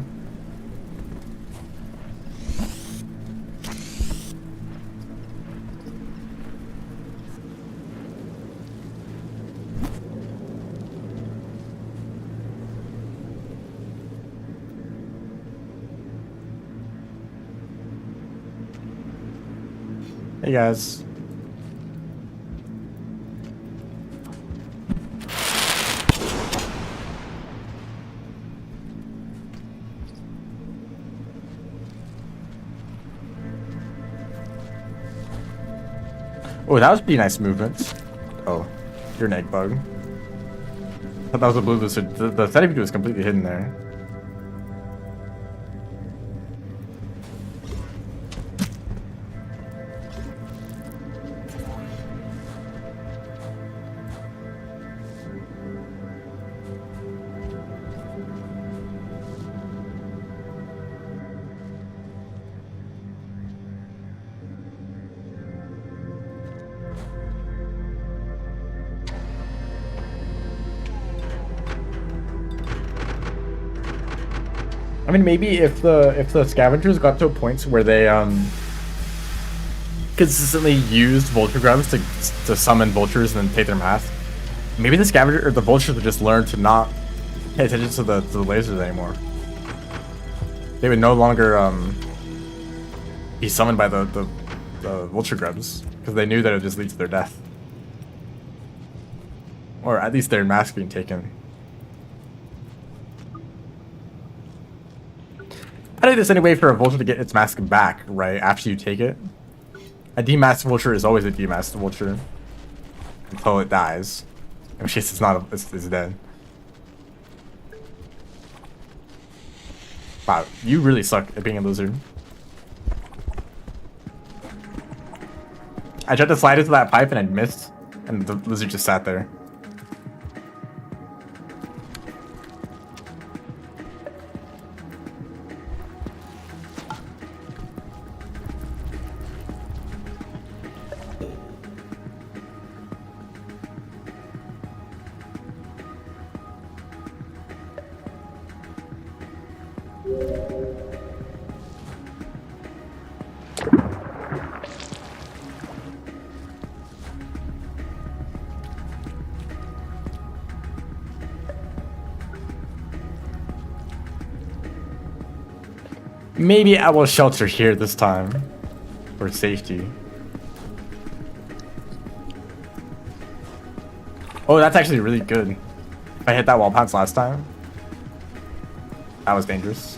Hey guys. Oh, that was pretty nice movement. Oh, you're an egg bug. I thought that was a blue lizard. The centipede was completely hidden there. I mean, maybe if the scavengers got to a point where they consistently used vulture grubs to summon vultures and then take their mask, maybe the scavenger or the vultures would just learn to not pay attention to the lasers anymore. They would no longer be summoned by the vulture grubs because they knew that it would just lead to their death, or at least their mask being taken. I think there's any way for a vulture to get its mask back, right, after you take it. A demasked vulture is always a demasked vulture until it dies. In which case it's not, it's dead. Wow, you really suck at being a lizard. I tried to slide into that pipe and I missed, and the lizard just sat there. Maybe I will shelter here this time for safety. Oh, that's actually really good. If I hit that wall bounce last time, that was dangerous.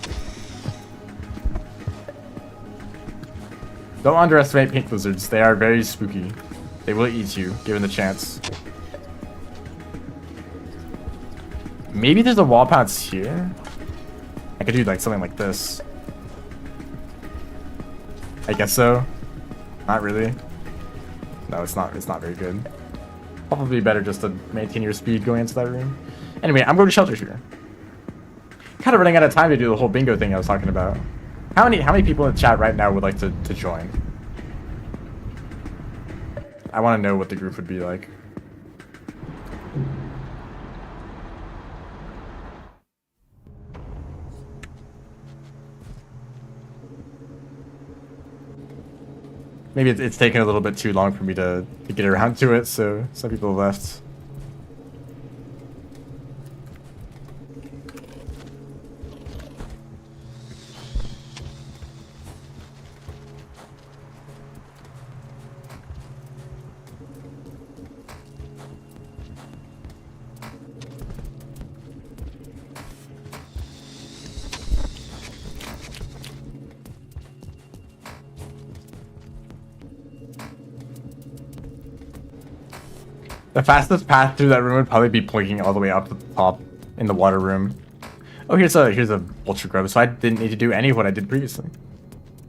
Don't underestimate pink lizards. They are very spooky. They will eat you, given the chance. Maybe there's a wall bounce here. I could do like something like this. I guess so. Not really. No, it's not very good. Probably better just to maintain your speed going into that room. Anyway, I'm going to shelter here. Kind of running out of time to do the whole bingo thing I was talking about. How many people in the chat right now would like to join? I want to know what the group would be like. Maybe it's taken a little bit too long for me to get around to it, so some people have left. The fastest path through that room would probably be pointing all the way up to the top in the water room. Oh, here's a vulture grub, so I didn't need to do any of what I did previously.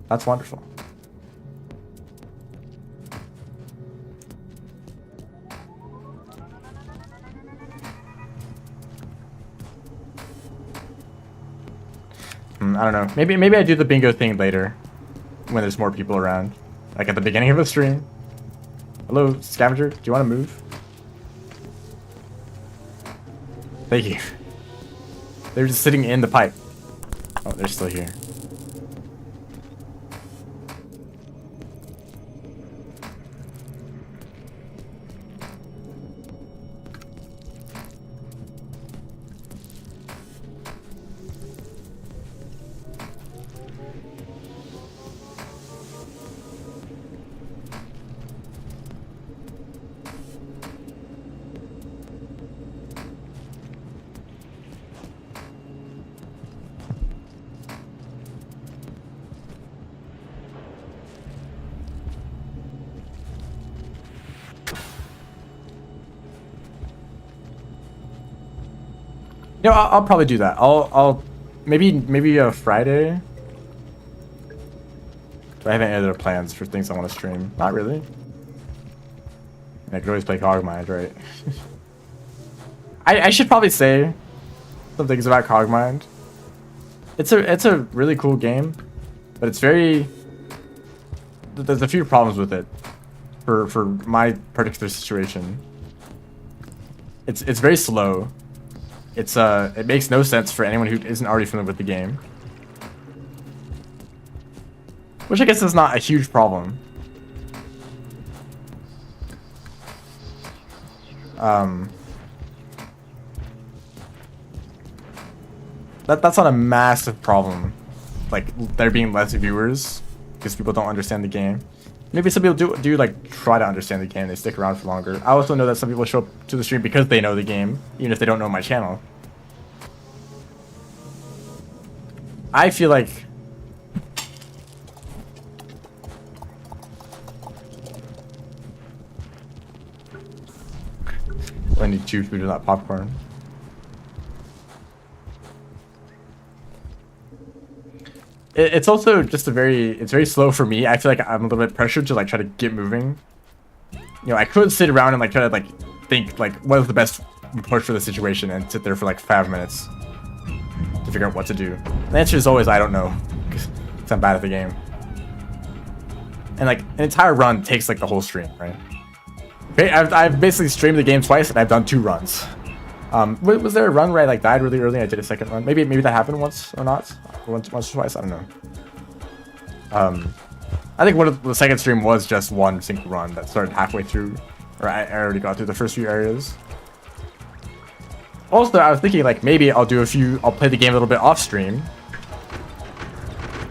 That's wonderful. I don't know. Maybe I do the bingo thing later when there's more people around, like at the beginning of a stream. Hello, scavenger. Do you want to move? Thank you. They're just sitting in the pipe. Oh, they're still here. You know, I'll probably do that. I'll maybe a Friday. Do I have any other plans for things I want to stream? Not really. I could always play Cogmind, right? I should probably say some things about Cogmind. It's a really cool game, but it's very. There's a few problems with it, for my particular situation. It's very slow. It makes no sense for anyone who isn't already familiar with the game. Which I guess is not a huge problem. That's not a massive problem. Like, there being less viewers because people don't understand the game. Maybe some people do like try to understand the game. They stick around for longer. I also know that some people show up to the stream because they know the game, even if they don't know my channel. I feel like definitely need 2 food of that popcorn. It's also just it's very slow for me. I feel like I'm a little bit pressured to like try to get moving. You know, I could sit around and like try to like think like what is the best approach for the situation and sit there for like 5 minutes to figure out what to do. The answer is always I don't know, because I'm bad at the game. And like an entire run takes like the whole stream, right? I've basically streamed the game twice and I've done 2 runs. Was there a run where I like died really early and I did a second run? Maybe that happened once or not? Once or twice? I don't know. I think one of the second stream was just one single run that started halfway through, or I already got through the first few areas. Also, I was thinking like maybe I'll play the game a little bit off stream.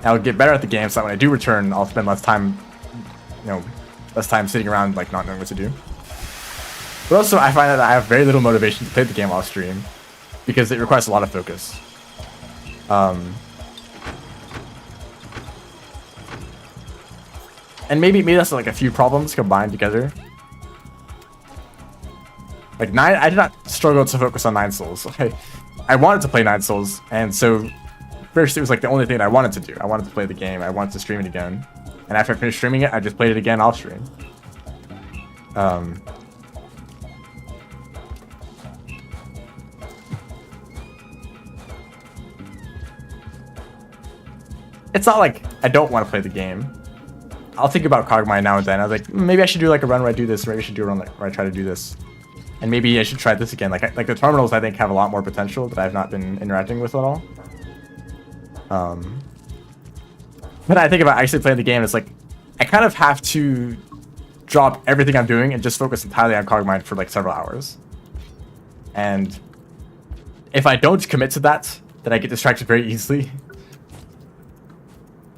I'll get better at the game so that when I do return, I'll spend less time, less time sitting around like not knowing what to do. But also, I find that I have very little motivation to play the game off stream because it requires a lot of focus. And maybe that's like a few problems combined together. Like I did not struggle to focus on Nine Souls. I wanted to play Nine Souls, and so first it was like the only thing that I wanted to do. I wanted to play the game. I wanted to stream it again, and after I finished streaming it, I just played it again off stream. It's not like I don't want to play the game. I'll think about Cogmind now and then. I was like, maybe I should do like a run where I do this, or maybe I should do a run where I try to do this. And maybe I should try this again. Like the terminals, I think, have a lot more potential that I've not been interacting with at all. When I think about actually playing the game, it's like, I kind of have to drop everything I'm doing and just focus entirely on Cogmind for like several hours. And if I don't commit to that, then I get distracted very easily.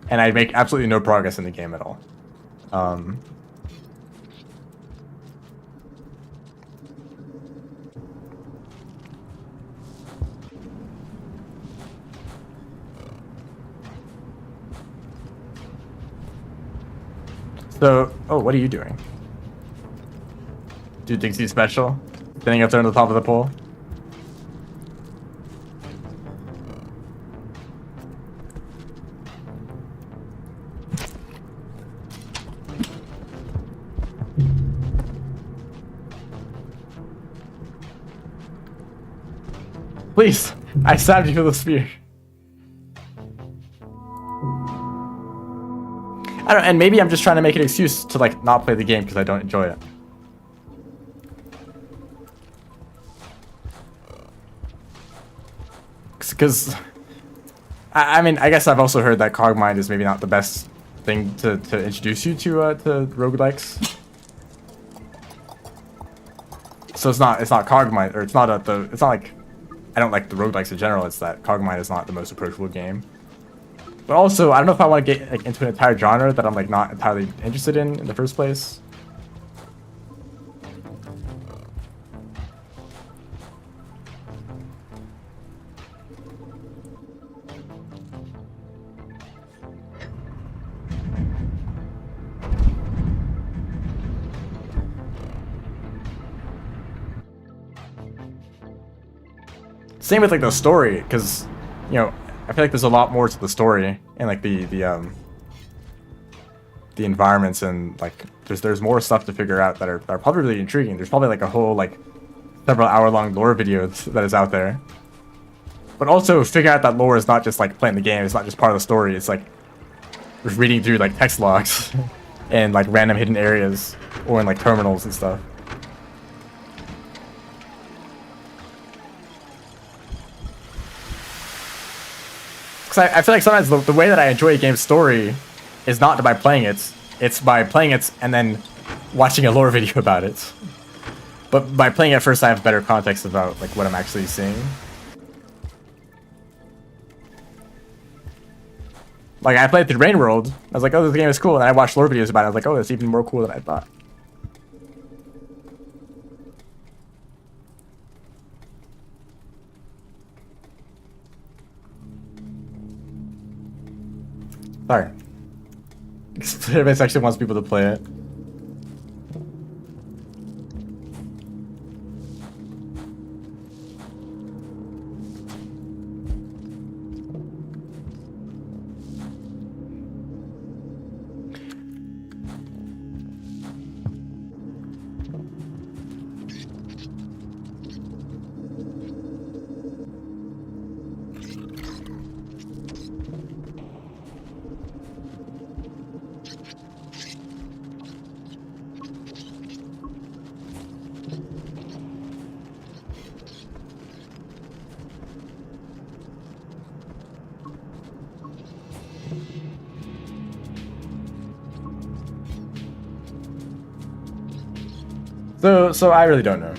And I make absolutely no progress in the game at all. So, oh, what are you doing? Dude thinks he's special? Standing up there on the top of the pole? Please, I stabbed you with a spear. I don't, and maybe I'm just trying to make an excuse to like not play the game because I don't enjoy it. Because, I mean, I guess I've also heard that Cogmind is maybe not the best thing to introduce you to roguelikes. So it's not Cogmind, or it's not like I don't like the roguelikes in general. It's that Cogmind is not the most approachable game. But also, I don't know if I want to get like into an entire genre that I'm like not entirely interested in the first place. Same with like the story, because I feel like there's a lot more to the story and like the environments, and like there's more stuff to figure out that are probably really intriguing. There's probably like a whole like several hour-long lore video that is out there. But also figuring out that lore is not just like playing the game. It's not just part of the story. It's like reading through like text logs and like random hidden areas or in like terminals and stuff. I feel like sometimes the way that I enjoy a game's story is not by playing it. It's by playing it and then watching a lore video about it. But by playing it first, I have better context about like what I'm actually seeing. Like I played through Rain World. I was like, oh, this game is cool. And I watched lore videos about it. I was like, oh, it's even more cool than I thought. Sorry. Splatterbase actually wants people to play it. So I really don't know.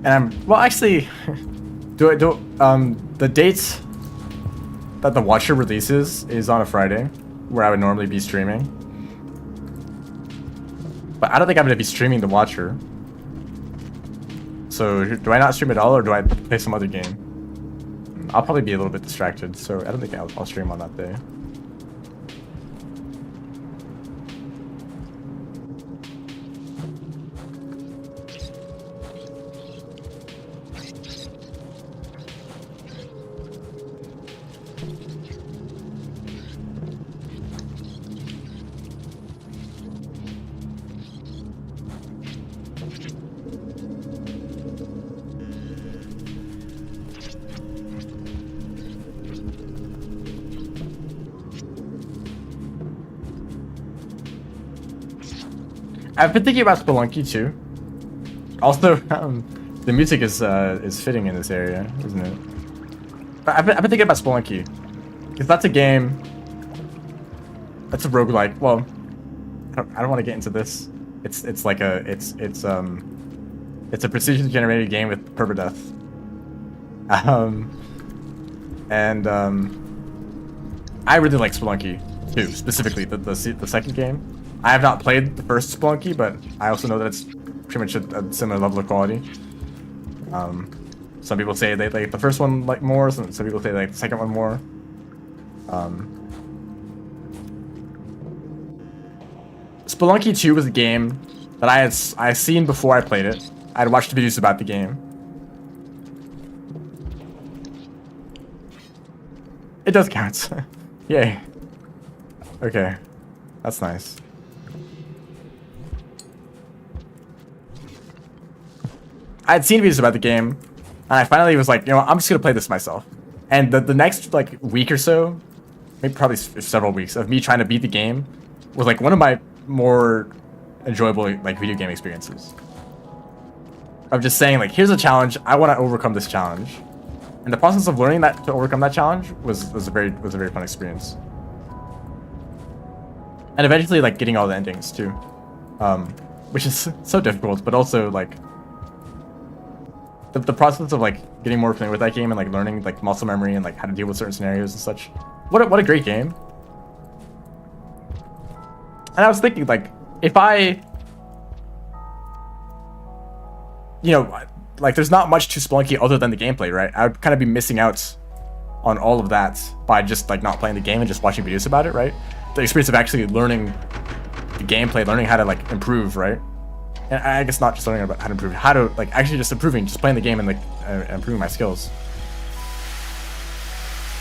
And well, actually, the dates that the Watcher releases is on a Friday, where I would normally be streaming. But I don't think I'm gonna be streaming the Watcher. So do I not stream at all, or do I play some other game? I'll probably be a little bit distracted, so I don't think I'll stream on that day. I've been thinking about Spelunky too. Also, the music is fitting in this area, isn't it? But I've been thinking about Spelunky, because that's a game. That's a roguelike. Well, I don't want to get into this. It's a precision generated game with permadeath. I really like Spelunky too, specifically the second game. I have not played the first Spelunky, but I also know that it's pretty much a similar level of quality. Some people say they like the first one like more, some people say they like the second one more. Spelunky 2 was a game that I had seen before I played it. I had watched videos about the game. It does count. Yay. Okay. That's nice. I had seen videos about the game, and I finally was like, you know what, I'm just gonna play this myself. And the next like week or so, maybe probably several weeks of me trying to beat the game was like one of my more enjoyable like video game experiences. Of just saying like, here's a challenge, I want to overcome this challenge, and the process of learning that to overcome that challenge was a very fun experience. And eventually like getting all the endings too, which is so difficult, but also like the process of like getting more familiar with that game and like learning like muscle memory and like how to deal with certain scenarios and such. What a great game. And I was thinking like, if I, you know, like there's not much to Spelunky other than the gameplay, right? I would kind of be missing out on all of that by just like not playing the game and just watching videos about it, right? The experience of actually learning the gameplay, learning how to like improve, right? And I guess not just learning about how to improve, how to like actually just improving, just playing the game and like improving my skills.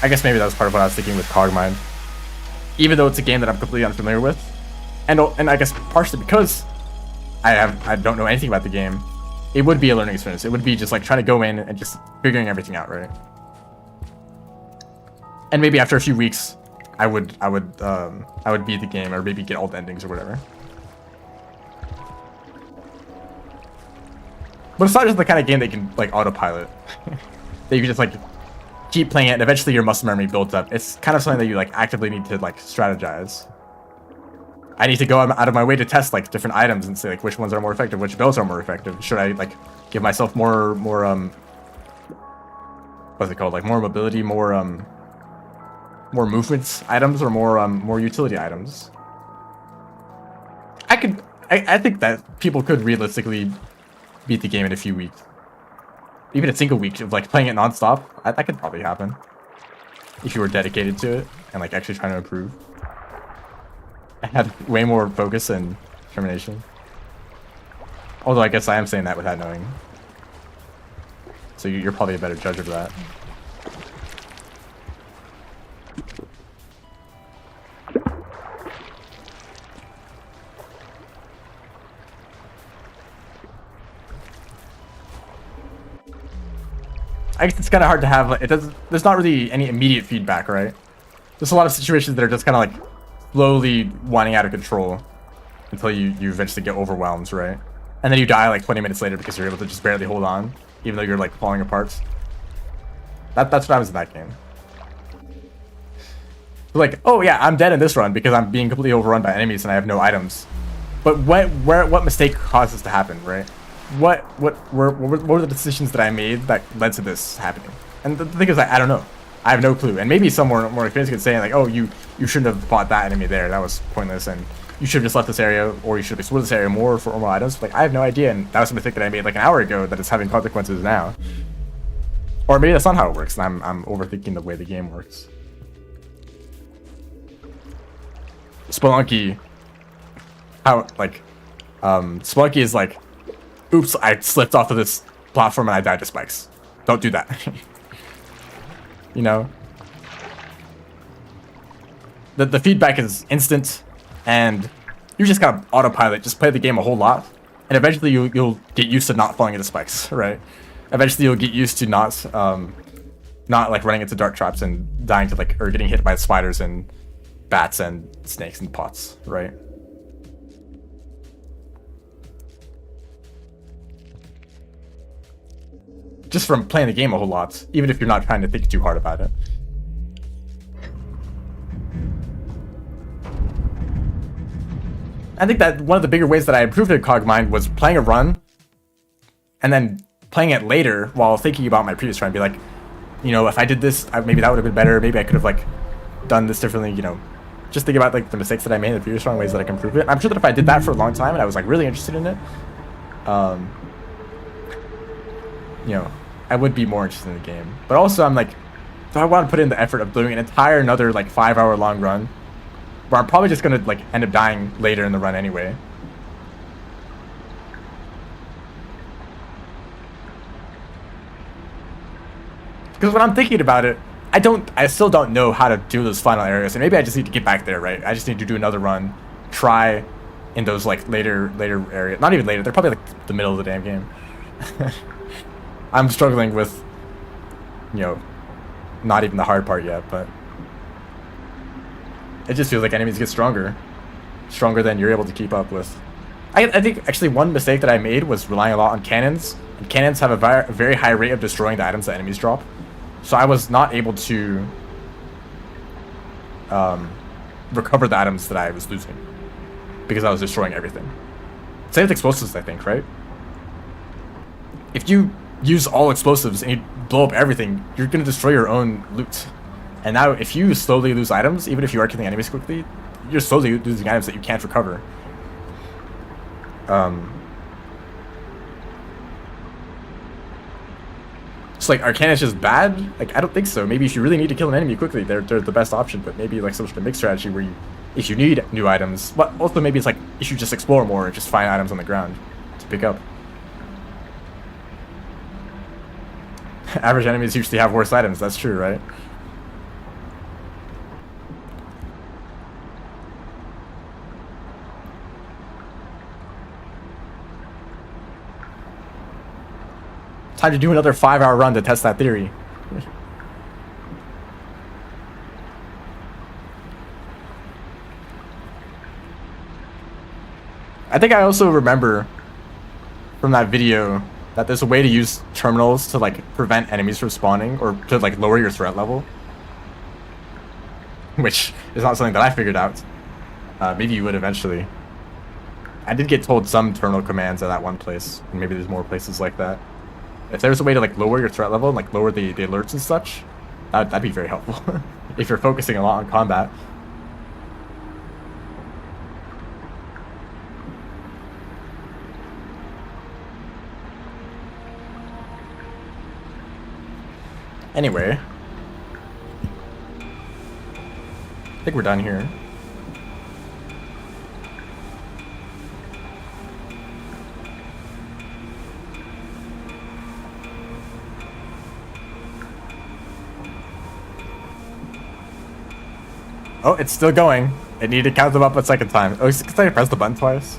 I guess maybe that was part of what I was thinking with Cogmind. Even though it's a game that I'm completely unfamiliar with, and I guess partially because I don't know anything about the game, it would be a learning experience. It would be just like trying to go in and just figuring everything out, right? And maybe after a few weeks, I would beat the game or maybe get all the endings or whatever. But it's not just the kind of game that you can like autopilot. That you can just like keep playing it and eventually your muscle memory builds up. It's kind of something that you like actively need to like strategize. I need to go out of my way to test like different items and say like which ones are more effective, which builds are more effective. Should I like give myself more what's it called, like more mobility, more movements items, or more utility items? I think that people could realistically beat the game in a few weeks. Even a single week of like playing it non-stop, that could probably happen. If you were dedicated to it and like actually trying to improve. I had way more focus and determination. Although I guess I am saying that without knowing. So you're probably a better judge of that. I guess it's kind of hard to have, like, there's not really any immediate feedback, right? There's a lot of situations that are just kind of like slowly winding out of control until you eventually get overwhelmed, right? And then you die like 20 minutes later because you're able to just barely hold on, even though you're like falling apart. That's what happens in that game. Like, oh yeah, I'm dead in this run because I'm being completely overrun by enemies and I have no items. But what mistake caused this to happen, right? What were the decisions that I made that led to this happening? And the thing is, I don't know. I have no clue. And maybe someone more experienced could say like, oh, you shouldn't have fought that enemy there. That was pointless, and you should have just left this area, or you should have explored this area more for more items. Like, I have no idea, and that was a mistake that I made like an hour ago that is having consequences now. Or maybe that's not how it works, and I'm overthinking the way the game works. Spelunky, Spelunky is like, oops, I slipped off of this platform and I died to spikes. Don't do that. You know? The feedback is instant, and you just gotta autopilot, just play the game a whole lot, and eventually you'll get used to not falling into spikes, right? Eventually you'll get used to not like running into dart traps and dying to like, or getting hit by spiders and bats and snakes and pots, right? Just from playing the game a whole lot, even if you're not trying to think too hard about it. I think that one of the bigger ways that I improved at Cogmind was playing a run and then playing it later while thinking about my previous run. Be like, you know, if I did this, maybe that would have been better. Maybe I could have like done this differently, you know. Just think about like the mistakes that I made in the previous run, ways that I can improve it. I'm sure that if I did that for a long time and I was like really interested in it, you know, I would be more interested in the game. But also I'm like, do I want to put in the effort of doing an entire another like 5-hour long run where I'm probably just gonna like end up dying later in the run anyway? Because when I'm thinking about it, I still don't know how to do those final areas, and maybe I just need to get back there, right? I just need to do another run, try in those like later areas. Not even later, they're probably like the middle of the damn game. I'm struggling with, you know, not even the hard part yet, but it just feels like enemies get stronger than you're able to keep up with. I think actually one mistake that I made was relying a lot on cannons, and cannons have a very high rate of destroying the items that enemies drop. So I was not able to recover the items that I was losing because I was destroying everything. Same with explosives, I think, right? If you use all explosives and you blow up everything, you're going to destroy your own loot. And now if you slowly lose items, even if you are killing enemies quickly, you're slowly losing items that you can't recover. It's like, are cannons just bad? Like, I don't think so. Maybe if you really need to kill an enemy quickly, they're the best option, but maybe like some sort of mixed strategy where you, if you need new items, but also maybe it's like, you should just explore more and just find items on the ground to pick up. Average enemies usually have worse items, that's true, right? Time to do another 5-hour run to test that theory. I think I also remember from that video that there's a way to use terminals to like prevent enemies from spawning or to like lower your threat level, which is not something that I figured out. Maybe you would eventually. I did get told some terminal commands at that one place, and maybe there's more places like that. If there's a way to like lower your threat level and like lower the alerts and such, that'd be very helpful if you're focusing a lot on combat. Anyway, I think we're done here. Oh, it's still going. It needed to count them up a second time. Oh, because I pressed the button twice.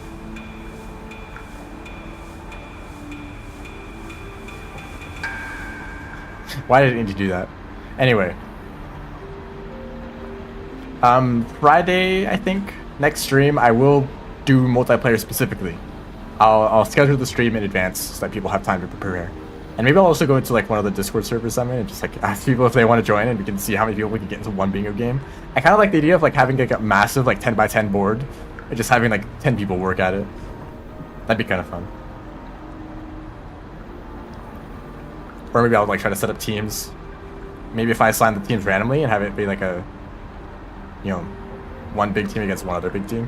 Why did it need to do that? Anyway. Friday, I think, next stream, I will do multiplayer specifically. I'll schedule the stream in advance so that people have time to prepare. And maybe I'll also go into like one of the Discord servers I'm in and just like ask people if they want to join, and we can see how many people we can get into one bingo game. I kind of like the idea of like having like a massive like 10x10 board and just having like 10 people work at it. That'd be kind of fun. Or maybe I'll like try to set up teams. Maybe if I assign the teams randomly and have it be like a, you know, one big team against one other big team.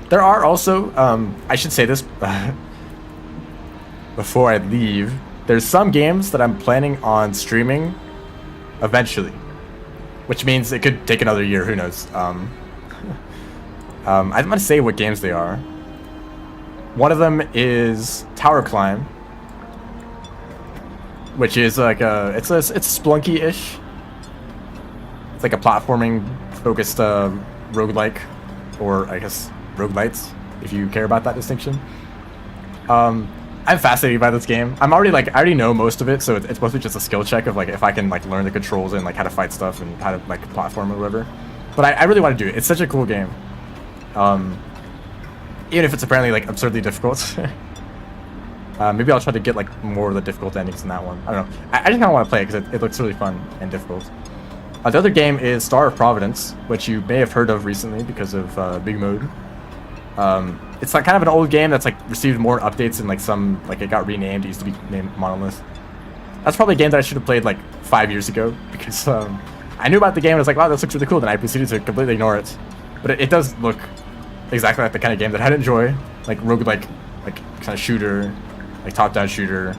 There are also, I should say this before I leave, there's some games that I'm planning on streaming eventually, which means it could take another year, who knows. I'm gonna say what games they are. One of them is Tower Climb, which is like it's Splunky-ish. It's like a platforming focused roguelike, or I guess roguelites, if you care about that distinction. I'm fascinated by this game. I already know most of it, so it's mostly just a skill check of like if I can like learn the controls and like how to fight stuff and how to like platform or whatever. But I really want to do it. It's such a cool game. Even if it's apparently like absurdly difficult. Maybe I'll try to get like more of the difficult endings in that one. I don't know. I just kind of want to play it because it looks really fun and difficult. The other game is Star of Providence, which you may have heard of recently because of Big Mode. It's like kind of an old game that's like received more updates and like some like it got renamed. It used to be named Monolith. That's probably a game that I should have played like 5 years ago because I knew about the game and I was like, wow, this looks really cool. Then I proceeded to completely ignore it. But it does look exactly like the kind of game that I'd enjoy, like roguelike, like kind of shooter, like top-down shooter.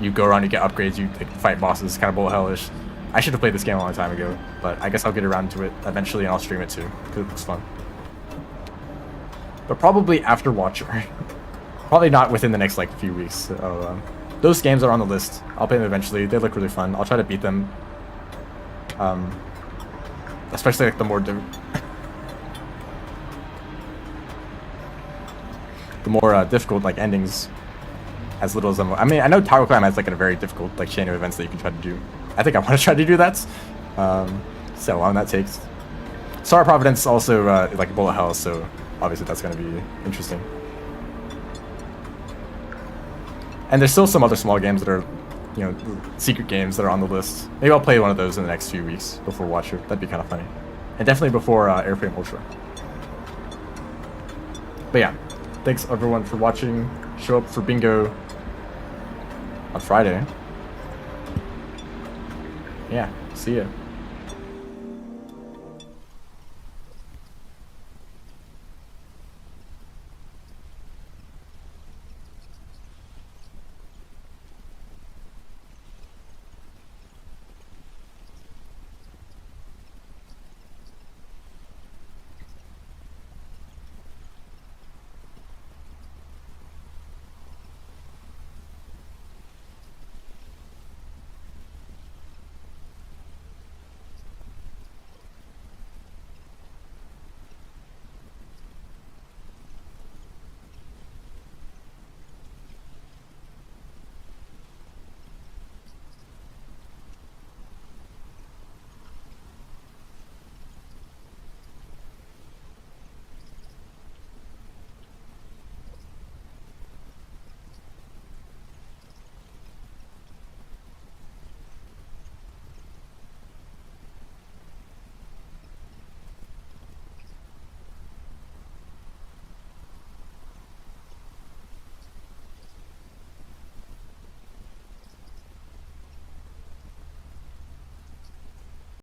You go around, you get upgrades, you like, fight bosses, kind of bullet hellish. I should have played this game a long time ago, but I guess I'll get around to it eventually and I'll stream it too because it looks fun. But probably after Watcher. Probably not within the next like few weeks. So, those games are on the list. I'll play them eventually. They look really fun. I'll try to beat them. Especially like the more difficult like endings. As little as them. I mean, I know Tower Climb has like a very difficult like chain of events that you can try to do. I think I want to try to do that. See how long that takes. Star of Providence also like bullet hell, so obviously that's going to be interesting. And there's still some other small games that are, you know, secret games that are on the list. Maybe I'll play one of those in the next few weeks before Watcher. That'd be kind of funny. And definitely before Airframe Ultra. But yeah, thanks everyone for watching. Show up for bingo on Friday. Yeah, see ya.